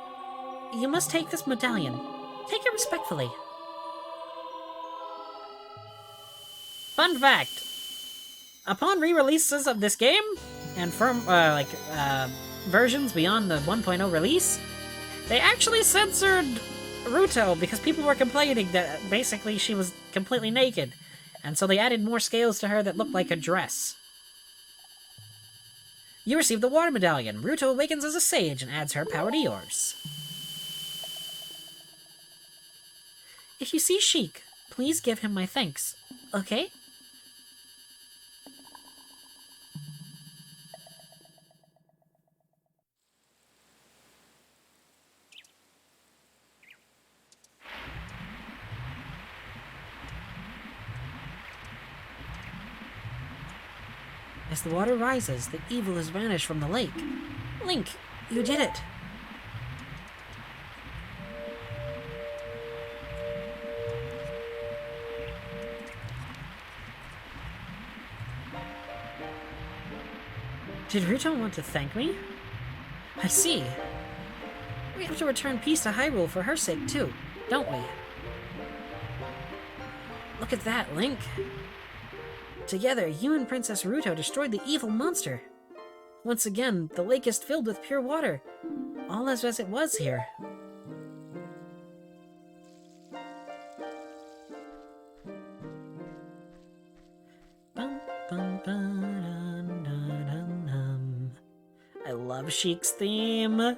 You must take this medallion. Take it respectfully. Fun fact. Upon re-releases of this game, and from, versions beyond the 1.0 release, they actually censored Ruto because people were complaining that basically she was completely naked, and so they added more scales to her that looked like a dress. You receive the Water Medallion. Ruto awakens as a sage and adds her power to yours. If you see Sheik, please give him my thanks, okay? As the water rises, the evil has vanished from the lake. Link, you did it! Did Ruto want to thank me? I see. We have to return peace to Hyrule for her sake, too, don't we? Look at that, Link. Together, you and Princess Ruto destroyed the evil monster. Once again, the lake is filled with pure water, all as it was here. Bum, bum, ba-dum, dum, dum. I love Sheik's theme.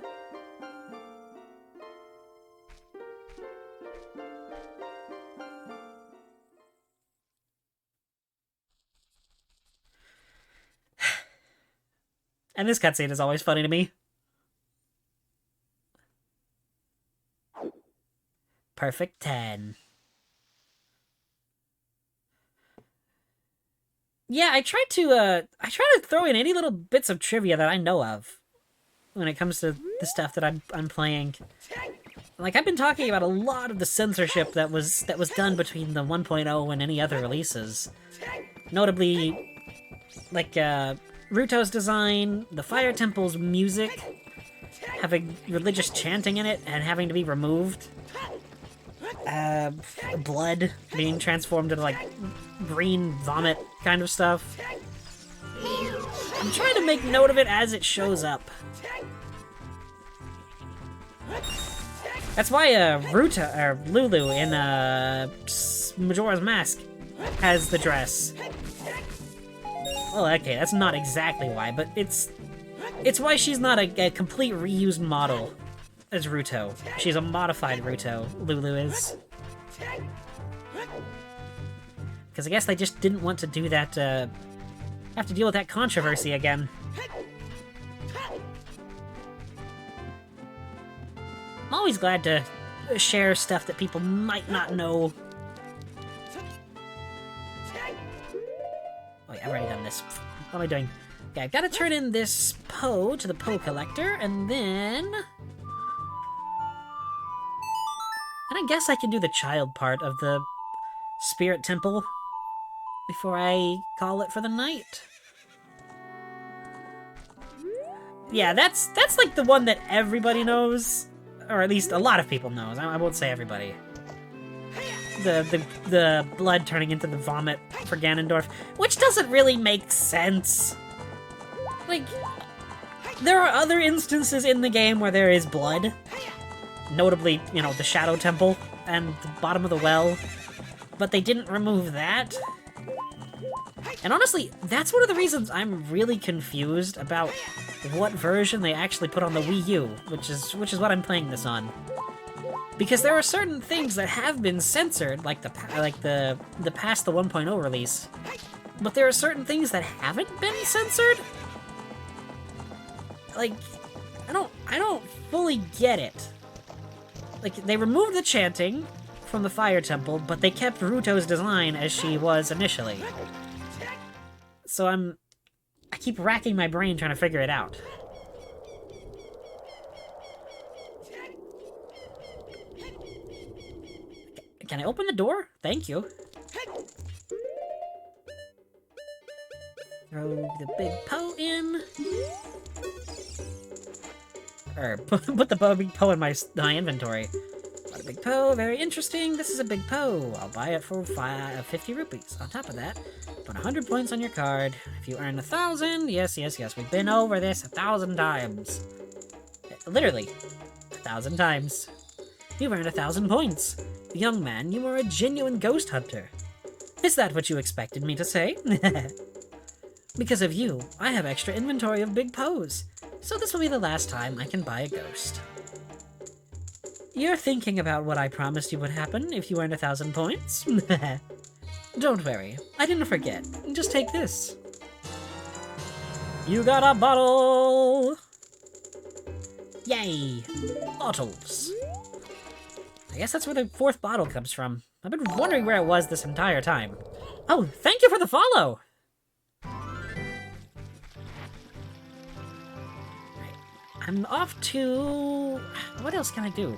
And this cutscene is always funny to me. Perfect 10. Yeah, I try to throw in any little bits of trivia that I know of when it comes to the stuff that I'm playing. Like, I've been talking about a lot of the censorship that was done between the 1.0 and any other releases. Notably, like, Ruto's design, the Fire Temple's music, having religious chanting in it and having to be removed. Blood being transformed into, like, green vomit kind of stuff. I'm trying to make note of it as it shows up. That's why, Lulu in, Majora's Mask has the dress. Well, okay, that's not exactly why, but it's why she's not a complete reused model as Ruto. She's a modified Ruto, Lulu is. Because I guess they just didn't want to do that, have to deal with that controversy again. I'm always glad to share stuff that people might not know. Oh yeah, I've already done this. What am I doing? Okay, I've got to turn in this Poe to the Poe Collector, and then... And I guess I can do the child part of the Spirit Temple before I call it for the night. Yeah, that's like the one that everybody knows, or at least a lot of people knows. I won't say everybody. The blood turning into the vomit for Ganondorf, which doesn't really make sense. Like, there are other instances in the game where there is blood. Notably, you know, the Shadow Temple and the bottom of the well. But they didn't remove that. And honestly, that's one of the reasons I'm really confused about what version they actually put on the Wii U, which is what I'm playing this on. Because there are certain things that have been censored, like the past the 1.0 release, but there are certain things that haven't been censored. Like, I don't fully get it. Like, they removed the chanting from the Fire Temple, but they kept Ruto's design as she was initially. So I keep racking my brain trying to figure it out. Can I open the door? Thank you. Throw the big Poe in. Or put the big Poe in my inventory. Got a big Poe, very interesting. This is a big Poe. I'll buy it for 50 rupees. On top of that, put 100 points on your card. If you earn 1,000, yes. We've been over this 1,000 times. Literally, 1,000 times. You've earned 1,000 points. Young man, you are a genuine ghost hunter. Is that what you expected me to say? Because of you, I have extra inventory of big Poes. So this will be the last time I can buy a ghost. You're thinking about what I promised you would happen if you earned 1,000 points? Don't worry, I didn't forget. Just take this. You got a bottle! Yay! Bottles. I guess that's where the 4th bottle comes from. I've been wondering where it was this entire time. Oh, thank you for the follow! Right. I'm off to... What else can I do?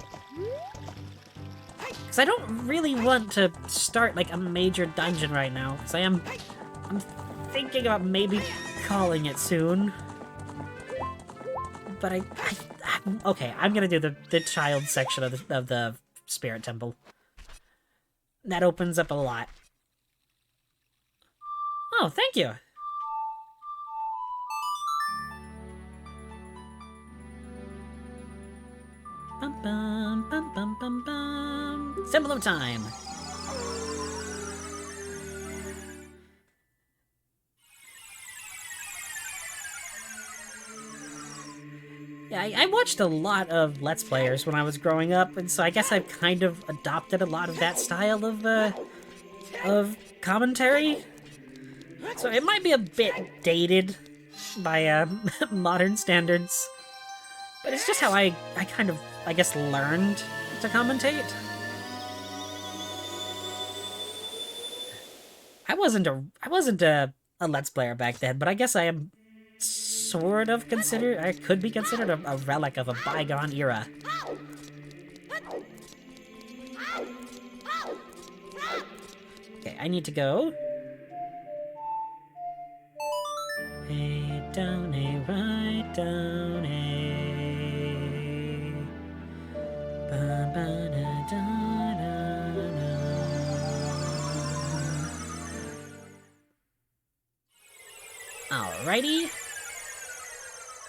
Because I don't really want to start, like, a major dungeon right now. Because I'm thinking about maybe calling it soon. But okay, I'm gonna do the child section of the Spirit Temple. That opens up a lot. Oh, thank you! Bum bum bum bum bum bum. Symbol of time! Yeah, I watched a lot of Let's Players when I was growing up, and so I guess I've kind of adopted a lot of that style of commentary. So it might be a bit dated by modern standards, but it's just how I kind of, I guess, learned to commentate. I wasn't a Let's Player back then, but I guess I am sort of considered, I could be considered a relic of a bygone era. Okay, I need to go. A down, a right down, a ba ba da da da. Alrighty.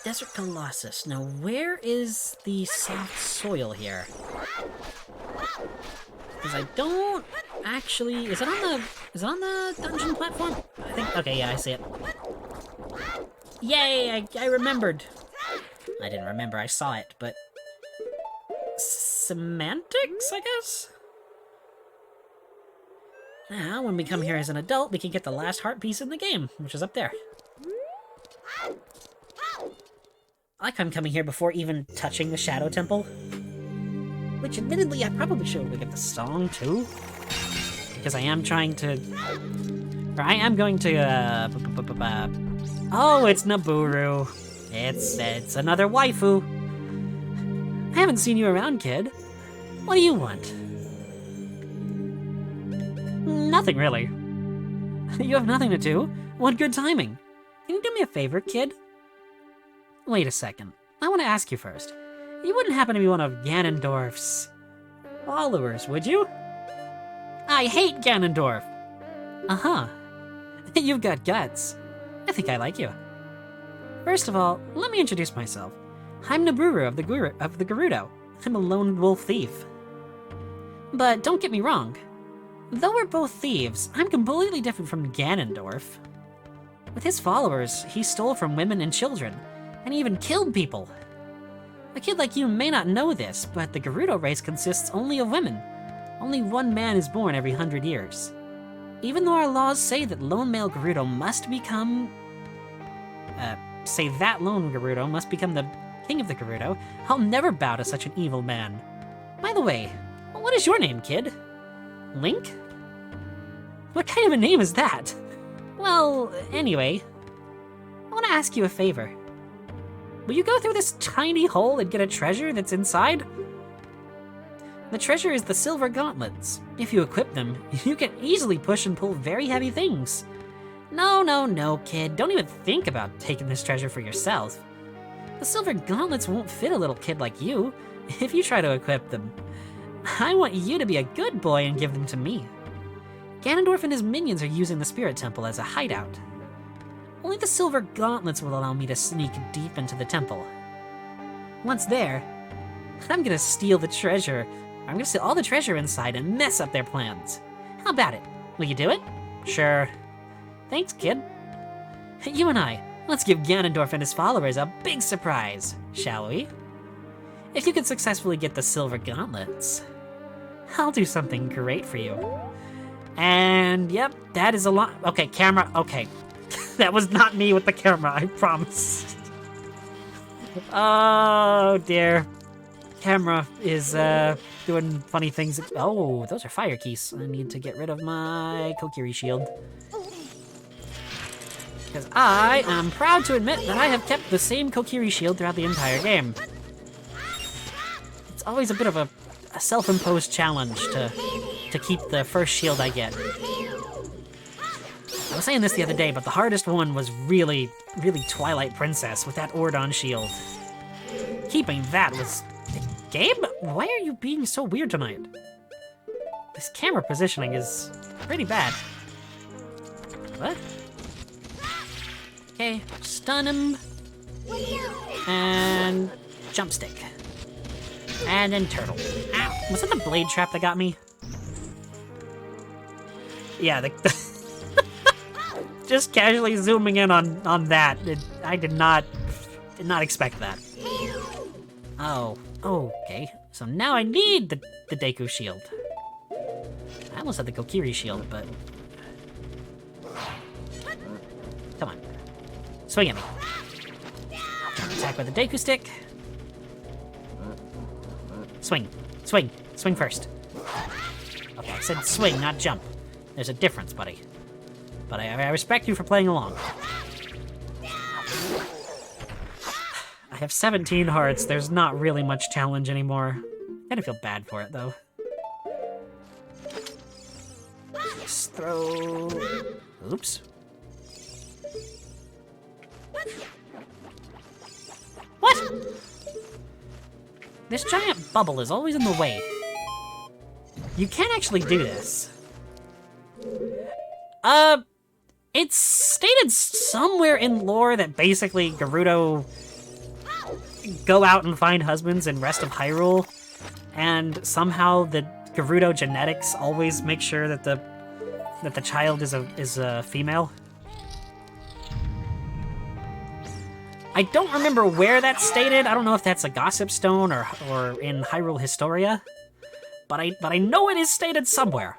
Desert Colossus. Now, where is the soft soil here? Because I don't actually... Is it on the dungeon platform? I think... Okay, yeah, I see it. Yay! I remembered. I didn't remember, I saw it, but... Semantics, I guess? Now, when we come here as an adult, we can get the last heart piece in the game, which is up there. I like I'm coming here before even touching the Shadow Temple. Which, admittedly, I probably should look at the song, too. Because I am trying to... Or I am going to, Oh, it's Naburu. It's another waifu. I haven't seen you around, kid. What do you want? Nothing, really. You have nothing to do? What good timing. Can you do me a favor, kid? Wait a second. I want to ask you first. You wouldn't happen to be one of Ganondorf's followers, would you? I hate Ganondorf! Uh-huh. You've got guts. I think I like you. First of all, let me introduce myself. I'm Naburu of the Gerudo. I'm a lone wolf thief. But don't get me wrong. Though we're both thieves, I'm completely different from Ganondorf. With his followers, he stole from women and children, and he even killed people. A kid like you may not know this, but the Gerudo race consists only of women. Only one man is born every 100 years. Even though our laws say that lone male Gerudo must become... that lone Gerudo must become the king of the Gerudo, I'll never bow to such an evil man. By the way, what is your name, kid? Link? What kind of a name is that? Well, anyway, I want to ask you a favor. Will you go through this tiny hole and get a treasure that's inside? The treasure is the silver gauntlets. If you equip them, you can easily push and pull very heavy things. No, kid. Don't even think about taking this treasure for yourself. The silver gauntlets won't fit a little kid like you if you try to equip them. I want you to be a good boy and give them to me. Ganondorf and his minions are using the Spirit Temple as a hideout. Only the silver gauntlets will allow me to sneak deep into the temple. Once there, I'm gonna steal the treasure. I'm gonna steal all the treasure inside and mess up their plans. How about it? Will you do it? Sure. Thanks, kid. You and I, let's give Ganondorf and his followers a big surprise, shall we? If you can successfully get the silver gauntlets, I'll do something great for you. And yep, that is a lot. Okay, camera, okay. That was not me with the camera, I promise. Oh dear. Camera is doing funny things. Oh, those are fire keys. I need to get rid of my Kokiri shield. Because I am proud to admit that I have kept the same Kokiri shield throughout the entire game. It's always a bit of a self-imposed challenge to keep the first shield I get. I was saying this the other day, but the hardest one was really, really Twilight Princess with that Ordon shield. Keeping that was... Gabe, why are you being so weird tonight? This camera positioning is pretty bad. What? Okay, stun him. And jump stick. And then turtle. Ow, was that the blade trap that got me? Yeah, just casually zooming in on that. I did not expect that. Oh, okay. So now I need the Deku shield. I almost had the Kokiri shield, but... Come on. Swing at me. Attack with the Deku stick. Swing. Swing. Swing first. Okay, I said swing, not jump. There's a difference, buddy. But I respect you for playing along. I have 17 hearts. There's not really much challenge anymore. I kind of feel bad for it, though. Just throw... Oops. What? This giant bubble is always in the way. You can't actually do this. It's stated somewhere in lore that basically Gerudo go out and find husbands in rest of Hyrule, and somehow the Gerudo genetics always make sure that the child is a female. I don't remember where that's stated. I don't know if that's a gossip stone or in Hyrule Historia, but I know it is stated somewhere.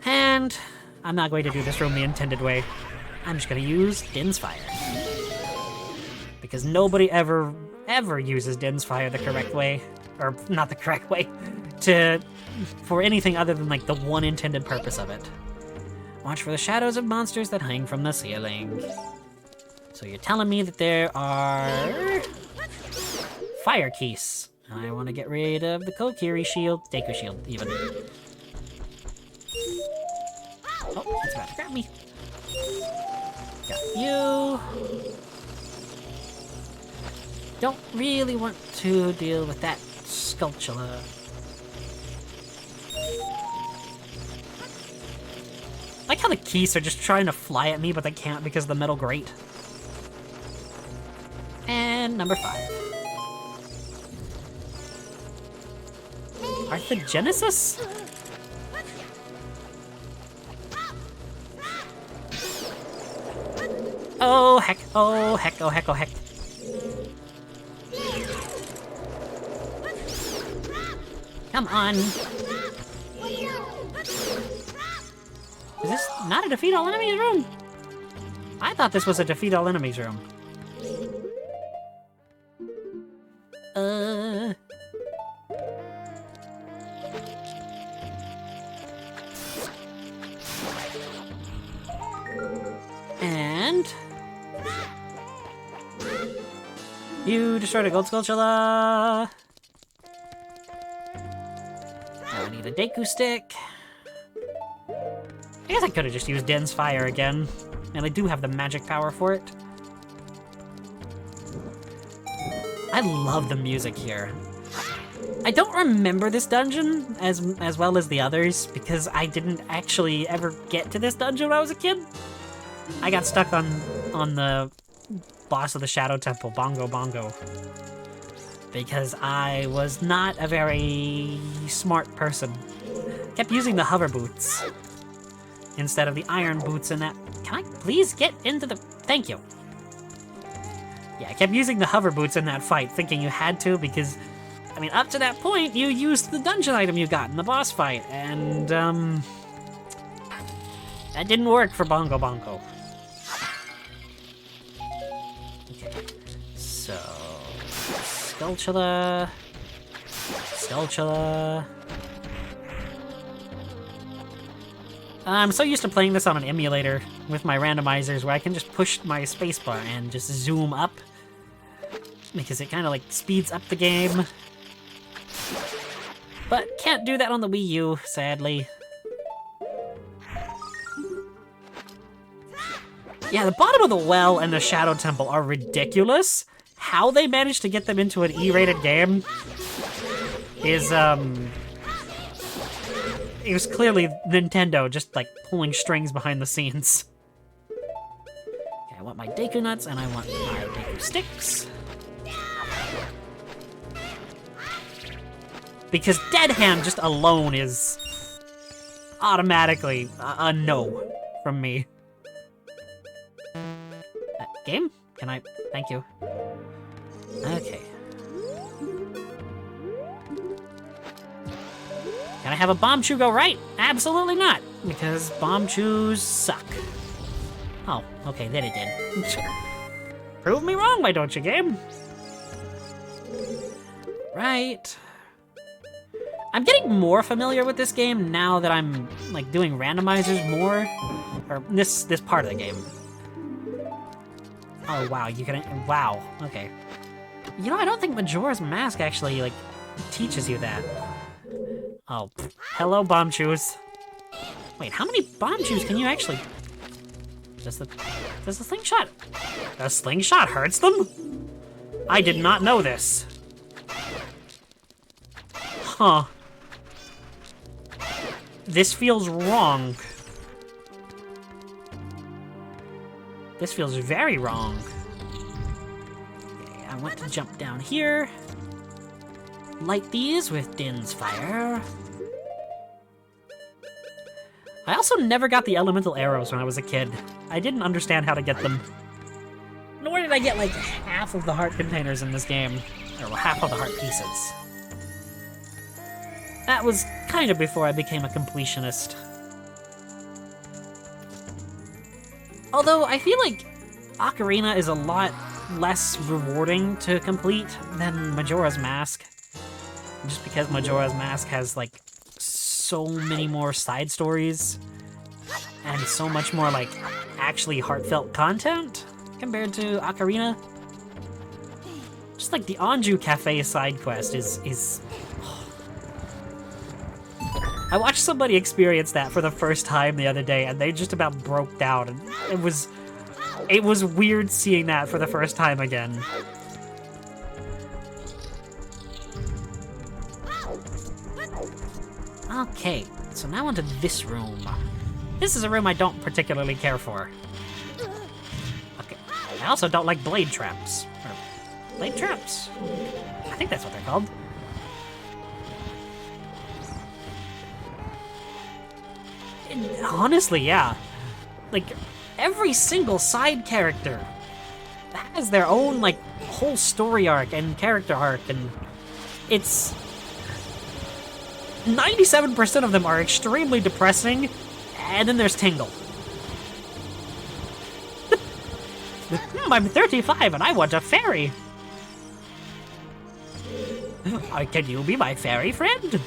And I'm not going to do this room the intended way. I'm just going to use Din's Fire. Because nobody ever uses Din's Fire the correct way. Or, not the correct way. For anything other than, like, the one intended purpose of it. Watch for the shadows of monsters that hang from the ceiling. So you're telling me that there are... fire keys. I want to get rid of the Kokiri shield. Deku shield, even. Oh, he's about to grab me. Got you. Don't really want to deal with that Skulltula. I like how the keys are just trying to fly at me, but they can't because of the metal grate. And number 5. Arthogenesis? Oh heck, oh heck, oh heck, oh heck. Come on. Is this not a defeat all enemies room? I thought this was a defeat all enemies room. And... you destroyed a gold Skulltula. I need a Deku stick. I guess I could have just used Din's Fire again. And I do have the magic power for it. I love the music here. I don't remember this dungeon as well as the others because I didn't actually ever get to this dungeon when I was a kid. I got stuck on the boss of the Shadow Temple, Bongo Bongo, because I was not a very smart person. Kept using the hover boots instead of the iron boots in that. Can I please get into the... Thank you. Yeah, I kept using the hover boots in that fight, thinking you had to, because, I mean, up to that point, you used the dungeon item you got in the boss fight, and, that didn't work for Bongo Bongo. Okay, so, Skulltula, Skulltula. I'm so used to playing this on an emulator with my randomizers where I can just push my spacebar and just zoom up because it kind of like speeds up the game. But can't do that on the Wii U, sadly. Yeah, the bottom of the well and the Shadow Temple are ridiculous. How they managed to get them into an E-rated game is, it was clearly Nintendo just, like, pulling strings behind the scenes. Okay, I want my Deku Nuts, and I want my Deku Sticks. Because Dead Hand just alone is automatically a no from me. Game? Can I? Thank you. Okay. Can I have a bomb chew go right? Absolutely not, because bomb chews suck. Oh, okay, then it did. Prove me wrong, why don't you, game? Right. I'm getting more familiar with this game now that I'm, like, doing randomizers more. Or this part of the game. Oh, wow, you can... Wow, okay. You know, I don't think Majora's Mask actually, like, teaches you that. Oh, hello, bomb chews. Wait, how many bomb chews can you actually... Does the slingshot... The slingshot hurts them? I did not know this. Huh. This feels wrong. This feels very wrong. Okay, I want to jump down here. Light these with Din's fire. I also never got the elemental arrows when I was a kid. I didn't understand how to get them. Nor did I get like half of the heart containers in this game. Or half of the heart pieces. That was kind of before I became a completionist. Although I feel like Ocarina is a lot less rewarding to complete than Majora's Mask. Just because Majora's Mask has, like, so many more side stories and so much more, like, actually heartfelt content compared to Ocarina. Just, like, the Anju Cafe side quest is... I watched somebody experience that for the first time the other day, and they just about broke down, and it was weird seeing that for the first time again. Okay, so now onto this room. This is a room I don't particularly care for. Okay, I also don't like blade traps. Or blade traps? I think that's what they're called. And honestly, yeah. Like, every single side character has their own, like, whole story arc and character arc, and it's... 97% of them are extremely depressing, and then there's Tingle. I'm 35 and I want a fairy. Can you be my fairy friend?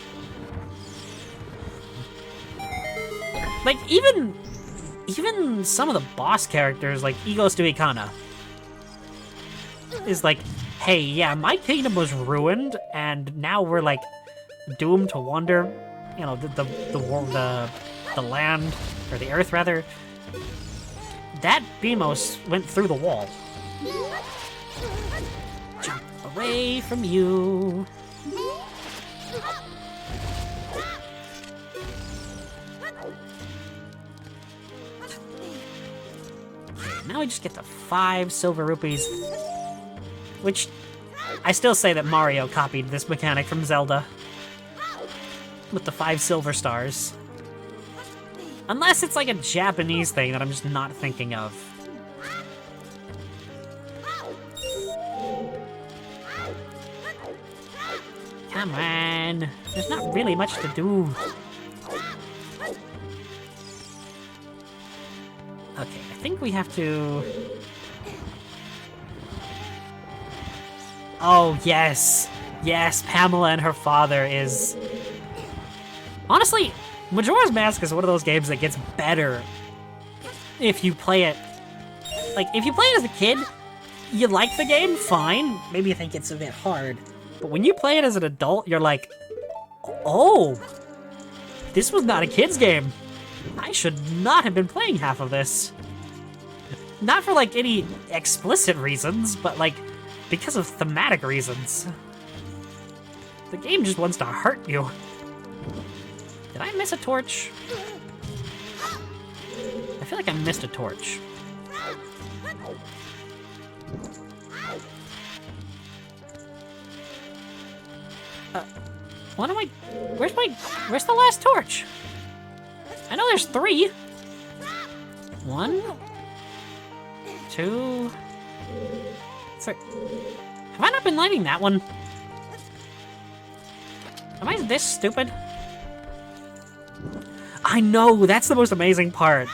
Like, even some of the boss characters, like Egos to Ikana, is like, hey, yeah, my kingdom was ruined, and now we're, like, doomed to wander, you know, the land, or the earth, rather. That Beamos went through the wall. Jump away from you. Okay, now we just get the 5 silver rupees, which I still say that Mario copied this mechanic from Zelda. With the 5 silver stars. Unless it's like a Japanese thing that I'm just not thinking of. Come on. There's not really much to do. Okay, I think we have to... Oh, yes. Yes, Pamela and her father is... Honestly, Majora's Mask is one of those games that gets better if you play it. Like, if you play it as a kid, you like the game, fine. Maybe you think it's a bit hard. But when you play it as an adult, you're like, oh, this was not a kid's game. I should not have been playing half of this. Not for, like, any explicit reasons, but, like, because of thematic reasons. The game just wants to hurt you. Did I miss a torch? I feel like I missed a torch. What am I... Where's the last torch? I know there's 3. 1, 2, 3. Have I not been lighting that one? Am I this stupid? I know, that's the most amazing part.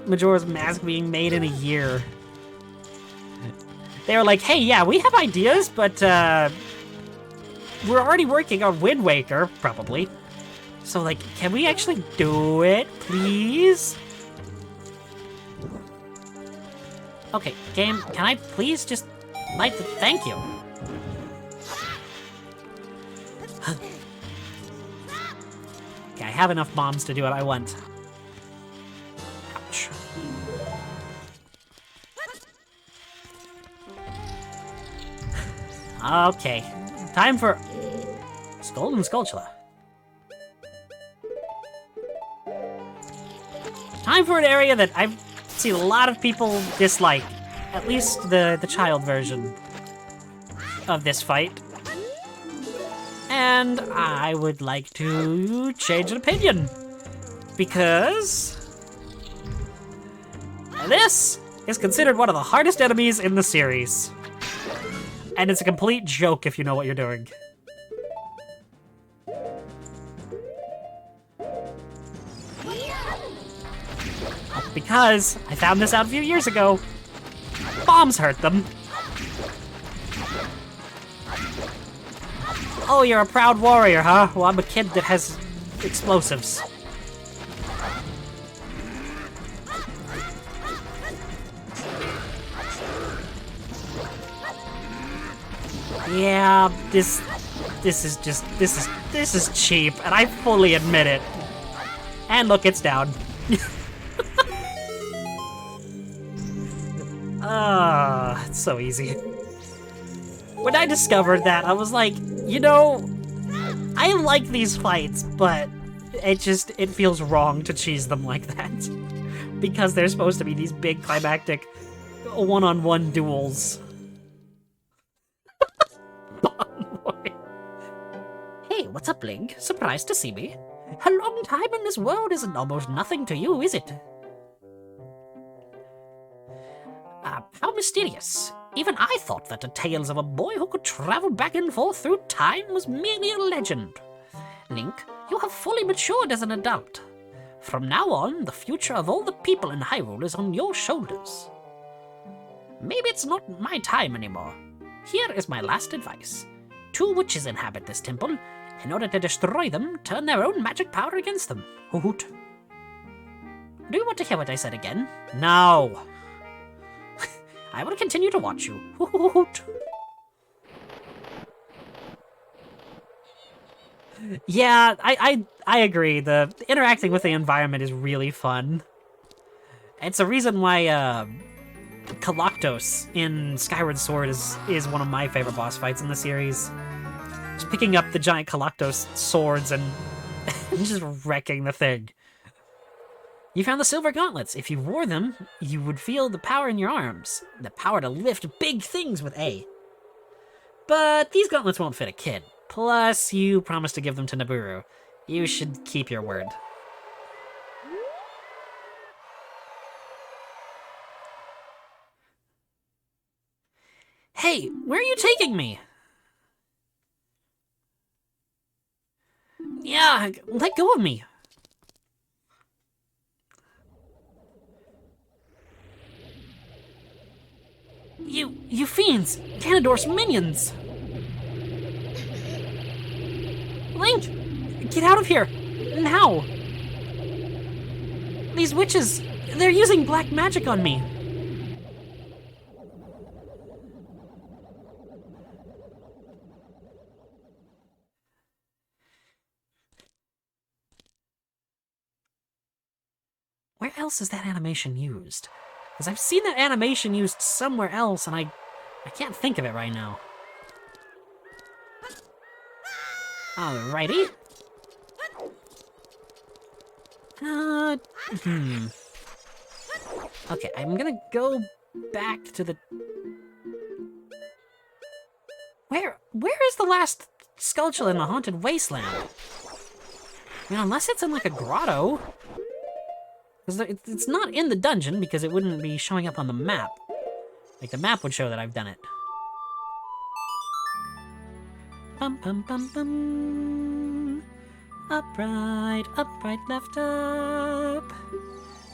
Majora's Mask being made in a year. They were like, hey, yeah, we have ideas, but we're already working on Wind Waker, probably. So, like, can we actually do it, please? Okay, game, can I please just light the... Thank you. Okay, I have enough bombs to do what I want. Ouch. Okay, time for Golden Skulltula. Time for an area that I've seen a lot of people dislike. At least the child version of this fight. And I would like to change an opinion. Because this is considered one of the hardest enemies in the series. And it's a complete joke if you know what you're doing. Because I found this out a few years ago. Bombs hurt them. Oh, you're a proud warrior, huh? Well, I'm a kid that has explosives. Yeah, this is cheap, and I fully admit it. And look, it's down. It's so easy. When I discovered that, I was like, you know, I like these fights, but it feels wrong to cheese them like that. Because they're supposed to be these big climactic one-on-one duels. Hey, what's up, Link? Surprised to see me? A long time in this world isn't almost nothing to you, is it? How mysterious. Even I thought that the tales of a boy who could travel back and forth through time was merely a legend. Link, you have fully matured as an adult. From now on, the future of all the people in Hyrule is on your shoulders. Maybe it's not my time anymore. Here is my last advice. 2 witches inhabit this temple. In order to destroy them, turn their own magic power against them. Hoot. Do you want to hear what I said again? No. I will continue to watch you. Hoot. Yeah, I agree. The interacting with the environment is really fun. It's a reason why Collectos in Skyward Sword is one of my favorite boss fights in the series. Just picking up the giant Collectos swords and just wrecking the thing. You found the silver gauntlets. If you wore them, you would feel the power in your arms. The power to lift big things with A. But these gauntlets won't fit a kid. Plus, you promised to give them to Nabooru. You should keep your word. Hey, where are you taking me? Yeah, let go of me. You fiends! Ganondorf's minions! Link! Get out of here! Now! These witches, they're using black magic on me. Where else is that animation used? Because I've seen that animation used somewhere else, and I can't think of it right now. Alrighty. Okay, I'm gonna go back to the... Where is the last Skulltula in the Haunted Wasteland? I mean, unless it's in, like, a grotto. Because it's not in the dungeon, because it wouldn't be showing up on the map. Like, the map would show that I've done it. Bum bum bum bum. Upright, upright, left up.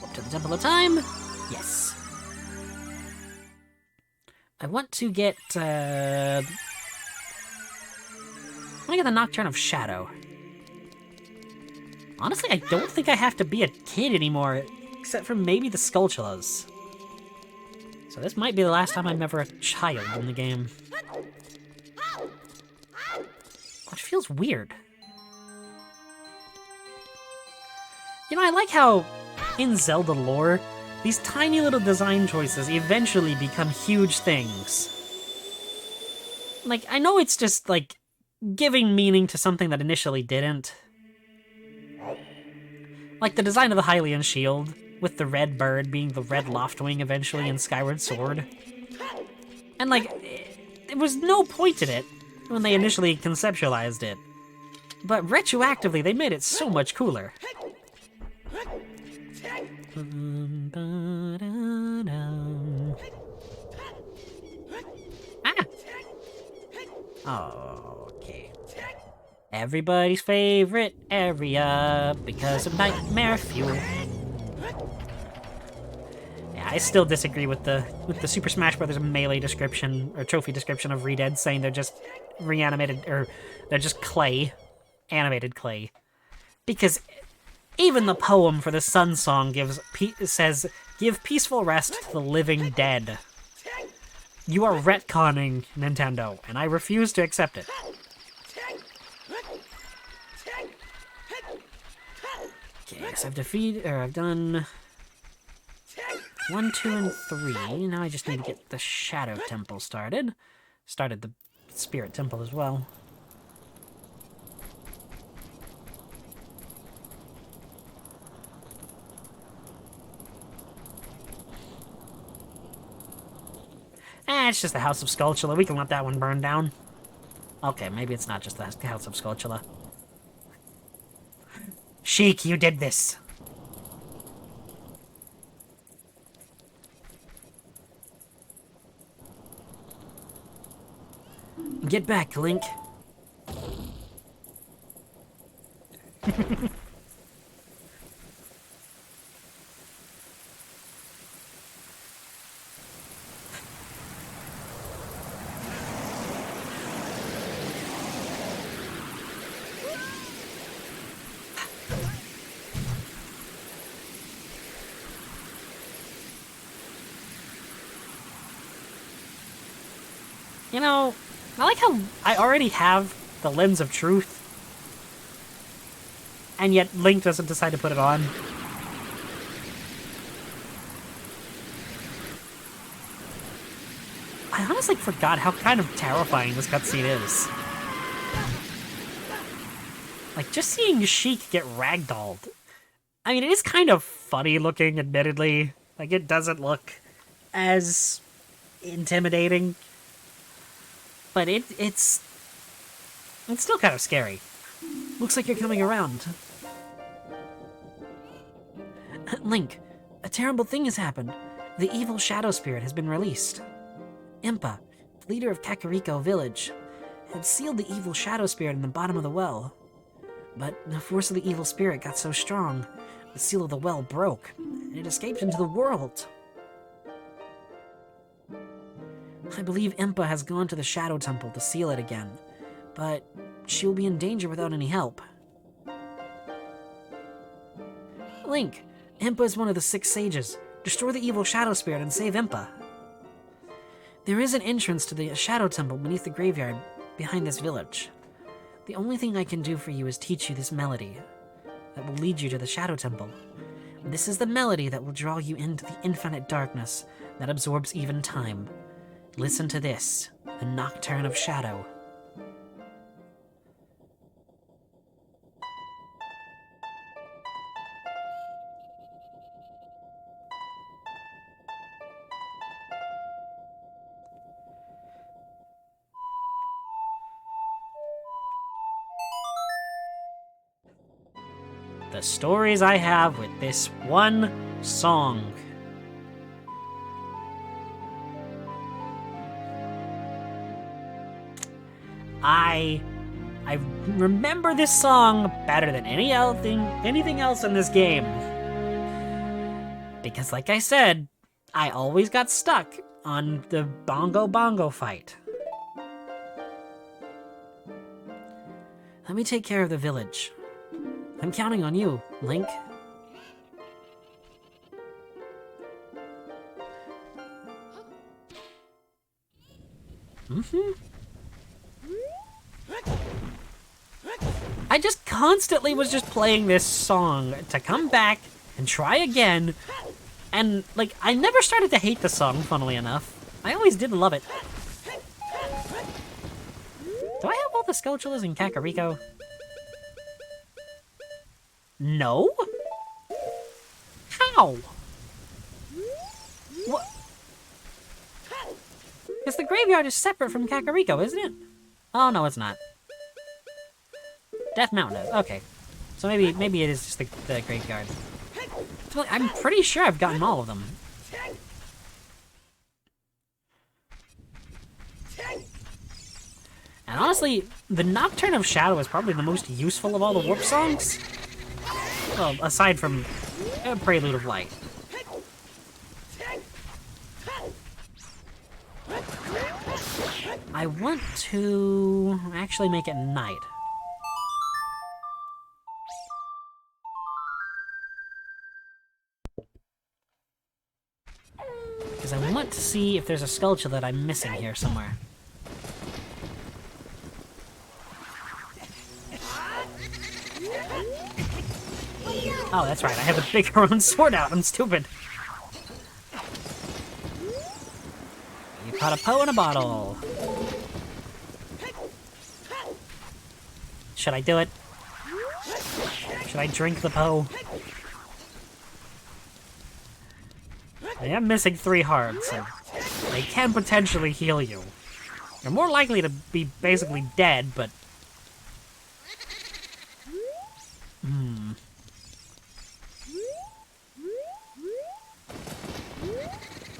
Up to the Temple of Time. Yes. I want to get, I want to get the Nocturne of Shadow. Honestly, I don't think I have to be a kid anymore, except for maybe the Skulltulas. So this might be the last time I'm ever a child in the game. Which feels weird. You know, I like how, in Zelda lore, these tiny little design choices eventually become huge things. Like, I know it's just, like, giving meaning to something that initially didn't. Like the design of the Hylian shield, with the red bird being the red Loftwing eventually in Skyward Sword. And, like, there was no point in it when they initially conceptualized it. But retroactively, they made it so much cooler. Ah! Okay. Everybody's favorite area because of Nightmare Fuel. Yeah, I still disagree with the Super Smash Bros. Melee description or trophy description of Redead, saying they're just reanimated or they're just clay, animated clay. Because even the poem for the Sun Song says, "Give peaceful rest to the living dead." You are retconning, Nintendo, and I refuse to accept it. Okay, so I've done 1, 2, and 3. Now I just need to get the Shadow Temple started. Started the Spirit Temple as well. It's just the House of Skulltula. We can let that one burn down. Okay, maybe it's not just the House of Skulltula. Sheik, you did this. Get back, Link. You know, I like how I already have the Lens of Truth, and yet Link doesn't decide to put it on. I honestly forgot how kind of terrifying this cutscene is. Like, just seeing Sheik get ragdolled. I mean, it is kind of funny looking, admittedly. Like, it doesn't look as intimidating. But it's still kind of scary. Looks like you're coming around. Link, a terrible thing has happened. The evil shadow spirit has been released. Impa, the leader of Kakariko village, had sealed the evil shadow spirit in the bottom of the well. But the force of the evil spirit got so strong, the seal of the well broke, and it escaped into the world. I believe Impa has gone to the Shadow Temple to seal it again, but she will be in danger without any help. Link, Impa is one of the 6 sages. Destroy the evil Shadow Spirit and save Impa. There is an entrance to the Shadow Temple beneath the graveyard behind this village. The only thing I can do for you is teach you this melody that will lead you to the Shadow Temple. This is the melody that will draw you into the infinite darkness that absorbs even time. Listen to this, the Nocturne of Shadow. The stories I have with this one song. I remember this song better than anything else in this game. Because like I said, I always got stuck on the bongo fight. Let me take care of the village. I'm counting on you, Link. I just constantly was just playing this song to come back and try again. And, like, I never started to hate the song, funnily enough. I always did love it. Do I have all the Skulltulas in Kakariko? No? How? What? Because the graveyard is separate from Kakariko, isn't it? Oh, no, it's not. Death Mountain is. Okay. So maybe it is just the graveyard. I'm pretty sure I've gotten all of them. And honestly, the Nocturne of Shadow is probably the most useful of all the warp songs. Well, aside from Prelude of Light. I want to actually make it night. Because I want to see if there's a Skulltula that I'm missing here somewhere. Oh, that's right, I have a big own sword out, I'm stupid. You caught a Poe in a bottle. Should I do it? Should I drink the Poe? I am missing 3 hearts, so they can potentially heal you. You're more likely to be basically dead, but...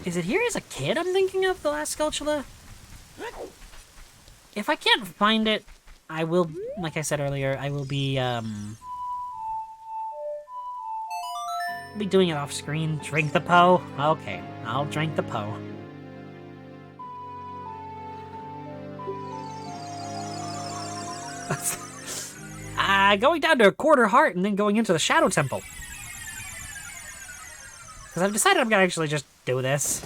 Is it here as a kid I'm thinking of, the last Skulltula? If I can't find it, I will, like I said earlier, I will be doing it off screen. Drink the Poe? Okay, I'll drink the Poe. Going down to a quarter heart and then going into the Shadow Temple. Because I've decided I'm gonna actually just do this.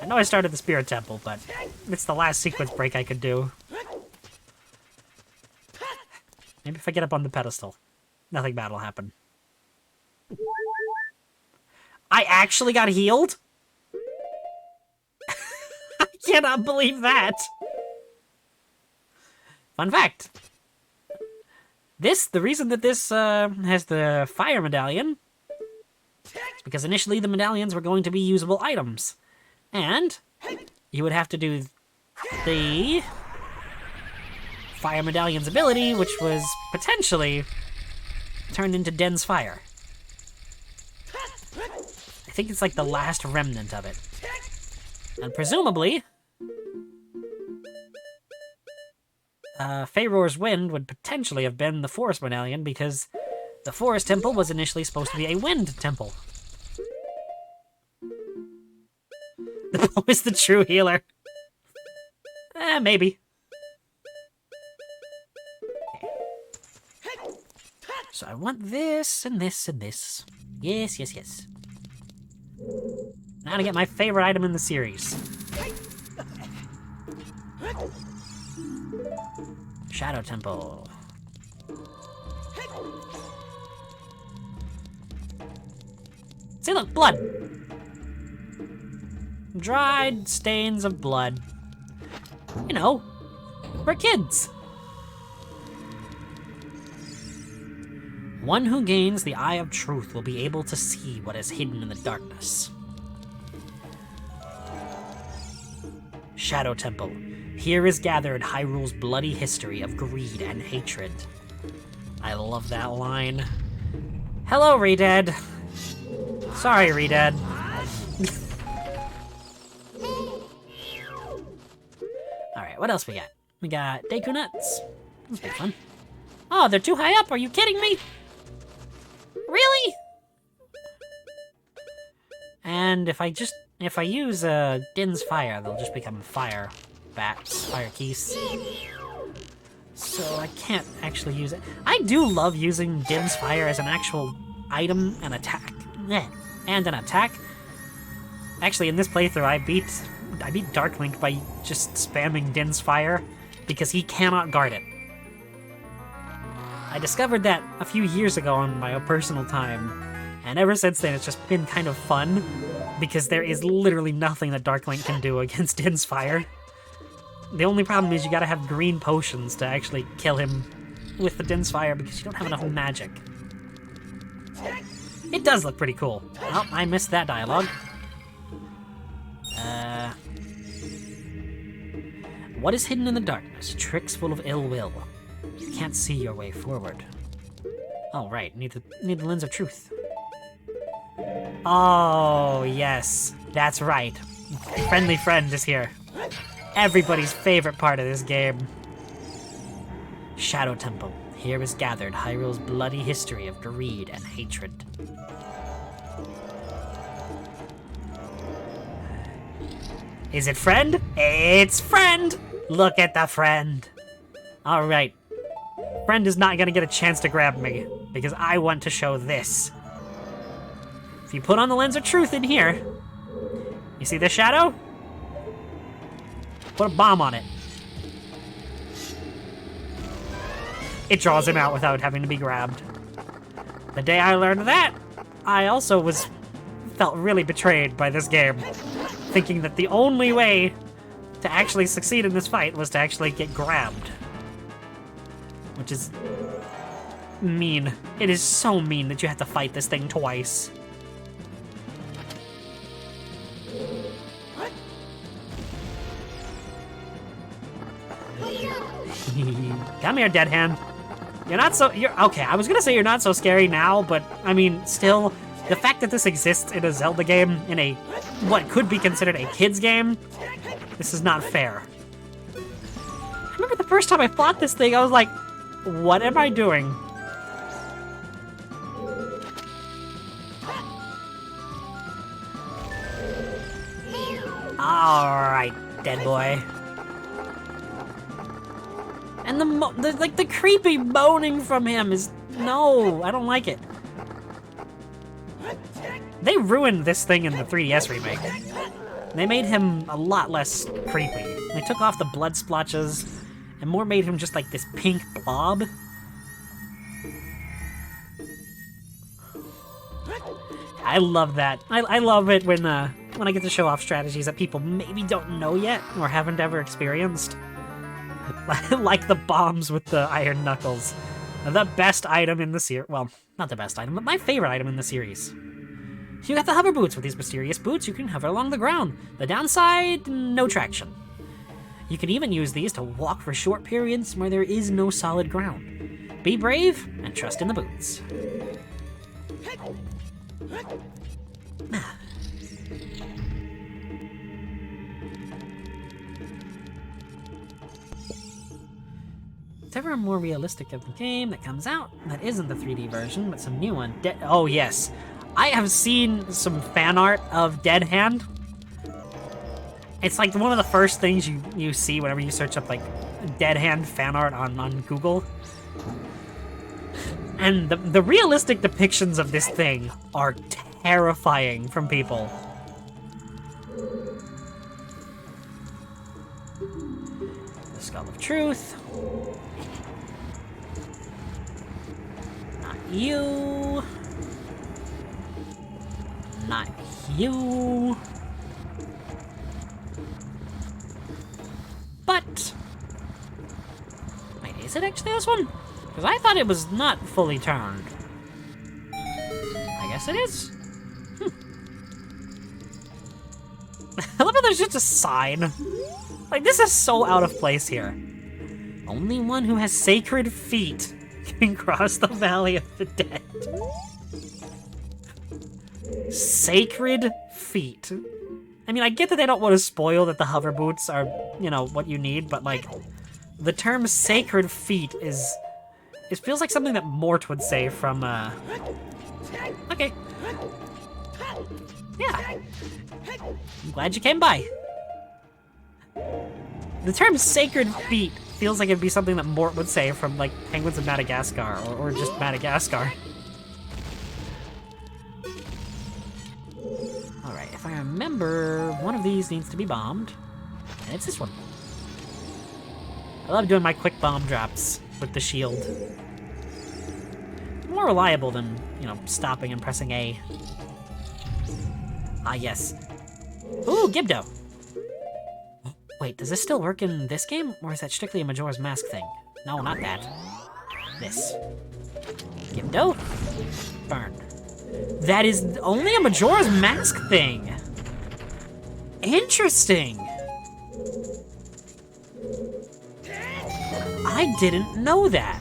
I know I started the Spirit Temple, but it's the last sequence break I could do. Maybe if I get up on the pedestal, nothing bad will happen. I actually got healed? I cannot believe that. Fun fact. The reason that this has the fire medallion is because initially the medallions were going to be usable items. And you would have to do the fire medallion's ability, which was potentially turned into Den's fire. I think it's like the last remnant of it. And presumably, Faeror's Wind would potentially have been the Forest Medallion because the Forest Temple was initially supposed to be a Wind Temple. The bow is the true healer. Maybe. Okay. So I want this and this and this. Yes, yes, yes. Now to get my favorite item in the series. Shadow Temple. See, look, blood. Dried stains of blood. You know, we're kids. One who gains the Eye of Truth will be able to see what is hidden in the darkness. Shadow Temple. Here is gathered Hyrule's bloody history of greed and hatred. I love that line. Hello, Redad. Sorry, Redad. Alright, what else we got? We got Deku Nuts. That's pretty fun. Oh, they're too high up. Are you kidding me? Really? And if I use Din's Fire, they'll just become fire bats, fire keys. So I can't actually use it. I do love using Din's Fire as an actual item and attack. And an attack. Actually, in this playthrough, I beat Dark Link by just spamming Din's Fire because he cannot guard it. I discovered that a few years ago on my personal time, and ever since then it's just been kind of fun because there is literally nothing that Dark Link can do against Din's Fire. The only problem is you gotta have green potions to actually kill him with the Din's Fire because you don't have enough magic. It does look pretty cool. Oh, I missed that dialogue. What is hidden in the darkness? Tricks full of ill will. You can't see your way forward. Oh, right. Need the Lens of Truth. Oh, yes. That's right. Friendly Friend is here. Everybody's favorite part of this game. Shadow Temple. Here is gathered Hyrule's bloody history of greed and hatred. Is it Friend? It's Friend! Look at the Friend. Alright. Friend is not gonna get a chance to grab me, because I want to show this. If you put on the Lens of Truth in here, you see this shadow? Put a bomb on it. It draws him out without having to be grabbed. The day I learned that, I also felt really betrayed by this game, thinking that the only way to actually succeed in this fight was to actually get grabbed. Which is mean. It is so mean that you have to fight this thing twice. Come here, dead hand. Okay, I was gonna say you're not so scary now, but I mean, still, the fact that this exists in a Zelda game, in a, what could be considered a kid's game, this is not fair. I remember the first time I fought this thing, I was like, what am I doing? Alright, dead boy. And the creepy moaning from him is, no, I don't like it. They ruined this thing in the 3DS remake. They made him a lot less creepy. They took off the blood splotches and more made him just like this pink blob. I love that. I love it when I get to show off strategies that people maybe don't know yet or haven't ever experienced. Like the bombs with the iron knuckles. The best item in the series. Well, not the best item, but my favorite item in the series. You got the hover boots. With these mysterious boots, you can hover along the ground. The downside, no traction. You can even use these to walk for short periods where there is no solid ground. Be brave and trust in the boots. If ever a more realistic of the game that comes out that isn't the 3D version, but some new one. Oh yes, I have seen some fan art of Dead Hand. It's like one of the first things you see whenever you search up like Dead Hand fan art on Google. And the realistic depictions of this thing are terrifying from people. The Skull of Truth. Not you. Not you. But... wait, is it actually this one? Because I thought it was not fully turned. I guess it is. I love how there's just a sign. Like, this is so out of place here. Only one who has sacred feet can cross the Valley of the Dead. Sacred feet. I mean, I get that they don't want to spoil that the hover boots are, you know, what you need, but, like, the term sacred feet is... it feels like something that Mort would say from, okay. Yeah. I'm glad you came by. The term sacred feet feels like it'd be something that Mort would say from, like, Penguins of Madagascar, or just Madagascar. Alright, if I remember, one of these needs to be bombed. And it's this one. I love doing my quick bomb drops with the shield. More reliable than, you know, stopping and pressing A. Ah, yes. Ooh, Gibdo! Wait, does this still work in this game? Or is that strictly a Majora's Mask thing? No, not that. This. Gibdo? Burn. That is only a Majora's Mask thing! Interesting! I didn't know that.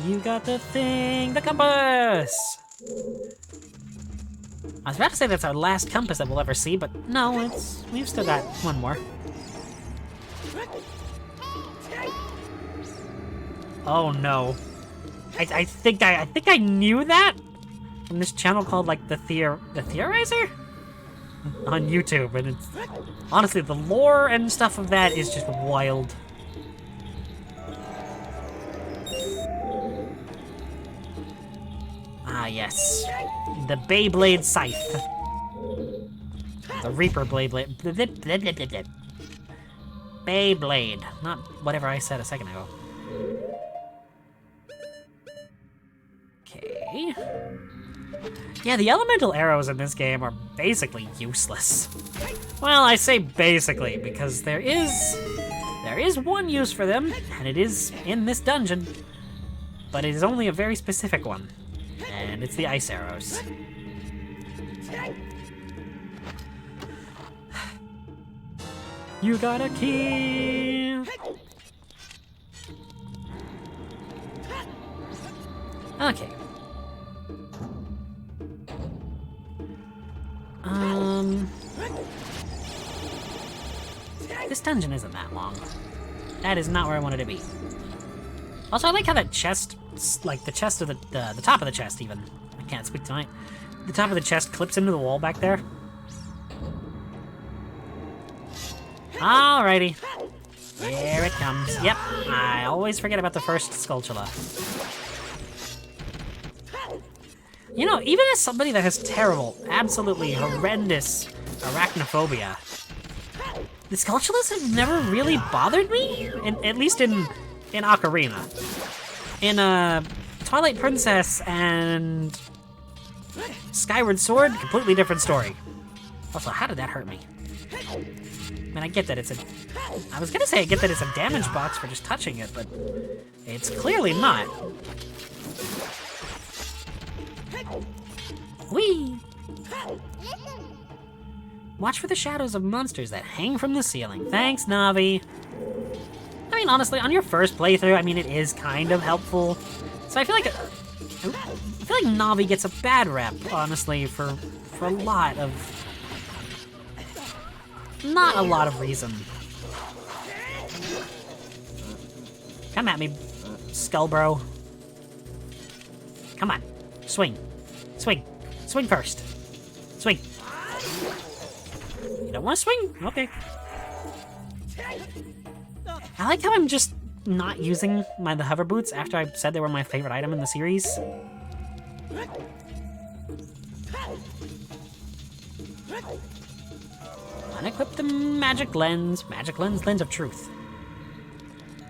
You got the thing, the compass! I was about to say that's our last compass that we'll ever see, but no, we've still got one more. Oh no. I think I knew that from this channel called like the Theorizer on YouTube, and it's honestly the lore and stuff of that is just wild. Ah yes, the Beyblade Scythe, the Reaper Beyblade, Beyblade, not whatever I said a second ago. Okay. Yeah, the elemental arrows in this game are basically useless. Well, I say basically because there is one use for them, and it is in this dungeon, but it is only a very specific one, and it's the ice arrows. You got a key! Okay. This dungeon isn't that long. That is not where I wanted to be. Also, I like how that chest, like the chest of the top of the chest even. I can't speak tonight. The top of the chest clips into the wall back there. Alrighty. Here it comes. Yep, I always forget about the first Skulltula. You know, even as somebody that has terrible, absolutely horrendous arachnophobia, the Skulltulas have never really bothered me, at least in Ocarina. In Twilight Princess and Skyward Sword, completely different story. Also, how did that hurt me? I mean, I get that it's a... I was gonna say I get that it's a damage box for just touching it, but it's clearly not. Whee! Watch for the shadows of monsters that hang from the ceiling. Thanks, Navi. I mean, honestly, on your first playthrough, I mean, it is kind of helpful. So I feel like Navi gets a bad rep, honestly, for a lot of... not a lot of reason. Come at me, skull bro. Come on. Swing. Swing. Swing first. Swing. You don't want to swing? Okay. I like how I'm just not using the hover boots after I said they were my favorite item in the series. Unequip the magic lens. Magic lens, lens of truth.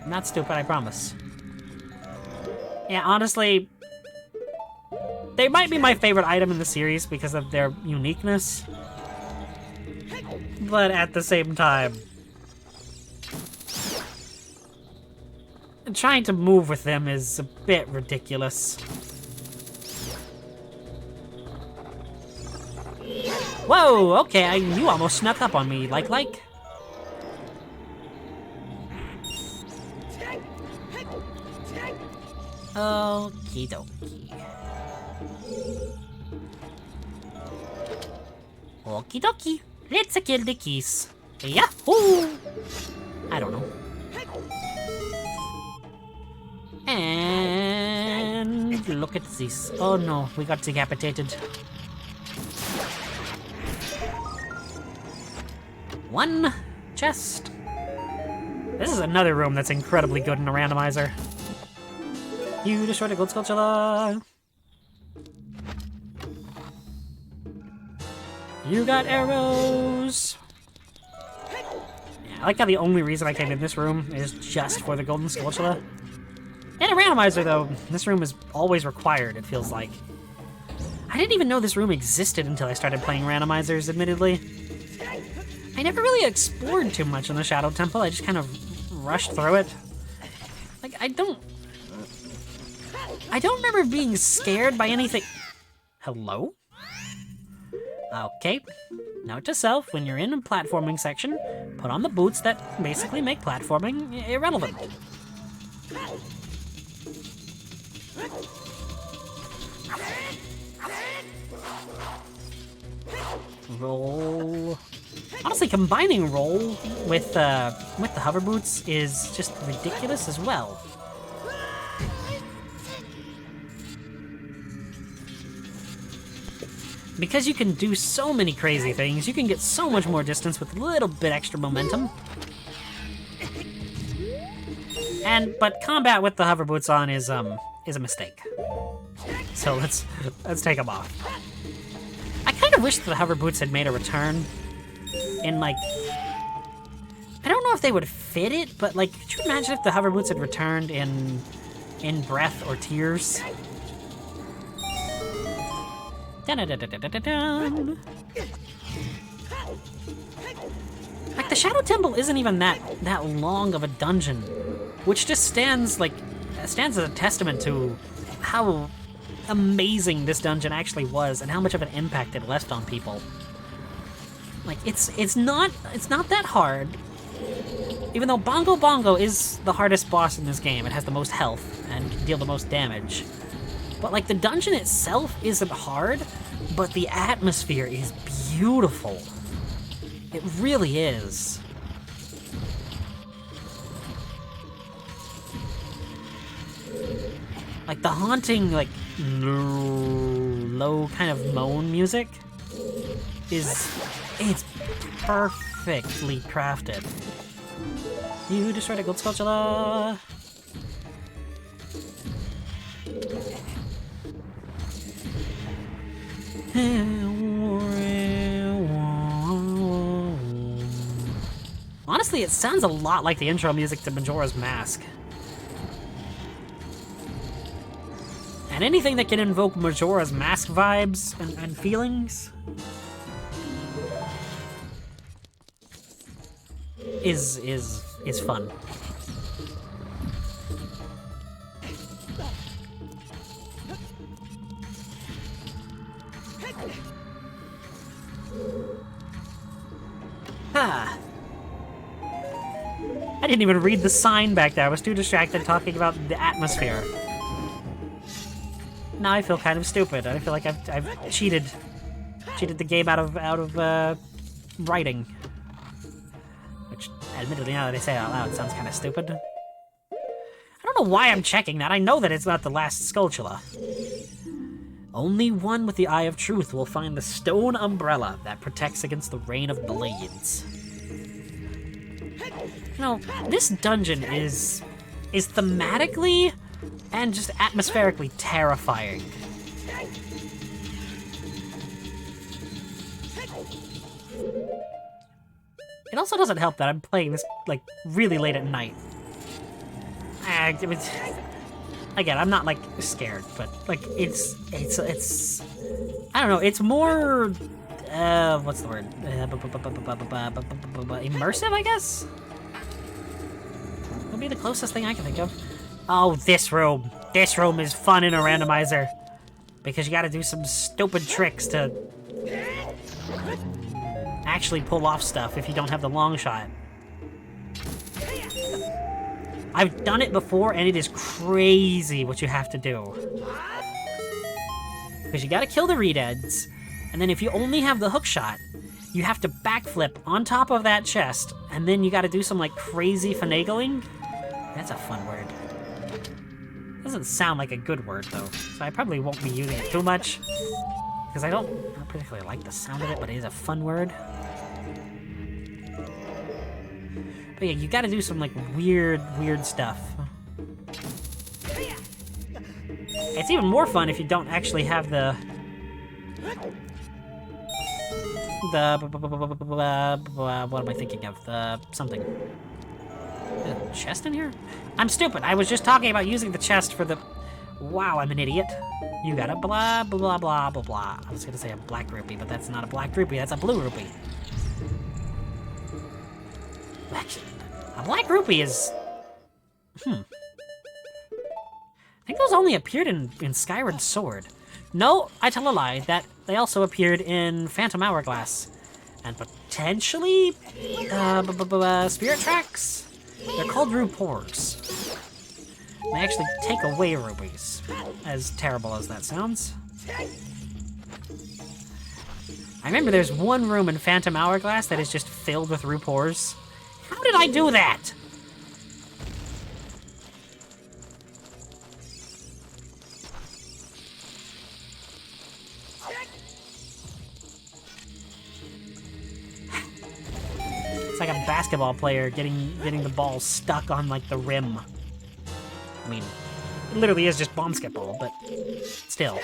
I'm not stupid, I promise. Yeah, honestly, they might be my favorite item in the series because of their uniqueness. But at the same time, trying to move with them is a bit ridiculous. Whoa, okay, you almost snuck up on me, like. Okie dokie. Okie dokie. Let's kill the keys. Yahoo! I don't know. And look at this. Oh no, we got decapitated. One chest. This is another room that's incredibly good in a randomizer. You destroyed a gold sculpture. You got arrows. Yeah, I like how the only reason I came in this room is just for the golden spatula. And a randomizer, though, this room is always required, it feels like. I didn't even know this room existed until I started playing randomizers, admittedly. I never really explored too much in the Shadow Temple, I just kind of rushed through it. Like, I don't remember being scared by anything. Hello? Okay. Note to self, when you're in a platforming section, put on the boots that basically make platforming irrelevant. Roll. Honestly, combining roll with the hover boots is just ridiculous as well. Because you can do so many crazy things, you can get so much more distance with a little bit extra momentum. But combat with the hover boots on is a mistake. So let's take them off. I kind of wish the hover boots had made a return in, like, I don't know if they would fit it, but, like, could you imagine if the hover boots had returned in Breath or Tears? Dun-dun-dun-dun-dun-dun. Like, the Shadow Temple isn't even that long of a dungeon, which just stands as a testament to how amazing this dungeon actually was and how much of an impact it left on people. Like, it's not that hard. Even though Bongo Bongo is the hardest boss in this game, it has the most health and can deal the most damage. But, like, the dungeon itself isn't hard, but the atmosphere is beautiful. It really is. Like, the haunting, like, low kind of moan music it's perfectly crafted. You destroyed a gold spatula. Honestly, it sounds a lot like the intro music to Majora's Mask. And anything that can invoke Majora's Mask vibes and feelings is fun. didn't even read the sign back there. I was too distracted talking about the atmosphere. Now I feel kind of stupid. I feel like I've cheated the game out of writing. Which, admittedly, now that I say it out loud, sounds kind of stupid. I don't know why I'm checking that. I know that it's not the last skulltula. Only one with the Eye of Truth will find the stone umbrella that protects against the rain of blades. You know, this dungeon is thematically and just atmospherically terrifying. It also doesn't help that I'm playing this, like, really late at night. Again, I'm not, like, scared, but, like, it's I don't know, it's more, what's the word? Immersive, I guess? Would be the closest thing I can think of. Oh, this room. This room is fun in a randomizer. Because you gotta do some stupid tricks to actually pull off stuff if you don't have the long shot. I've done it before, and it is crazy what you have to do. Because you gotta kill the redeads, and then if you only have the hook shot, you have to backflip on top of that chest, and then you gotta do some, like, crazy finagling. That's a fun word. Doesn't sound like a good word, though, so I probably won't be using it too much. Because I don't particularly like the sound of it, but it is a fun word. But yeah, you gotta do some, like, weird stuff. It's even more fun if you don't actually have the what am I thinking of? The something. The chest in here? I'm stupid. I was just talking about using the chest for the... Wow, I'm an idiot. You got a blah, blah, blah, blah, blah. I was gonna say a black rupee, but that's not a black rupee. That's a blue rupee. Actually, a black rupee is... I think those only appeared in Skyward Sword. No, I tell a lie. That they also appeared in Phantom Hourglass. And potentially... Spirit Tracks? They're called Rupors. They actually take away rubies. As terrible as that sounds. I remember there's one room in Phantom Hourglass that is just filled with Rupors. How did I do that? It's like a basketball player getting the ball stuck on, like, the rim. I mean, it literally is just bombsketball, but still.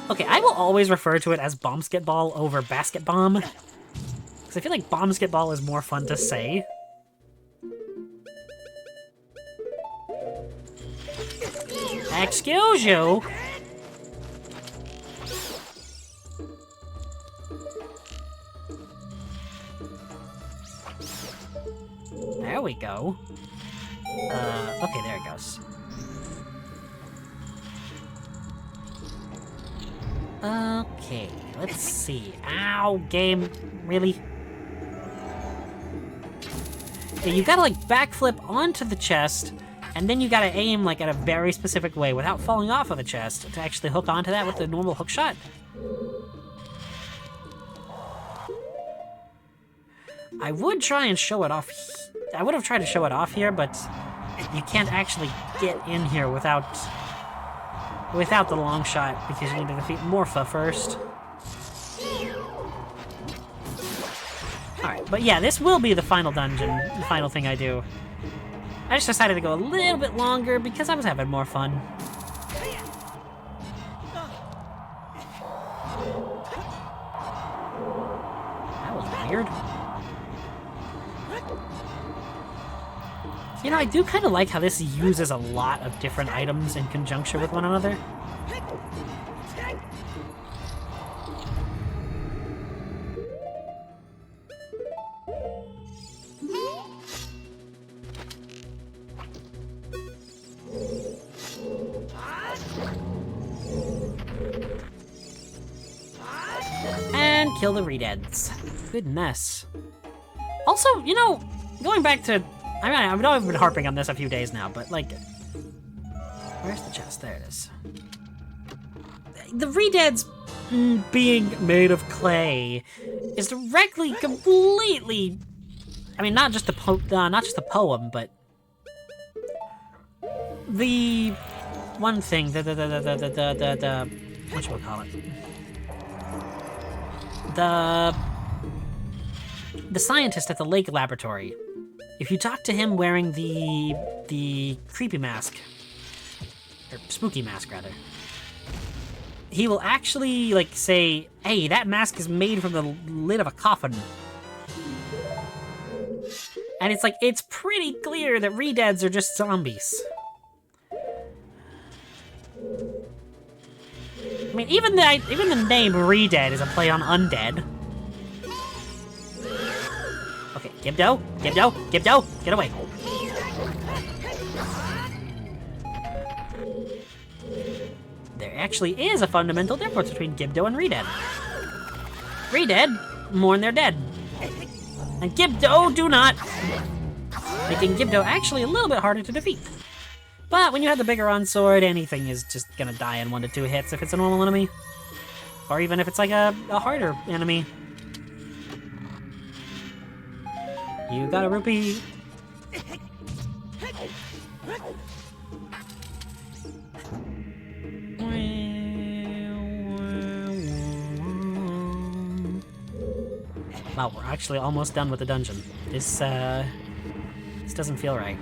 Okay, I will always refer to it as bombsketball over basket bomb. Because I feel like bombsketball is more fun to say. Excuse you! There we go. Okay, there it goes. Okay, let's see. Ow, game. Really? Yeah, you gotta, like, backflip onto the chest, and then you gotta aim, like, at a very specific way without falling off of the chest to actually hook onto that with the normal hook shot. I would try and show it off. I would have tried to show it off here, but you can't actually get in here without the long shot because you need to defeat Morpha first. Alright, but yeah, this will be the final dungeon, the final thing I do. I just decided to go a little bit longer because I was having more fun. That was weird. You know, I do kind of like how this uses a lot of different items in conjunction with one another. And kill the redeads. Goodness. Also, you know, going back to... I mean, I know I've been harping on this a few days now, but, like... Where's the chest? There it is. The Redeads being made of clay is directly, completely... I mean, not just the poem, but... The one thing, whatchamacallit? The scientist at the lake laboratory. If you talk to him wearing the creepy mask, or spooky mask rather, he will actually like say, "Hey, that mask is made from the lid of a coffin." And it's like, it's pretty clear that Redeads are just zombies. I mean, even the name Redead is a play on undead. Okay, Gibdo, get away. There actually is a fundamental difference between Gibdo and Redead. Redead mourn their dead. And Gibdo do not. Making Gibdo actually a little bit harder to defeat. But when you have the Biggoron sword, anything is just gonna die in 1 to 2 hits if it's a normal enemy. Or even if it's like a harder enemy. You got a rupee. Wow, we're actually almost done with the dungeon. This doesn't feel right.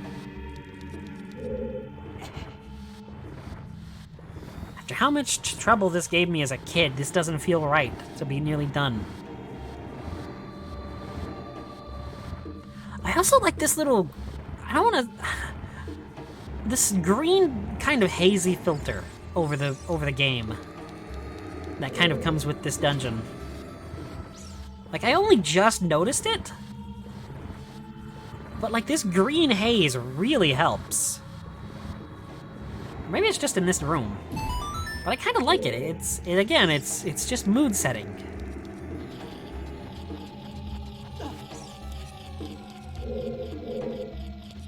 After how much trouble this gave me as a kid, this doesn't feel right to be nearly done. I also like this little... I don't want to... This green kind of hazy filter over the game that kind of comes with this dungeon. Like, I only just noticed it, but like this green haze really helps. Maybe it's just in this room, but I kind of like it. It's just mood setting.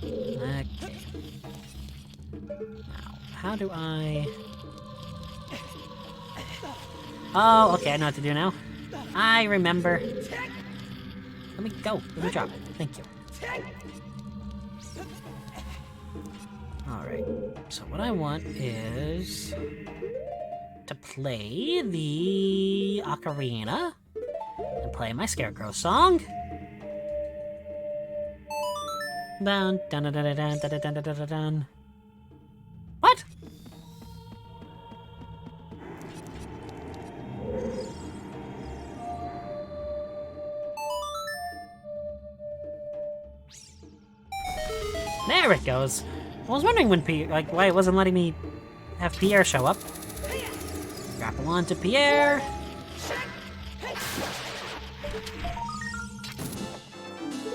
Okay. Now, how do I... Oh, okay, I know what to do now. I remember. Let me go. Let me drop. Thank you. Alright. So what I want is to play the Ocarina and play my Scarecrow song. Dun dun dun dun dun dun dun dun dun dun. What? There it goes. I was wondering when why it wasn't letting me have Pierre show up. Grapple onto Pierre.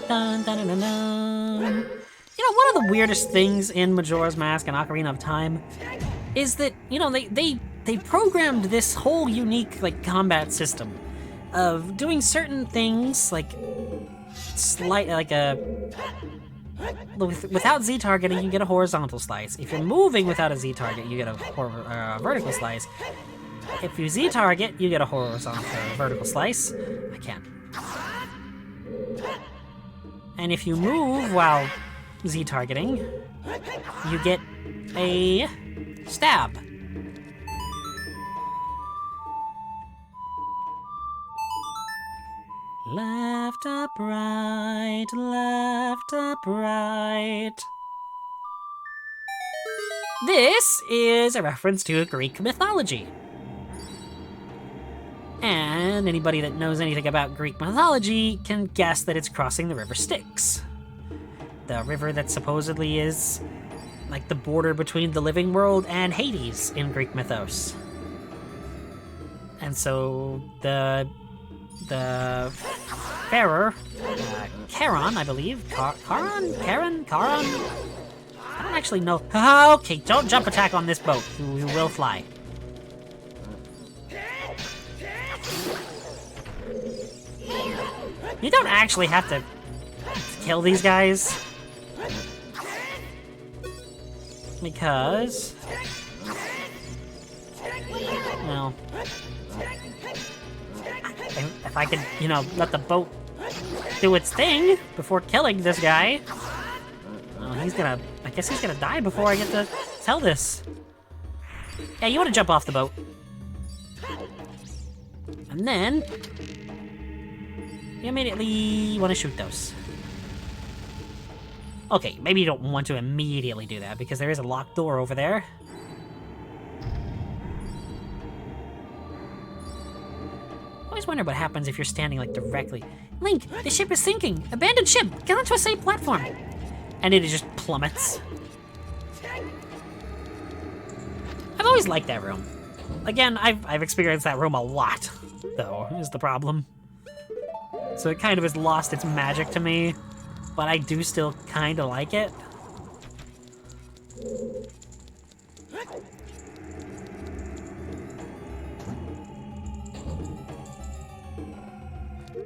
Dun, dun, dun, dun, dun. You know, one of the weirdest things in Majora's Mask and Ocarina of Time is that, you know, they programmed this whole unique like combat system of doing certain things like without Z targeting, you get a horizontal slice. If you're moving without a Z target, you get a vertical slice. If you Z target, you get a horizontal vertical slice. I can't. And if you move while Z targeting, you get a stab. Left, up, right, left, up, right. This is a reference to Greek mythology. And anybody that knows anything about Greek mythology can guess that it's crossing the river Styx. The river that supposedly is like the border between the living world and Hades in Greek mythos. And so the farer, Charon, I believe. Charon? I don't actually know. Okay, don't jump attack on this boat. You will fly. You don't actually have to kill these guys. Because... well... if I could, you know, let the boat do its thing before killing this guy... well, he's gonna... I guess he's gonna die before I get to tell this. Yeah, you want to jump off the boat. And then... you immediately want to shoot those. Okay, maybe you don't want to immediately do that, because there is a locked door over there. I always wonder what happens if you're standing, like, directly. Link, the ship is sinking! Abandoned ship! Get onto a safe platform! And it just plummets. I've always liked that room. Again, I've experienced that room a lot, though, is the problem. So it kind of has lost its magic to me, but I do still kind of like it.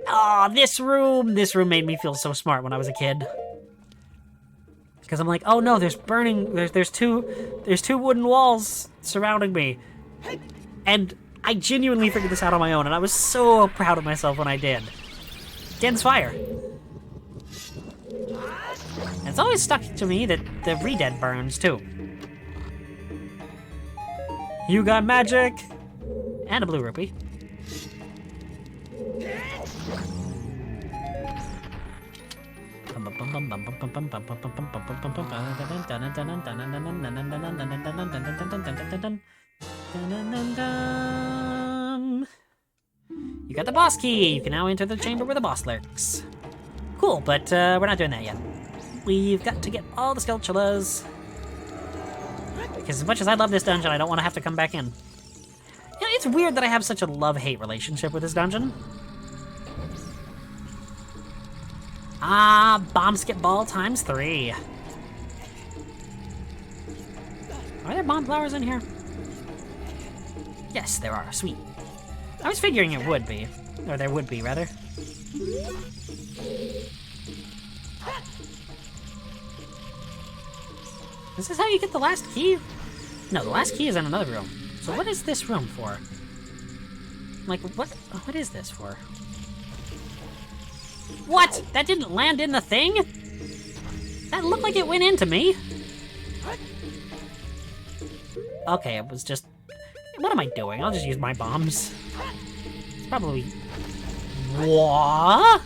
Oh, this room made me feel so smart when I was a kid. Because I'm like, oh no, there's two wooden walls surrounding me. And I genuinely figured this out on my own, and I was so proud of myself when I did. Den's fire. And it's always stuck to me that the re-dead burns, too. You got magic! And a blue rupee. You got the boss key! You can now enter the chamber where the boss lurks. Cool, but we're not doing that yet. We've got to get all the Skulltulas. Because as much as I love this dungeon, I don't want to have to come back in. You know, it's weird that I have such a love-hate relationship with this dungeon. Ah, bomb skip ball times 3. Are there bomb flowers in here? Yes, there are. Sweet. I was figuring it would be. Or there would be, rather. Is this how you get the last key? No, the last key is in another room. So what is this room for? Like, what is this for? What? That didn't land in the thing? That looked like it went into me. Okay, it was just... what am I doing? I'll just use my bombs. It's probably... what?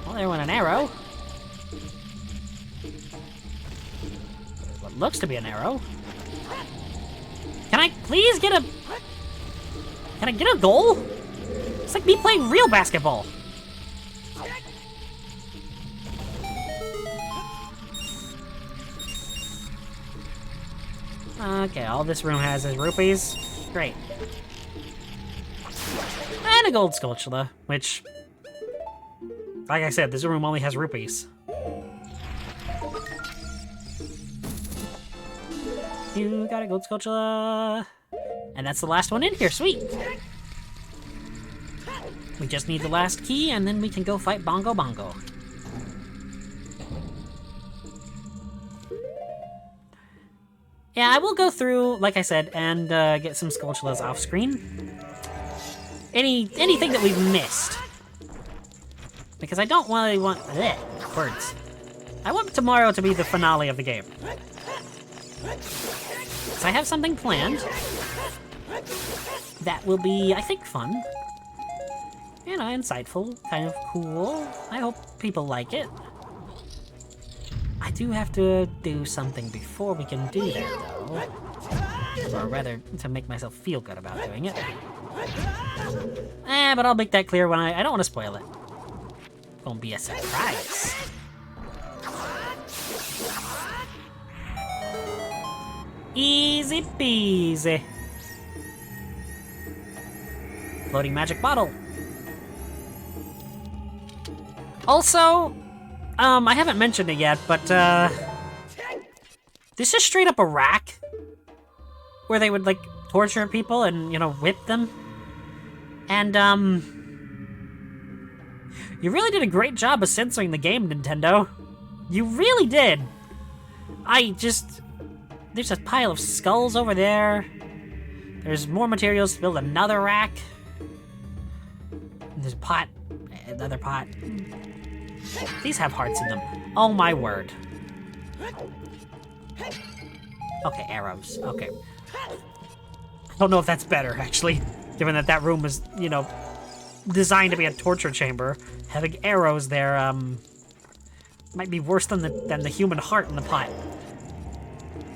Well, there went an arrow. What looks to be an arrow. Can I please get a... can I get a goal? It's like me playing real basketball. Okay, all this room has is rupees. Great. And a gold Skulltula, which... like I said, this room only has rupees. You got a gold Skulltula. And that's the last one in here, sweet. We just need the last key, and then we can go fight Bongo Bongo. Yeah, I will go through, like I said, and get some Skulltulas off screen. Anything that we've missed. Because I don't really want... bleh, words. I want tomorrow to be the finale of the game. So I have something planned. That will be, I think, fun. You know, insightful, kind of cool. I hope people like it. I do have to do something before we can do that, though. Or rather, to make myself feel good about doing it. But I'll make that clear when I don't want to spoil it. Won't be a surprise. Easy peasy. Floating magic bottle. Also, I haven't mentioned it yet, but this is straight up a rack where they would like torture people and, you know, whip them. And, you really did a great job of censoring the game, Nintendo. You really did. There's a pile of skulls over there. There's more materials to build another rack. There's a pot, another pot. These have hearts in them. Oh my word. Okay, arrows. Okay. I don't know if that's better, actually, given that that room was, you know, designed to be a torture chamber. Having arrows there, might be worse than the human heart in the pot.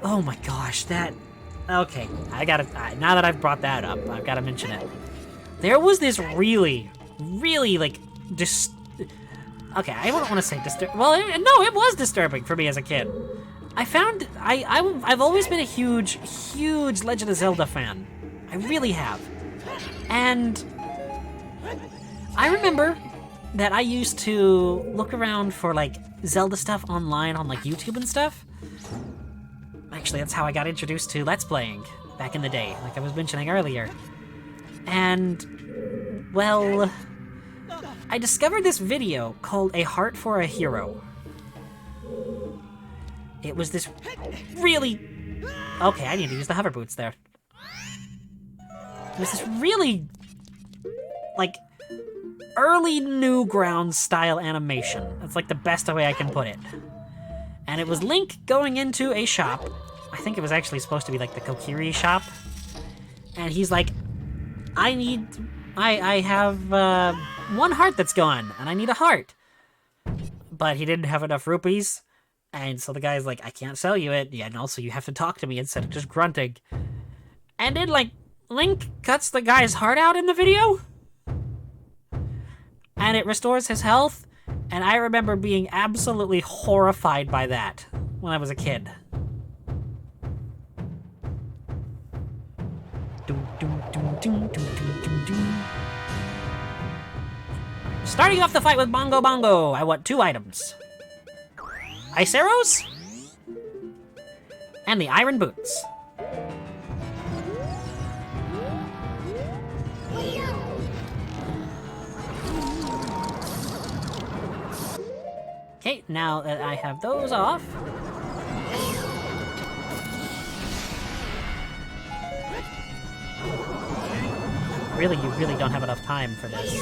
Oh my gosh, that... Okay, I gotta... now that I've brought that up, I've gotta mention it. There was this really, like, okay, I don't want to say well, no, it was disturbing for me as a kid. I found... I've always been a huge Legend of Zelda fan. I really have. And... I remember that I used to look around for, like, Zelda stuff online on, like, YouTube and stuff. Actually, that's how I got introduced to Let's Playing back in the day, like I was mentioning earlier. And, well, I discovered this video called A Heart for a Hero. It was this really... Okay, I need to use the hover boots there. It was this really, like, early Newgrounds style animation. That's like the best way I can put it. And it was Link going into a shop. I think it was actually supposed to be like the Kokiri shop. And he's like, I have one heart that's gone, and I need a heart. But he didn't have enough rupees. And so the guy's like, I can't sell you it. Yeah, and also you have to talk to me instead of just grunting. And then, like, Link cuts the guy's heart out in the video. And it restores his health. And I remember being absolutely horrified by that when I was a kid. Starting off the fight with Bongo Bongo, I want 2 items. Ice arrows and the iron boots. Okay, now that I have those off, really, you really don't have enough time for this.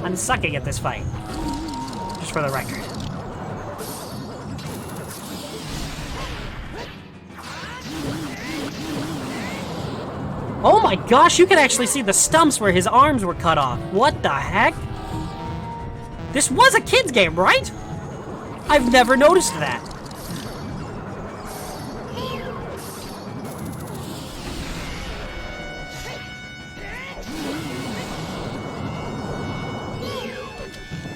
I'm sucking at this fight, just for the record. Oh my gosh, you can actually see the stumps where his arms were cut off. What the heck? This was a kid's game, right? I've never noticed that.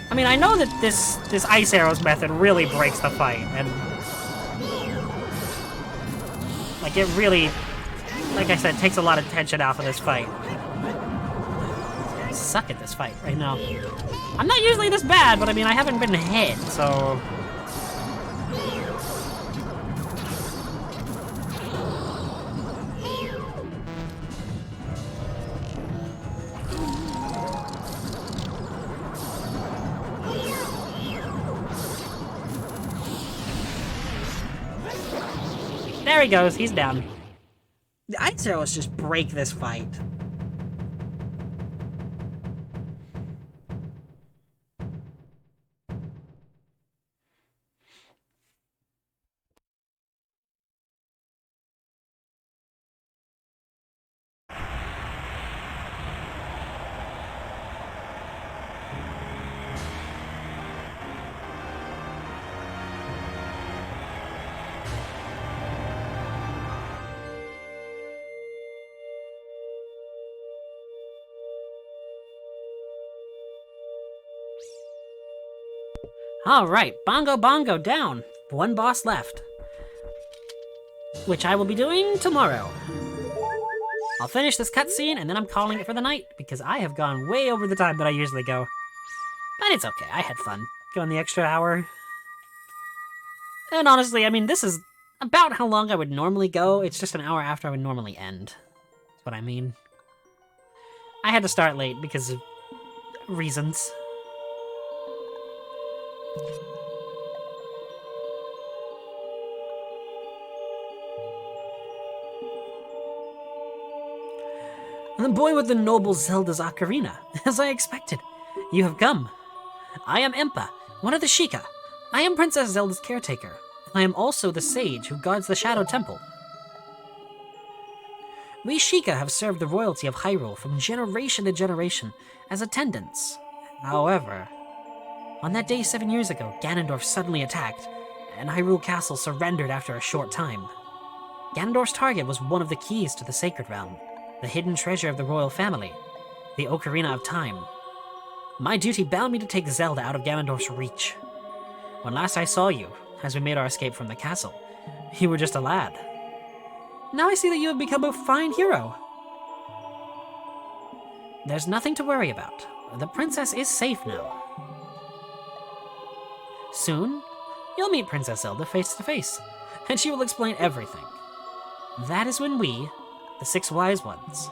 I mean, I know that this ice arrows method really breaks the fight, and like it really, like I said, takes a lot of tension off of this fight. I suck at this fight right now. I'm not usually this bad, but I mean, I haven't been hit, so. There he goes, he's down. The ice arrows just break this fight. Alright, Bongo Bongo down. One boss left. Which I will be doing tomorrow. I'll finish this cutscene and then I'm calling it for the night because I have gone way over the time that I usually go. But it's okay, I had fun going the extra hour. And honestly, I mean, this is about how long I would normally go. It's just an hour after I would normally end. That's what I mean. I had to start late because of reasons. The boy with the noble Zelda's Ocarina, as I expected. You have come. I am Impa, one of the Sheikah. I am Princess Zelda's caretaker. I am also the sage who guards the Shadow Temple. We Sheikah have served the royalty of Hyrule from generation to generation as attendants. However, on that day 7 years ago, Ganondorf suddenly attacked, and Hyrule Castle surrendered after a short time. Ganondorf's target was one of the keys to the Sacred Realm, the hidden treasure of the royal family, the Ocarina of Time. My duty bound me to take Zelda out of Ganondorf's reach. When last I saw you, as we made our escape from the castle, you were just a lad. Now I see that you have become a fine hero. There's nothing to worry about. The princess is safe now. Soon, you'll meet Princess Zelda face to face, and she will explain everything. That is when we, the 6 Wise Ones,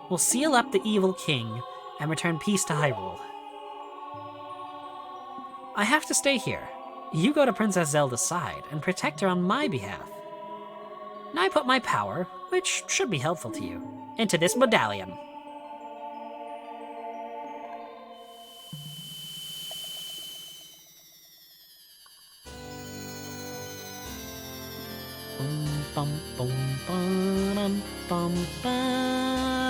will seal up the evil king and return peace to Hyrule. I have to stay here. You go to Princess Zelda's side and protect her on my behalf. Now I put my power, which should be helpful to you, into this medallion. Bum, bum, ba-dum, bum, ba-dum.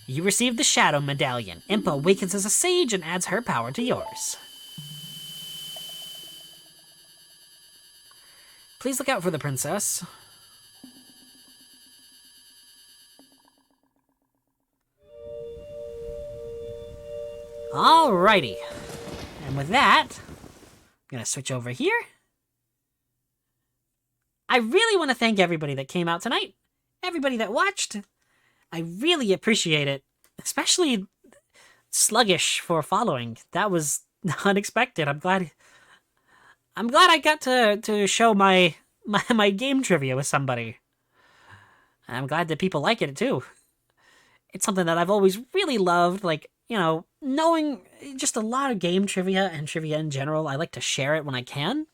You receive the Shadow Medallion. Impa awakens as a sage and adds her power to yours. Please look out for the princess. Alrighty. And with that, I'm gonna switch over here. I really want to thank everybody that came out tonight. Everybody that watched. I really appreciate it. Especially Sluggish for following. That was unexpected. I'm glad I got to show my game trivia with somebody. I'm glad that people like it too. It's something that I've always really loved, like, you know, knowing just a lot of game trivia and trivia in general. I like to share it when I can.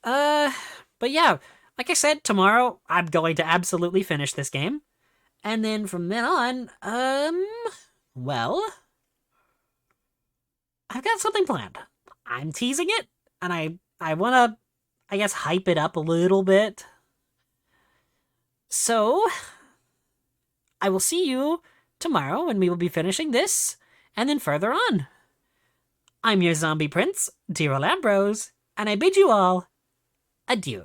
But yeah, like I said, tomorrow I'm going to absolutely finish this game. And then from then on, well, I've got something planned. I'm teasing it, and I want to, I guess, hype it up a little bit. So, I will see you tomorrow when we will be finishing this, and then further on. I'm your zombie prince, Dear Ambrose, and I bid you all adieu.